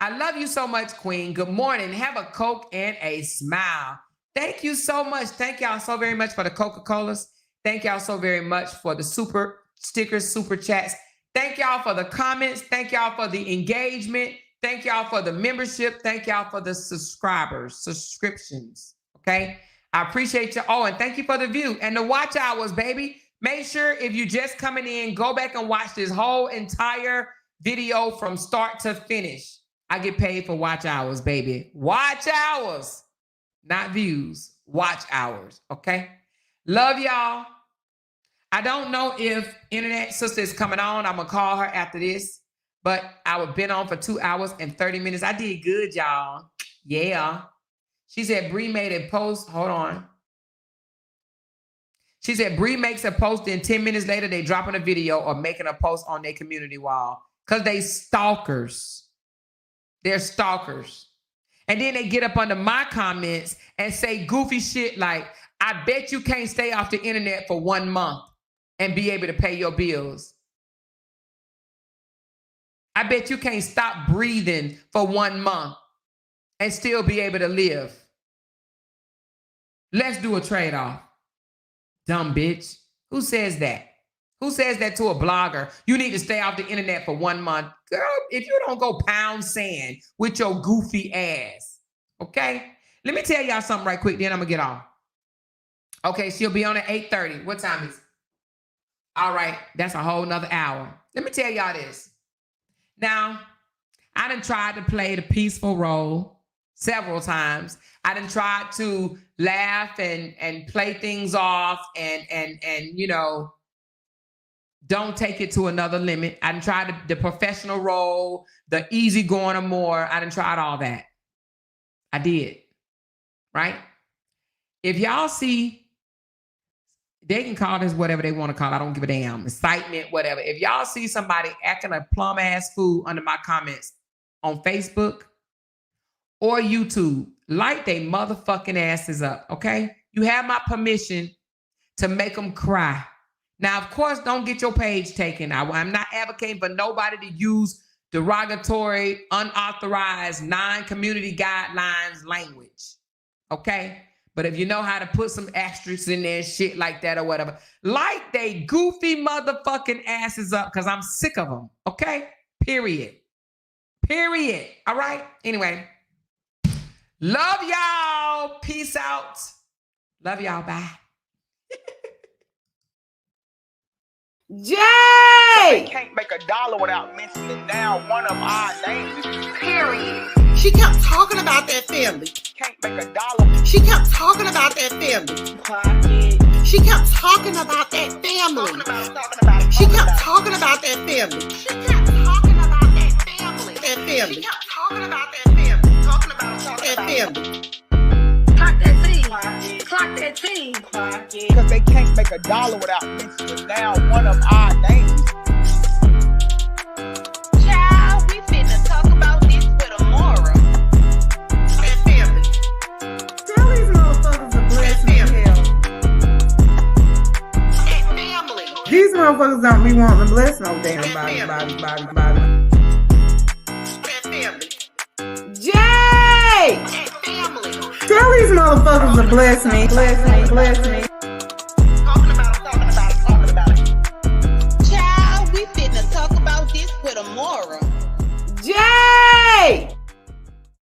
I love you so much, Queen. Good morning. Have a Coke and a smile. Thank you so much. Thank y'all so very much for the Coca-Colas. Thank y'all so very much for the super stickers, super chats. Thank y'all for the comments. Thank y'all for the engagement. Thank y'all for the membership. Thank y'all for the subscriptions. Okay. I appreciate you. Oh, and thank you for the view and the watch hours, baby. Make sure if you're just coming in, go back and watch this whole entire video from start to finish. I get paid for watch hours, baby. Watch hours, not views. Watch hours. Okay. Love y'all. I don't know if Internet Sister is coming on. I'm going to call her after this. But I would been on for 2 hours and 30 minutes. I did good, y'all. Yeah. She said Bree made a post. Hold on. She said Bree makes a post, then 10 minutes later, they dropping a video or making a post on their community wall. Because they stalkers. They're stalkers. And then they get up under my comments and say goofy shit like, I bet you can't stay off the internet for 1 month and be able to pay your bills. I bet you can't stop breathing for 1 month and still be able to live. Let's do a trade-off. Dumb bitch. Who says that? Who says that to a blogger? You need to stay off the internet for 1 month. Girl, if you don't go pound sand with your goofy ass, okay? Let me tell y'all something right quick, then I'm going to get off. Okay, she'll be on at 8:30. What time is it? All right, that's a whole nother hour. Let me tell y'all this. Now, I done tried to play the peaceful role several times. I done tried to laugh and play things off and you know, don't take it to another limit. I done tried the professional role, the easygoing or more. I done tried all that. I did, right? If y'all see, they can call this whatever they want to call it. I don't give a damn. Excitement, whatever. If y'all see somebody acting a plum ass fool under my comments on Facebook or YouTube, light they motherfucking asses up, okay? You have my permission to make them cry. Now, of course, don't get your page taken. I'm not advocating for nobody to use derogatory, unauthorized, non-community guidelines language, okay? But if you know how to put some asterisks in there, shit like that or whatever, light they goofy motherfucking asses up because I'm sick of them, okay? Period. Period. All right? Anyway, love y'all. Peace out. Love y'all. Bye. Jay! Can't make a dollar without mentioning down one of our names. Period. She kept talking about that family. Can't make a dollar. She kept talking about that family. Clock it. She kept talking about that family. She kept talking about that family. She kept talking about that family. That family. She kept talking about that family. Talking about that family. Clock that team. Clock that team. Clock it. Because they can't make a dollar without mentioning down one of our names. Child, we finna talk about this with a moral. That family. Tell these motherfuckers to bless me hell. That family. These motherfuckers don't be wanting to bless no damn body. That family. Jay! That family. Tell these motherfuckers to bless me.